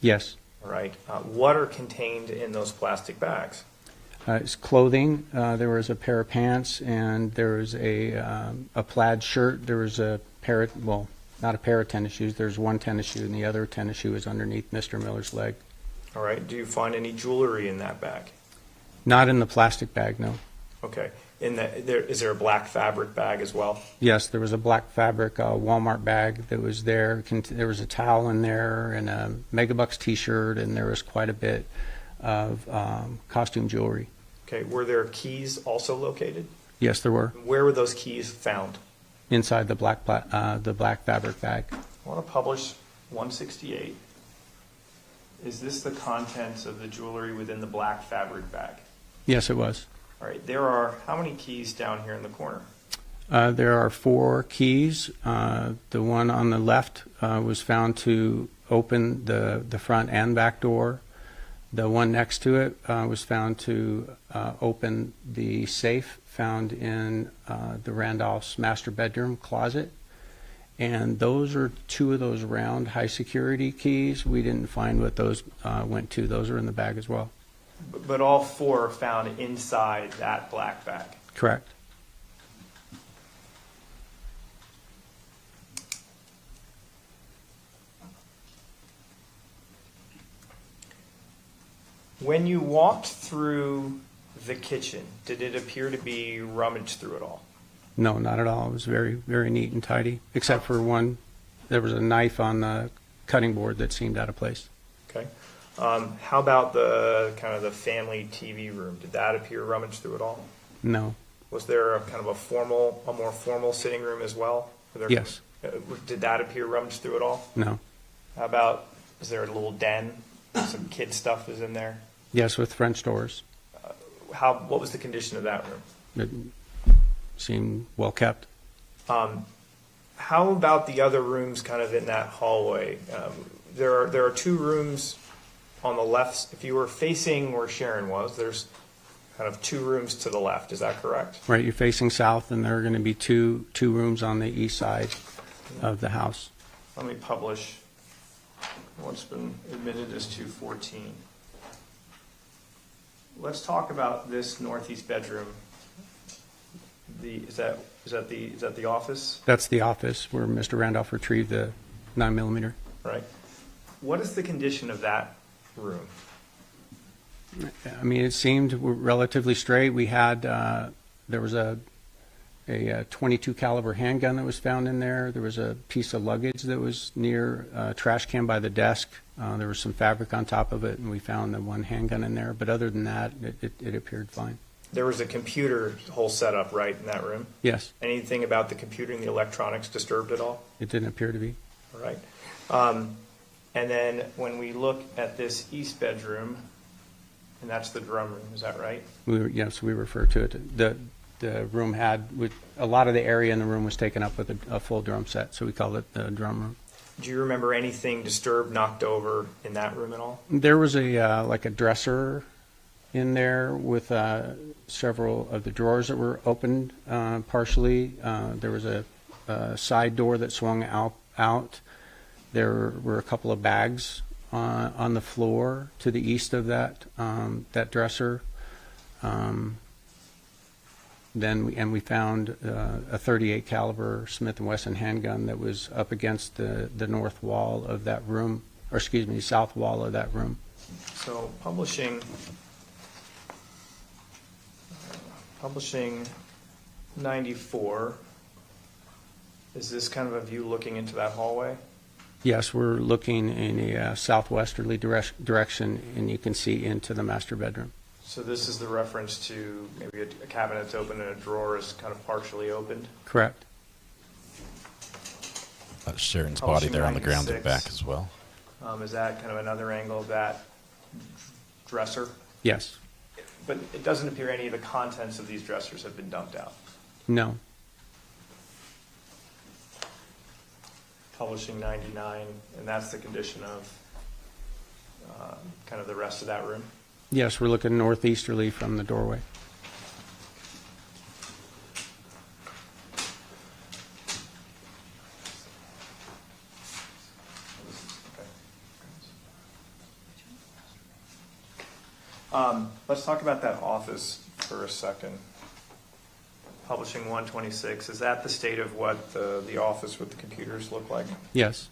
Yes. All right. What are contained in those plastic bags? It's clothing. There was a pair of pants, and there was a plaid shirt. There was a pair of, well, not a pair of tennis shoes. There's one tennis shoe, and the other tennis shoe is underneath Mr. Miller's leg. All right. Do you find any jewelry in that bag? Not in the plastic bag, no. Okay. Is there a black fabric bag as well? Yes, there was a black fabric Walmart bag that was there. There was a towel in there and a Megabucks T-shirt, and there was quite a bit of costume jewelry. Okay. Were there keys also located? Yes, there were. Where were those keys found? Inside the black fabric bag. I want to publish 168. Is this the contents of the jewelry within the black fabric bag? Yes, it was. All right. There are how many keys down here in the corner? There are 4 keys. The one on the left was found to open the front and back door. The one next to it was found to open the safe found in the Randolph's master bedroom closet. And those are 2 of those round high security keys. We didn't find what those went to. Those are in the bag as well. But all 4 are found inside that black bag. Correct. When you walked through the kitchen, did it appear to be rummaged through at all? No, not at all. It was very, very neat and tidy, except for one. There was a knife on the cutting board that seemed out of place. Okay. How about the kind of the family TV room? Did that appear rummaged through at all? No. Was there a kind of a more formal sitting room as well? Yes. Did that appear rummaged through at all? No. How about, is there a little den? Some kid stuff is in there? Yes, with French doors. What was the condition of that room? It seemed well kept. How about the other rooms kind of in that hallway? There are two rooms on the left. If you were facing where Sharon was, there's kind of two rooms to the left. Is that correct? Right, you're facing south, and there are going to be two rooms on the east side of the house. Let me publish what's been admitted as 214. Let's talk about this northeast bedroom. Is that the office? That's the office where Mr. Randolph retrieved the 9mm. Right. What is the condition of that room? I mean, it seemed relatively straight. We had there was a 22 caliber handgun that was found in there. There was a piece of luggage that was near a trash can by the desk. There was some fabric on top of it, and we found the one handgun in there. But other than that, it appeared fine. There was a computer whole setup, right, in that room? Yes. Anything about the computer and the electronics disturbed at all? It didn't appear to be. All right. And then when we look at this east bedroom, and that's the drum room, is that right? Yes, we refer to it. The room had, a lot of the area in the room was taken up with a full drum set, so we called it the drum room. Do you remember anything disturbed, knocked over in that room at all? There was like a dresser in there with several of the drawers that were opened partially. There was a side door that swung out. There were a couple of bags on the floor to the east of that dresser. Then we found a .38 caliber Smith & Wesson handgun that was up against the north wall of that room, or excuse me, south wall of that room. So publishing 94, is this kind of a view looking into that hallway? Yes, we're looking in a southwesterly direction, and you can see into the master bedroom. So this is the reference to maybe a cabinet that's open and a drawer is kind of partially opened? Correct. That's Sharon's body there on the ground and back as well. Is that kind of another angle of that dresser? Yes. But it doesn't appear any of the contents of these dressers have been dumped out. No. Publishing 99, and that's the condition of kind of the rest of that room? Yes, we're looking northeasterly from the doorway. Let's talk about that office for a second. Publishing 126, is that the state of what the office with the computers look like? Yes.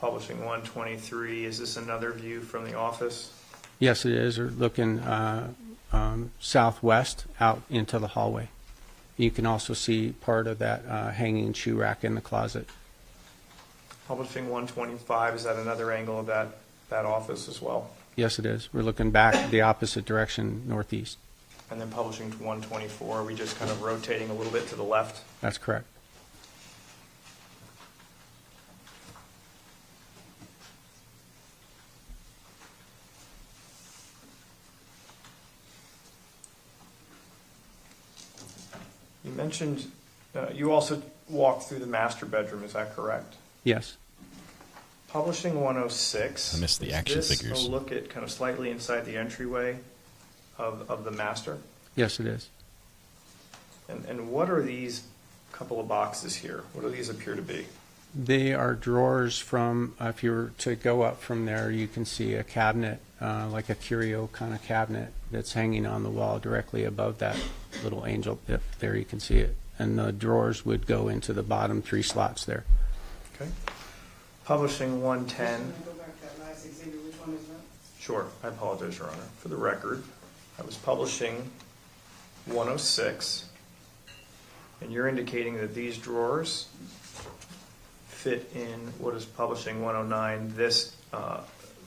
Publishing 123, is this another view from the office? Yes, it is. We're looking southwest out into the hallway. You can also see part of that hanging shoe rack in the closet. Publishing 125, is that another angle of that office as well? Yes, it is. We're looking back the opposite direction, northeast. And then publishing to 124, are we just kind of rotating a little bit to the left? That's correct. You mentioned you also walked through the master bedroom, is that correct? Yes. Publishing 106. I missed the action is this figures. a look at kind of slightly inside the entryway of the master? Yes, it is. And what are these couple of boxes here? What do these appear to be? They are drawers from, if you were to go up from there, you can see a cabinet, like a curio kind of cabinet that's hanging on the wall directly above that little angel. If there you can see it. And the drawers would go into the bottom 3 slots there. Okay. Publishing 110. Can I go back to that last exhibit? Which one is that? Sure. I apologize, Your Honor. For the record, I was publishing 106, and you're indicating that these drawers fit in what is publishing 109, this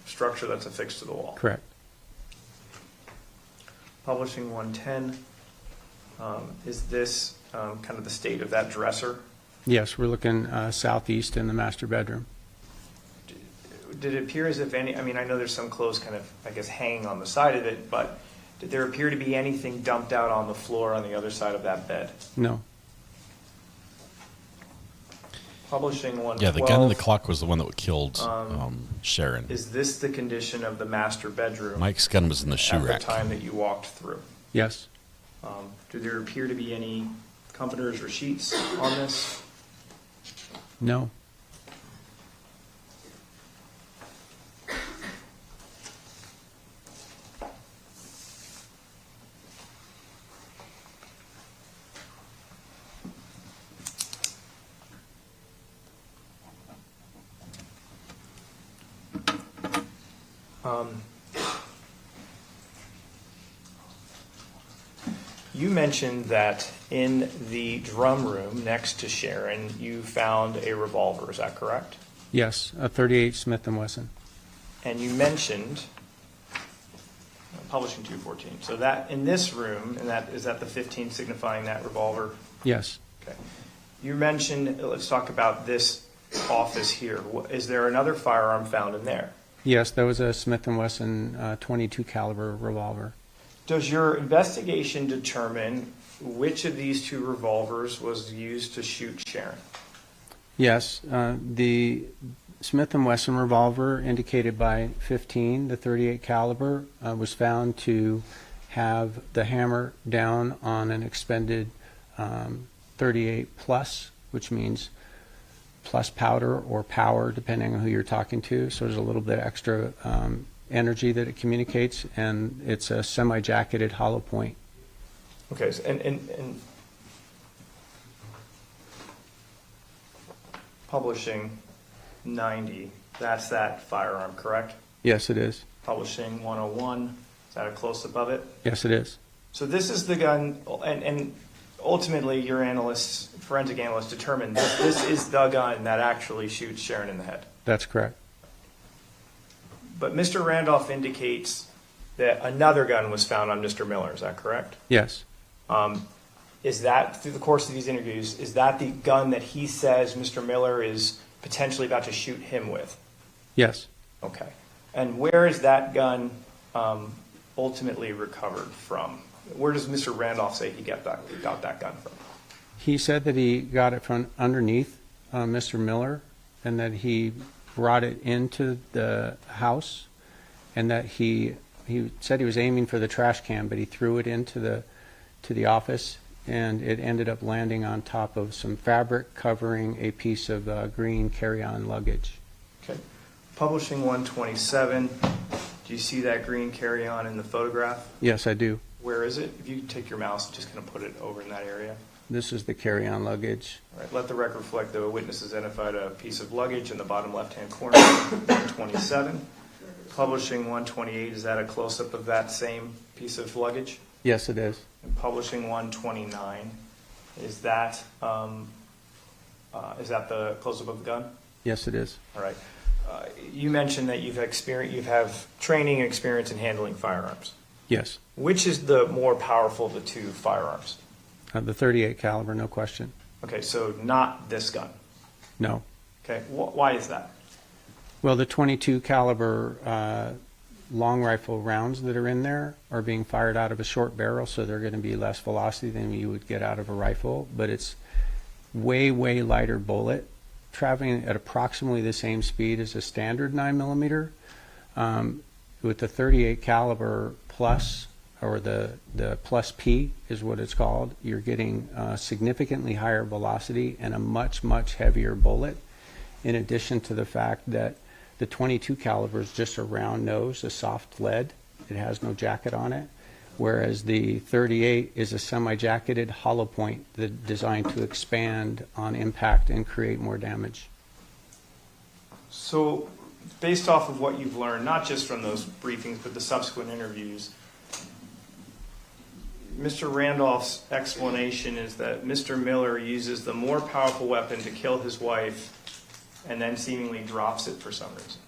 structure that's affixed to the wall. Correct. Publishing 110, is this kind of the state of that dresser Yes, we're looking southeast in the master bedroom. Did it appear as if any, I mean, I know there's some clothes kind of, I guess, hanging on the side of it, but did there appear to be anything dumped out on the floor on the other side of that bed? No. Publishing 112. Yeah, the gun in the clock was the one that killed Sharon. Is this the condition of the master bedroom? Mike's gun was in the shoe at rack. the time that you walked through? Yes. Do there appear to be any comforters or sheets on this? No. You mentioned that in the drum room next to Sharon, you found a revolver. Is that correct? Yes, a .38 Smith & Wesson. And you mentioned publishing 214. So that in this room, and that is that the 15 signifying that revolver? Yes. Okay. You mentioned, let's talk about this office here. Is there another firearm found in there? Yes, that was a Smith & Wesson 22 caliber revolver. Does your investigation determine which of these two revolvers was used to shoot Sharon? Yes, the Smith & Wesson revolver indicated by 15, the .38 caliber, was found to have the hammer down on an expended .38 plus, which means plus powder or power, depending on who you're talking to. So there's a little bit extra energy that it communicates, and it's a semi-jacketed hollow point. Okay, so, and publishing 90, that's that firearm, correct? Yes, it is. Publishing 101, is that a close-up of it? Yes, it is. So this is the gun, and ultimately your analysts, forensic analysts, determined that this is the gun that actually shoots Sharon in the head. That's correct. But Mr. Randolph indicates that another gun was found on Mr. Miller. Is that correct? Yes. Is that, through the course of these interviews, is that the gun that he says Mr. Miller is potentially about to shoot him with? Yes. Okay. And where is that gun ultimately recovered from? Where does Mr. Randolph say he got that gun from? He said that he got it from underneath Mr. Miller, and that he brought it into the house, and that he said he was aiming for the trash can, but he threw it into the office, and it ended up landing on top of some fabric covering a piece of green carry-on luggage. Okay. Publishing 127. Do you see that green carry-on in the photograph? Yes, I do. Where is it? If you take your mouse, just kind of put it over in that area. This is the carry-on luggage. All right, let the record reflect the witness identified a piece of luggage in the bottom left-hand corner, 127. Publishing 128, is that a close-up of that same piece of luggage? Yes, it is. And publishing 129, is that the close-up of the gun? Yes, it is. All right. You mentioned that you have training and experience in handling firearms. Yes. Which is the more powerful of the two firearms? The .38 caliber, no question. Okay, so not this gun. No. Okay, why is that? Well, the .22 caliber long rifle rounds that are in there are being fired out of a short barrel, so they're going to be less velocity than you would get out of a rifle, but it's way, way lighter bullet, traveling at approximately the same speed as a standard 9mm. With the .38 caliber plus, or the plus P is what it's called, you're getting significantly higher velocity and a much, much heavier bullet, in addition to the fact that the .22 caliber is just a round nose, a soft lead. It has no jacket on it, whereas the .38 is a semi-jacketed hollow point that designed to expand on impact and create more damage. So, based off of what you've learned, not just from those briefings, but the subsequent interviews, Mr. Randolph's explanation is that Mr. Miller uses the more powerful weapon to kill his wife and then seemingly drops it for some reason.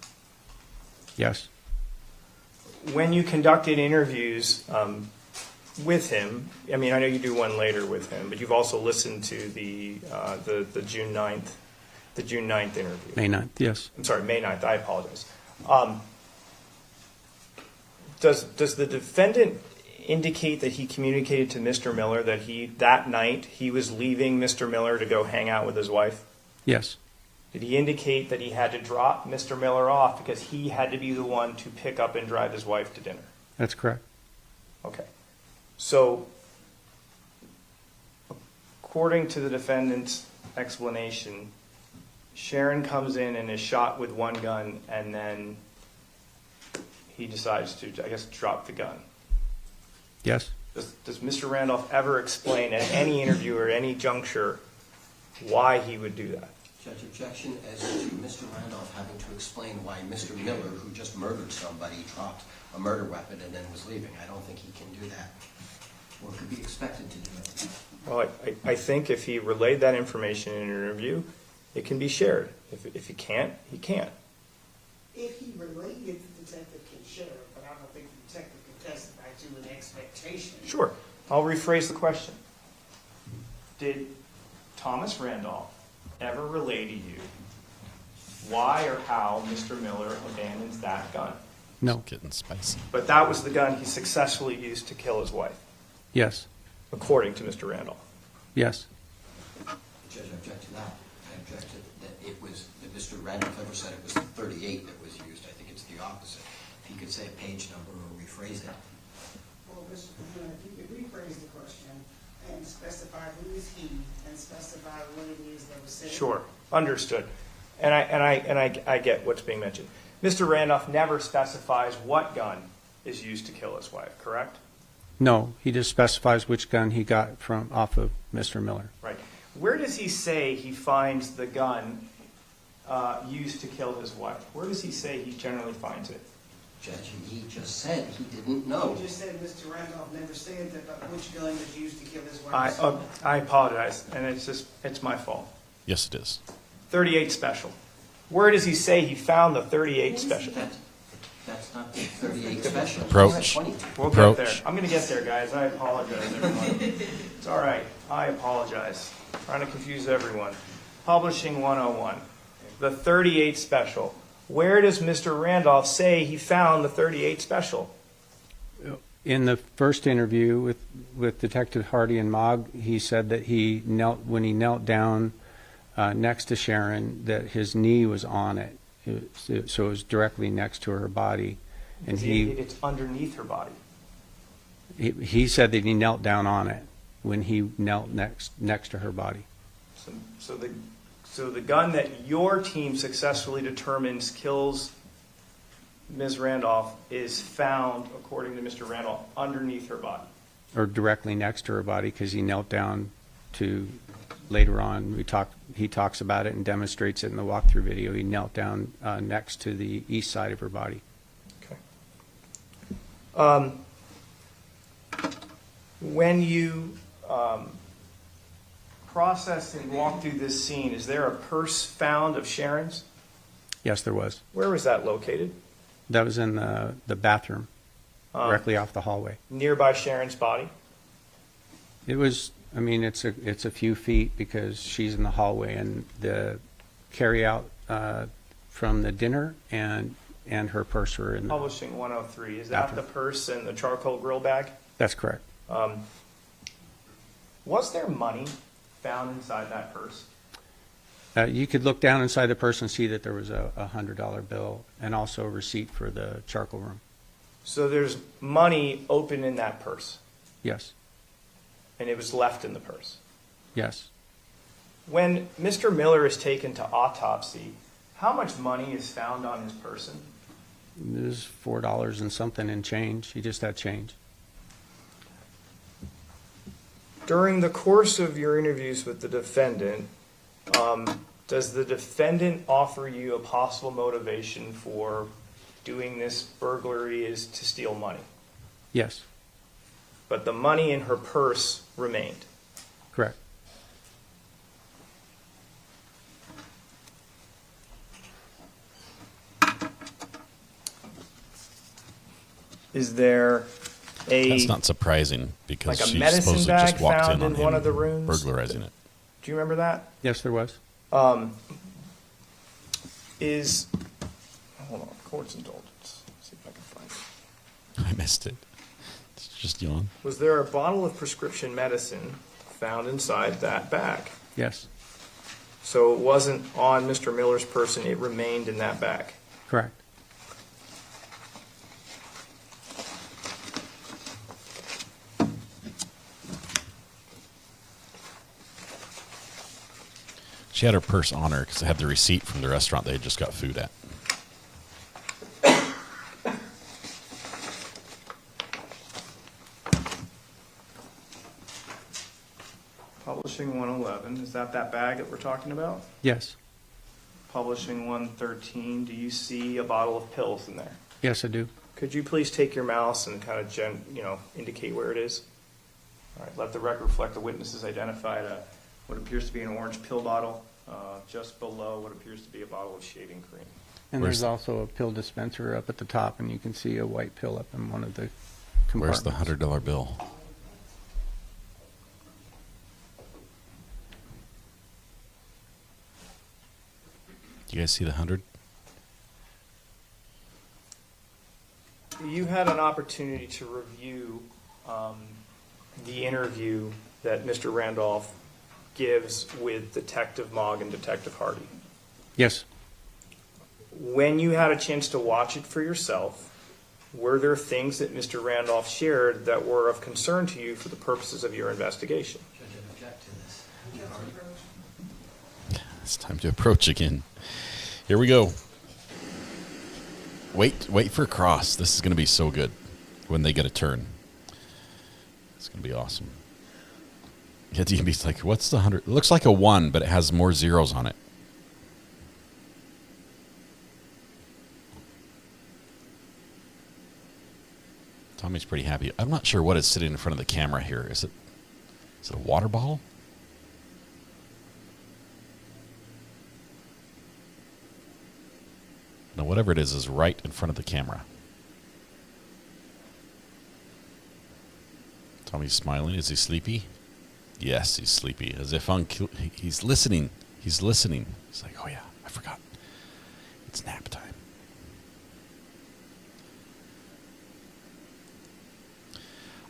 Yes. When you conducted interviews with him. I mean, I know you do one later with him, but you've also listened to the June 9th, interview. May 9th, yes. I'm sorry, May 9th. I apologize. Does the defendant indicate that he communicated to Mr. Miller that that night he was leaving Mr. Miller to go hang out with his wife? Yes. Did he indicate that he had to drop Mr. Miller off because he had to be the one to pick up and drive his wife to dinner? That's correct. Okay. So, according to the defendant's explanation, Sharon comes in and is shot with one gun, and then he decides to, I guess, drop the gun. Yes. Does Mr. Randolph ever explain at any interview or any juncture why he would do that? Judge, objection as to Mr. Randolph having to explain why Mr. Miller, who just murdered somebody, dropped a murder weapon and then was leaving. I don't think he can do that, or could be expected to do it. Well, I think if he relayed that information in an interview, it can be shared. If he can't, he can't. If he relayed it, the detective can share it, but I don't think the detective can testify to an expectation. Sure. I'll rephrase the question. Did Thomas Randolph ever relay to you why or how Mr. Miller abandons that gun? No. It's getting spicy. But that was the gun he successfully used to kill his wife, Yes. according to Mr. Randolph. Yes. Judge, I object to that. I object to that it was, that Mr. Randolph ever said it was the 38 that was used. I think it's the opposite. If he could say a page number or rephrase it. Well, Mr. President, if you could rephrase the question and specify who is he and specify what it is that was said. Sure. Understood. And I get what's being mentioned. Mr. Randolph never specifies what gun is used to kill his wife, correct? No, he just specifies which gun he got from off of Mr. Miller. Right. Where does he say he finds the gun used to kill his wife? Where does he say he generally finds it? Judge, he just said he didn't know. You just said Mr. Randolph never said that which gun was used to kill his wife. I apologize, and it's my fault. Yes, it is. 38 special. Where does he say he found the 38 special? That's not the 38 special. Approach. We'll get there. I'm going to get there, guys. I apologize, everyone. It's all right. I apologize. Trying to confuse everyone. Publishing 101. The 38 special. Where does Mr. Randolph say he found the 38 special? In the first interview with Detective Hardy and Mogg, he said that when he knelt down next to Sharon, that his knee was on it. So it was directly next to her body. And it's underneath her body. He said that he knelt down on it when he knelt next to her body. So the gun that your team successfully determines kills Ms. Randolph is found, according to Mr. Randolph, underneath her body. Or directly next to her body, because he knelt down to, later on, he talks about it and demonstrates it in the walkthrough video. He knelt down next to the east side of her body. Okay. When you process and walk through this scene, is there a purse found of Sharon's? Yes, there was. Where was that located? That was in the bathroom, directly off the hallway. Nearby Sharon's body? It was, I mean, it's a few feet because she's in the hallway, and the carry out from the dinner and her purse were in the... Publishing 103. Is that the purse and the charcoal grill bag? That's correct. Was there money found inside that purse? You could look down inside the purse and see that there was a $100 bill and also a receipt for the charcoal room. So there's money open in that purse? Yes. And it was left in the purse? Yes. When Mr. Miller is taken to autopsy, how much money is found on his person? There's $4 and something in change. He just had change. During the course of your interviews with the defendant, does the defendant offer you a possible motivation for doing this burglary is to steal money? Yes. But the money in her purse remained? Correct. Is there That's not surprising because like a she medicine supposedly bag just walked found in on in one him of the rooms? burglarizing it. Do you remember that? Yes, there was. Hold on, court's indulgence. Let's see if I can find it. I missed it. It's just yawn. Was there a bottle of prescription medicine found inside that bag? Yes, So it wasn't on Mr. Miller's person, it remained in that bag. correct. She had her purse on her because I had the receipt from the restaurant they had just got food at. Publishing 111, is that bag that we're talking about? Yes, Publishing 113, do you see a bottle of pills in there? yes, I do. Could you please take your mouse and kind of indicate where it is? All right, let the record reflect the witnesses identified what appears to be an orange pill bottle just below what appears to be a bottle of shaving cream. And there's also a pill dispenser up at the top, and you can see a white pill up in one of the Where's compartments. the $100 bill? Do you guys see the 100? You had an opportunity to review the interview that Mr. Randolph gives with Detective Mogg and Detective Hardy. Yes, When you had a chance to watch it for yourself, were there things that Mr. Randolph shared that were of concern to you for the purposes of your investigation? Judge, I object to this. It's time to approach again. Here we go. Wait for a cross. This is going to be so good when they get a turn. It's going to be awesome. Yeah, DMB's like, what's the 100? It looks like a 1, but it has more zeros on it. Tommy's pretty happy. I'm not sure what is sitting in front of the camera here. Is it a water bottle? No, whatever it is right in front of the camera. Tommy's smiling. Is he sleepy? Yes, he's sleepy. As if he's listening. He's listening. He's like, oh yeah, I forgot. It's nap time.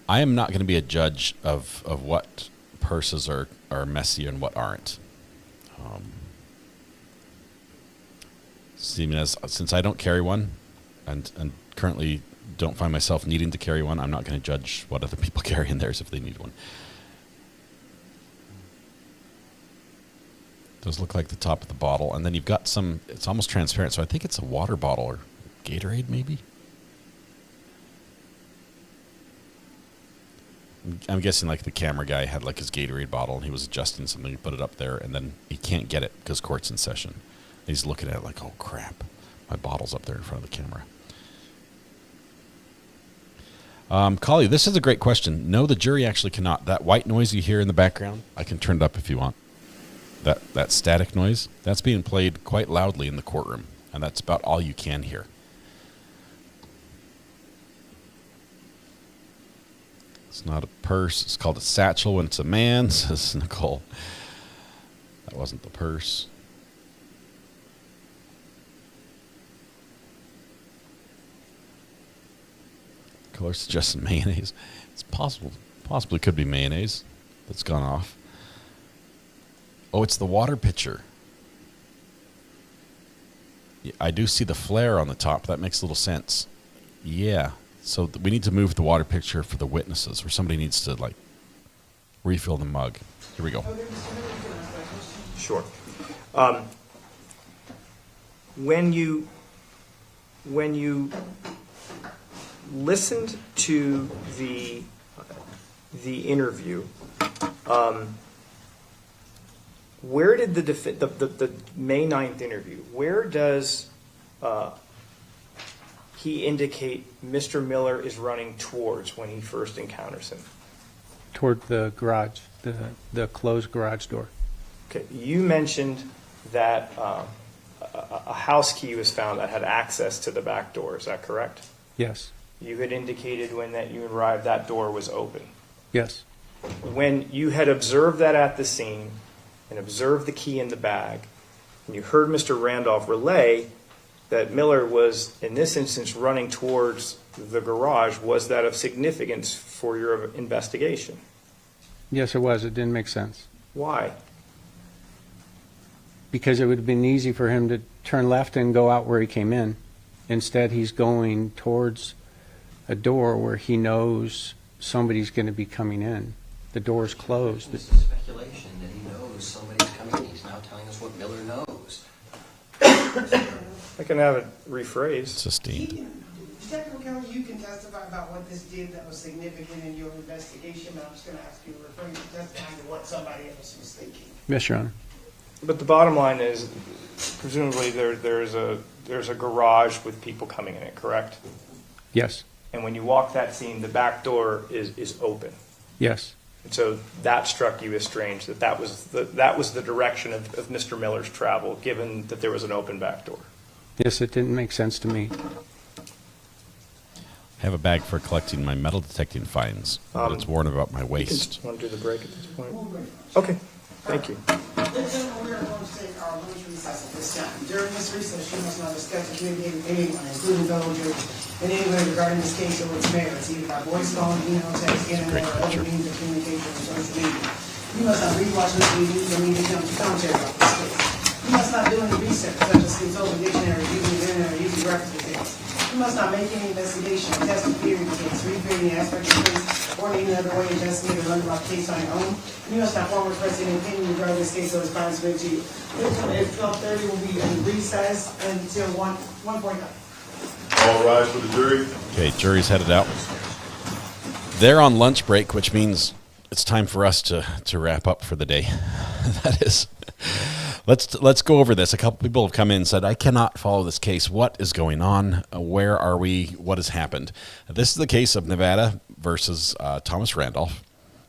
I am not going to be a judge of what purses are messy and what aren't. Since I don't carry one and currently don't find myself needing to carry one, I'm not going to judge what other people carry in theirs if they need one. It does look like the top of the bottle. And then you've got some, it's almost transparent, so I think it's a water bottle or Gatorade maybe? I'm guessing like the camera guy had like his Gatorade bottle and he was adjusting something, he put it up there, and then he can't get it because court's in session. He's looking at it like, oh crap, my bottle's up there in front of the camera. Collie, this is a great question. No, the jury actually cannot. That white noise you hear in the background, I can turn it up if you want. That static noise, that's being played quite loudly in the courtroom, and that's about all you can hear. It's not a purse. It's called a satchel when it's a man, says Nicole. That wasn't the purse. Color suggesting mayonnaise. It's possible. Possibly could be mayonnaise that's gone off. Oh, it's the water pitcher. Yeah, I do see the flare on the top. That makes a little sense. Yeah. So we need to move the water pitcher for the witnesses, or somebody needs to like refill the mug. Here we go. Sure. When you listened to the interview, where did the May 9th interview, where does he indicate Mr. Miller is running towards when he first encounters him? Toward the garage, the closed garage door. Okay, you mentioned that a house key was found that had access to the back door. Is that correct? Yes. you had indicated when that you arrived that door was open. Yes. When you had observed that at the scene and observed the key in the bag, and you heard Mr. Randolph relay that Miller was, in this instance, running towards the garage, was that of significance for your investigation? Yes, it was. It didn't make sense. Why? Because it would have been easy for him to turn left and go out where he came in. Instead, he's going towards a door where he knows somebody's going to be coming in. The door's closed. This is speculation that he knows somebody's coming in. He's now telling us what Miller knows. I can have it rephrased. Sustained. Detective Kelly, you can testify about what this did that was significant in your investigation, but I'm just going to ask you to refer to testifying to what somebody else was thinking. Yes, Your Honor. But the bottom line is, presumably there's a garage with people coming in it, correct? Yes. And when you walk that scene, the back door is open. Yes. And so that struck you as strange, that was the direction of Mr. Miller's travel, given that there was an open back door. Yes, it didn't make sense to me. I have a bag for collecting my metal detecting fines, but it's worn about my waist. Want to do the break at this point? Okay, thank you. Ladies and gentlemen, we are going to take our lunch recess at this time. During this recess, you must not discuss or communicate with anyone, including fellow jurors, in any way regarding this case or its merits, either by voice, phone, email, text, internet, or other means of communication or social media. You must not rewatch this video or media commentary about this case. You must not do any research, such as consulting dictionaries, using the internet, or using reference the case. You must not make any investigation, test or theory of the case, read any aspect of the case, or in any other way investigate or learn about the case on your own. You must not form or express any opinion regarding this case or its findings made to you. At 12:30 will be in recess until 1:49. All rise for the jury. Okay, jury's headed out. They're on lunch break, which means it's time for us to wrap up for the day. That is. Let's go over this. A couple people have come in and said, I cannot follow this case. What is going on? Where are we? What has happened? This is the case of Nevada versus Thomas Randolph.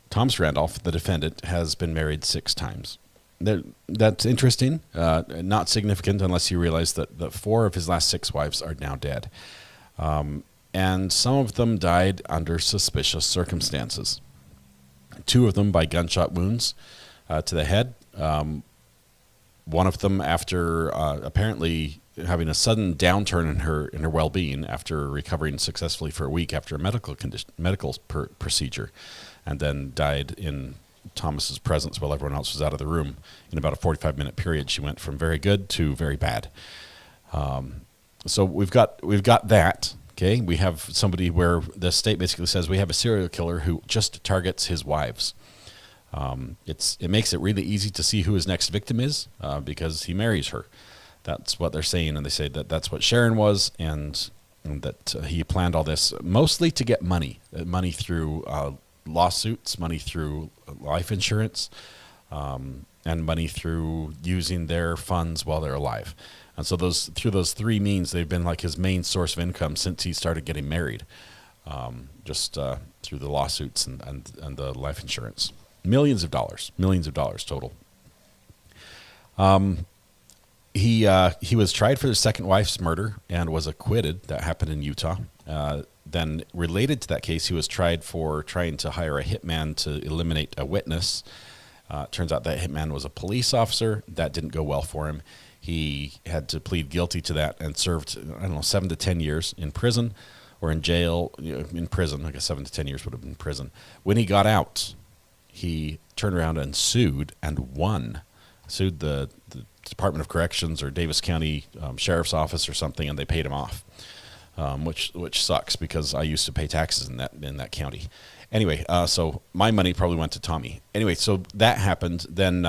Thomas Randolph, the defendant, has been married 6 times. That's interesting. Not significant unless you realize that 4 of his last 6 wives are now dead. And some of them died under suspicious circumstances. 2 of them by gunshot wounds to the head. One of them after apparently having a sudden downturn in her well-being after recovering successfully for a week after a medical procedure, and then died in Thomas's presence while everyone else was out of the room. In about a 45-minute period, she went from very good to very bad. So we've got that. Okay, we have somebody where the state basically says we have a serial killer who just targets his wives. It makes it really easy to see who his next victim is because he marries her. That's what they're saying, and they say that that's what Sharon was, and that he planned all this mostly to get money through lawsuits, money through life insurance, and money through using their funds while they're alive. And so through those 3 means, they've been like his main source of income since he started getting married, just through the lawsuits and the life insurance. Millions of dollars total. He was tried for his second wife's murder and was acquitted. That happened in Utah. Then related to that case, he was tried for trying to hire a hitman to eliminate a witness. Turns out that hitman was a police officer. That didn't go well for him. He had to plead guilty to that and served, 7 to 10 years in prison or in jail. In prison, I guess 7 to 10 years would have been in prison. When he got out, he turned around and sued and won. Sued the Department of Corrections or Davis County Sheriff's Office or something, and they paid him off, which sucks because I used to pay taxes in that county. Anyway, so my money probably went to Tommy. Anyway, so that happened. Then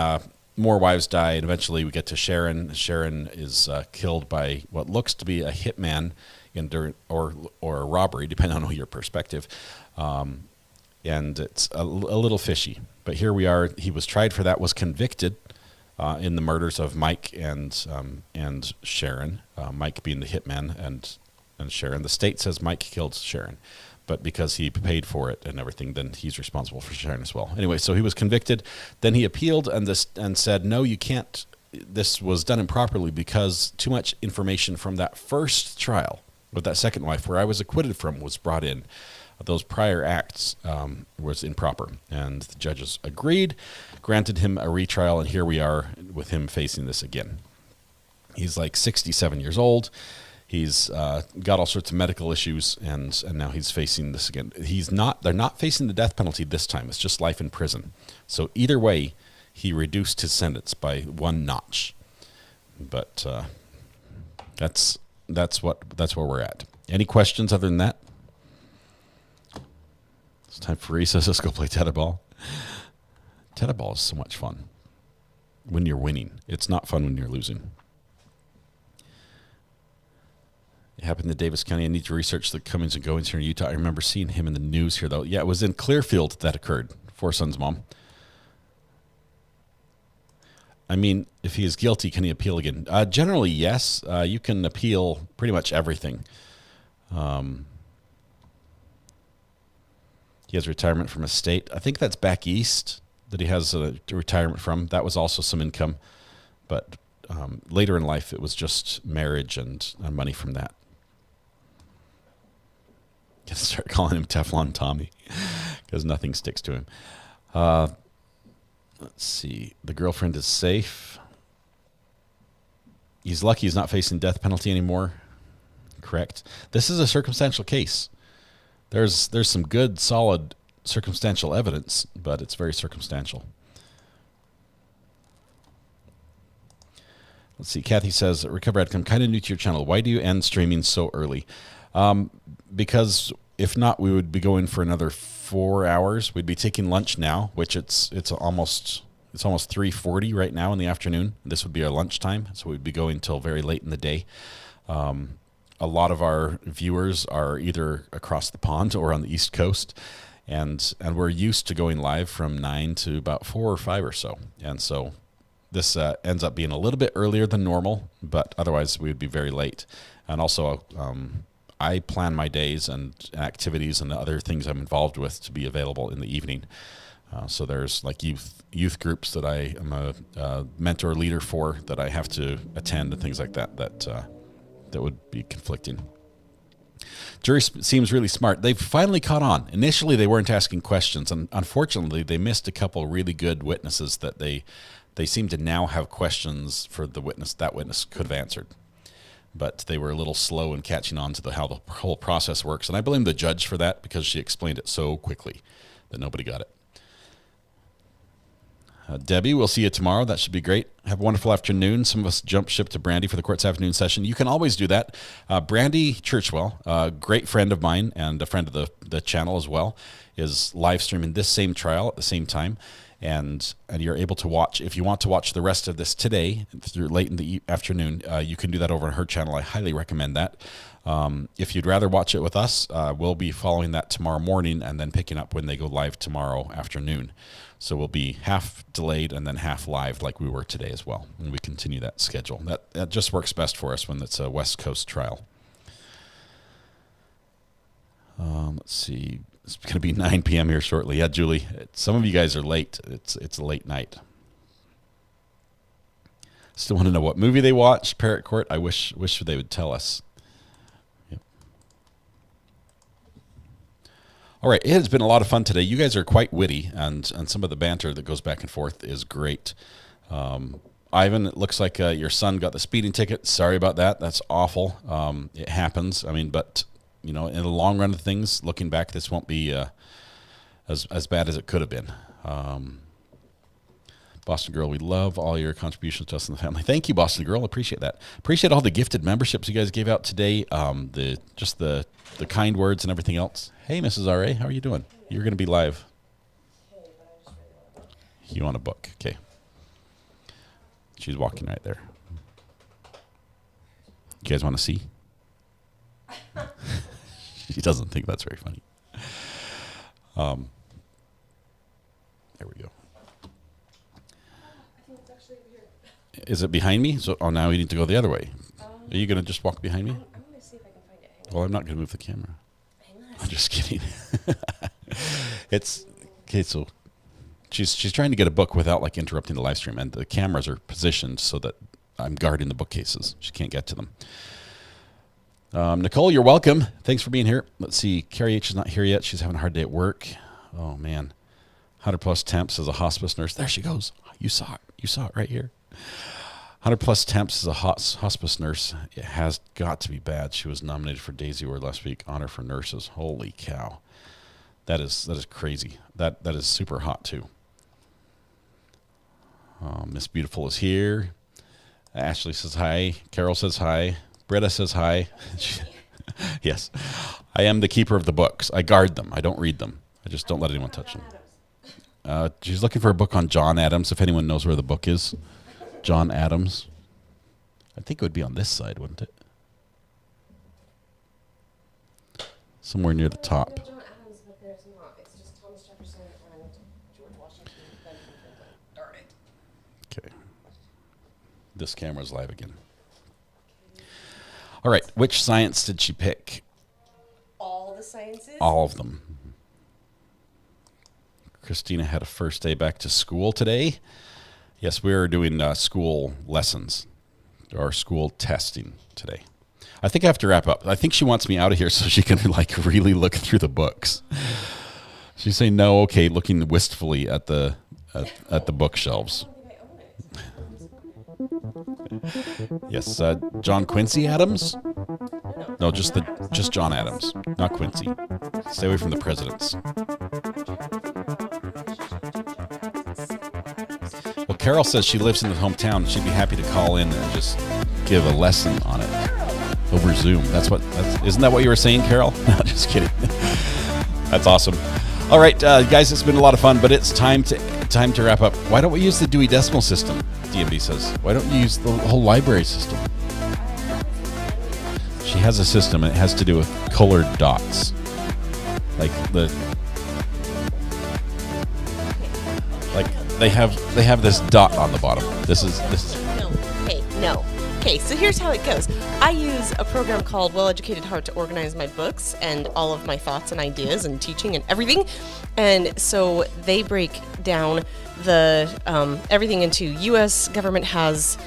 more wives died. Eventually, we get to Sharon. Sharon is killed by what looks to be a hitman or a robbery, depending on your perspective. And it's a little fishy. But here we are. He was tried for that, was convicted in the murders of Mike and Sharon. Mike being the hitman and Sharon. The state says Mike killed Sharon, but because he paid for it and everything, then he's responsible for Sharon as well. Anyway, so he was convicted. Then he appealed and said, no, you can't. This was done improperly because too much information from that first trial with that second wife, where I was acquitted from, was brought in. Those prior acts was improper, and the judges agreed, granted him a retrial, and here we are with him facing this again. He's like 67 years old. He's got all sorts of medical issues, and now he's facing this again. They're not facing the death penalty this time. It's just life in prison. So either way, he reduced his sentence by 1 notch. But that's where we're at. Any questions other than that? It's time for recess. Let's go play tetherball. Tetherball is so much fun when you're winning. It's not fun when you're losing. It happened in Davis County. I need to research the comings and goings here in Utah. I remember seeing him in the news here, though. Yeah, it was in Clearfield that occurred. 4 Sons mom. I mean, if he is guilty, can he appeal again? Generally, yes. You can appeal pretty much everything. He has retirement from a state. I think that's back east that he has a retirement from. That was also some income. But later in life, it was just marriage and money from that. Gotta start calling him Teflon Tommy because nothing sticks to him. Let's see. The girlfriend is safe. He's lucky he's not facing death penalty anymore. Correct. This is a circumstantial case. There's some good, solid circumstantial evidence, but it's very circumstantial. Let's see. Kathy says, Recovery Addict, I'm kind of new to your channel. Why do you end streaming so early? Because if not, we would be going for another 4 hours. We'd be taking lunch now, which it's almost 3:40 right now in the afternoon. This would be our lunchtime, so we'd be going till very late in the day. A lot of our viewers are either across the pond or on the East Coast, and we're used to going live from 9 to about 4 or 5 or so. And so this ends up being a little bit earlier than normal, but otherwise we would be very late. And also, I plan my days and activities and the other things I'm involved with to be available in the evening. So there's like youth groups that I am a mentor leader for that I have to attend and things like that that would be conflicting. Jury seems really smart. They've finally caught on. Initially, they weren't asking questions, and unfortunately, they missed a couple really good witnesses that they seem to now have questions for the witness that witness could have answered. But they were a little slow in catching on to how the whole process works, and I blame the judge for that because she explained it so quickly that nobody got it. Debbie, we'll see you tomorrow. That should be great. Have a wonderful afternoon. Some of us jump ship to Brandy for the court's afternoon session. You can always do that. Brandy Churchwell, a great friend of mine and a friend of the channel as well, is live streaming this same trial at the same time. And you're able to watch, if you want to watch the rest of this today, through late in the afternoon, you can do that over on her channel. I highly recommend that. If you'd rather watch it with us, we'll be following that tomorrow morning and then picking up when they go live tomorrow afternoon. So we'll be half delayed and then half live like we were today as well. And we continue that schedule. That just works best for us when it's a West Coast trial. Let's see. It's going to be 9 p.m. here shortly. Yeah, Julie, some of you guys are late. It's a late night. Still want to know what movie they watched, Parrot Court. I wish they would tell us. Yep. All right, it has been a lot of fun today. You guys are quite witty, and some of the banter that goes back and forth is great. Ivan, it looks like your son got the speeding ticket. Sorry about that. That's awful. It happens. I mean, but you know, in the long run of things, looking back, this won't be as bad as it could have been. Boston Girl, we love all your contributions to us and the family. Thank you, Boston Girl. Appreciate that. Appreciate all the gifted memberships you guys gave out today. The kind words and everything else. Hey, Mrs. R.A., how are you doing? You're going to be live. You want a book? Okay. She's walking right there. You guys want to see? She doesn't think that's very funny. There we go. I think it's actually over here. Is it behind me? So, now we need to go the other way. Are you going to just walk behind me? I'm going to see if I can find it. Well, I'm not going to move the camera. Hang on. I'm just kidding. It's okay. So she's trying to get a book without like interrupting the live stream, and the cameras are positioned so that I'm guarding the bookcases. She can't get to them. Nicole, you're welcome. Thanks for being here. Let's see. Carrie H is not here yet. She's having a hard day at work. Oh, man. 100 plus temps as a hospice nurse. There she goes. You saw it. You saw it right here. 100 plus temps as a hospice nurse. It has got to be bad. She was nominated for Daisy Award last week. Honor for nurses. Holy cow. That is crazy. That is super hot, too. Miss Beautiful is here. Ashley says hi. Carol says hi. Britta says hi. Yes. I am the keeper of the books. I guard them. I don't read them. I just don't let anyone touch them. She's looking for a book on John Adams, if anyone knows where the book is. John Adams. I think it would be on this side, wouldn't it? Somewhere near the top. John Adams, but there's not. It's just Thomas Jefferson and George Washington. Darn it. Okay. This camera's live again. All right. Which science did she pick? All the sciences? All of them. Christina had a first day back to school today. Yes, we are doing school lessons or school testing today. I think I have to wrap up. I think she wants me out of here so she can like really look through the books. She's saying no, okay, looking wistfully at the bookshelves. Yes, John Quincy Adams? No, just John Adams, not Quincy. Stay away from the presidents. Well, Carol says she lives in the hometown. She'd be happy to call in and just give a lesson on it over Zoom. Isn't that what you were saying, Carol? No, just kidding. That's awesome. All right, guys, it's been a lot of fun, but it's time to wrap up. Why don't we use the Dewey Decimal System? DMB says. Why don't you use the whole library system? She has a system, and it has to do with colored dots, like they have this dot on the bottom. This is. No. Okay, so here's how it goes. I use a program called Well Educated Heart to organize my books and all of my thoughts and ideas and teaching and everything. And so they break down the everything into U.S. government has.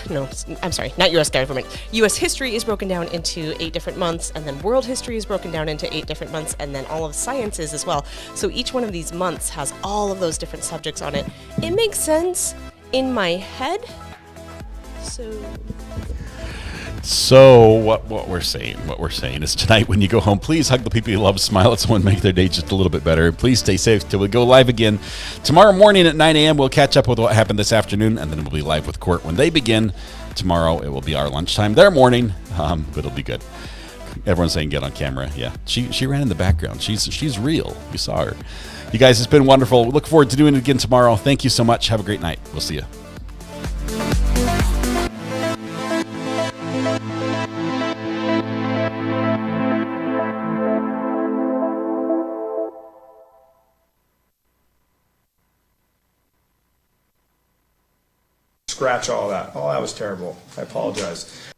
No, I'm sorry, not U.S. government. U.S. history is broken down into 8 different months, and then world history is broken down into 8 different months, and then all of sciences as well. So each one of these months has all of those different subjects on it. It makes sense in my head. So what we're saying is tonight when you go home, please hug the people you love, smile at someone, make their day just a little bit better. Please stay safe till we go live again tomorrow morning at 9 a.m. We'll catch up with what happened this afternoon, and then we'll be live with court when they begin tomorrow. It will be our lunchtime, their morning, but it'll be good. Everyone's saying get on camera. Yeah, she ran in the background. She's real. You saw her. You guys, it's been wonderful. We look forward to doing it again tomorrow. Thank you so much. Have a great night. We'll see you. Scratch all that. Oh, that was terrible. I apologize.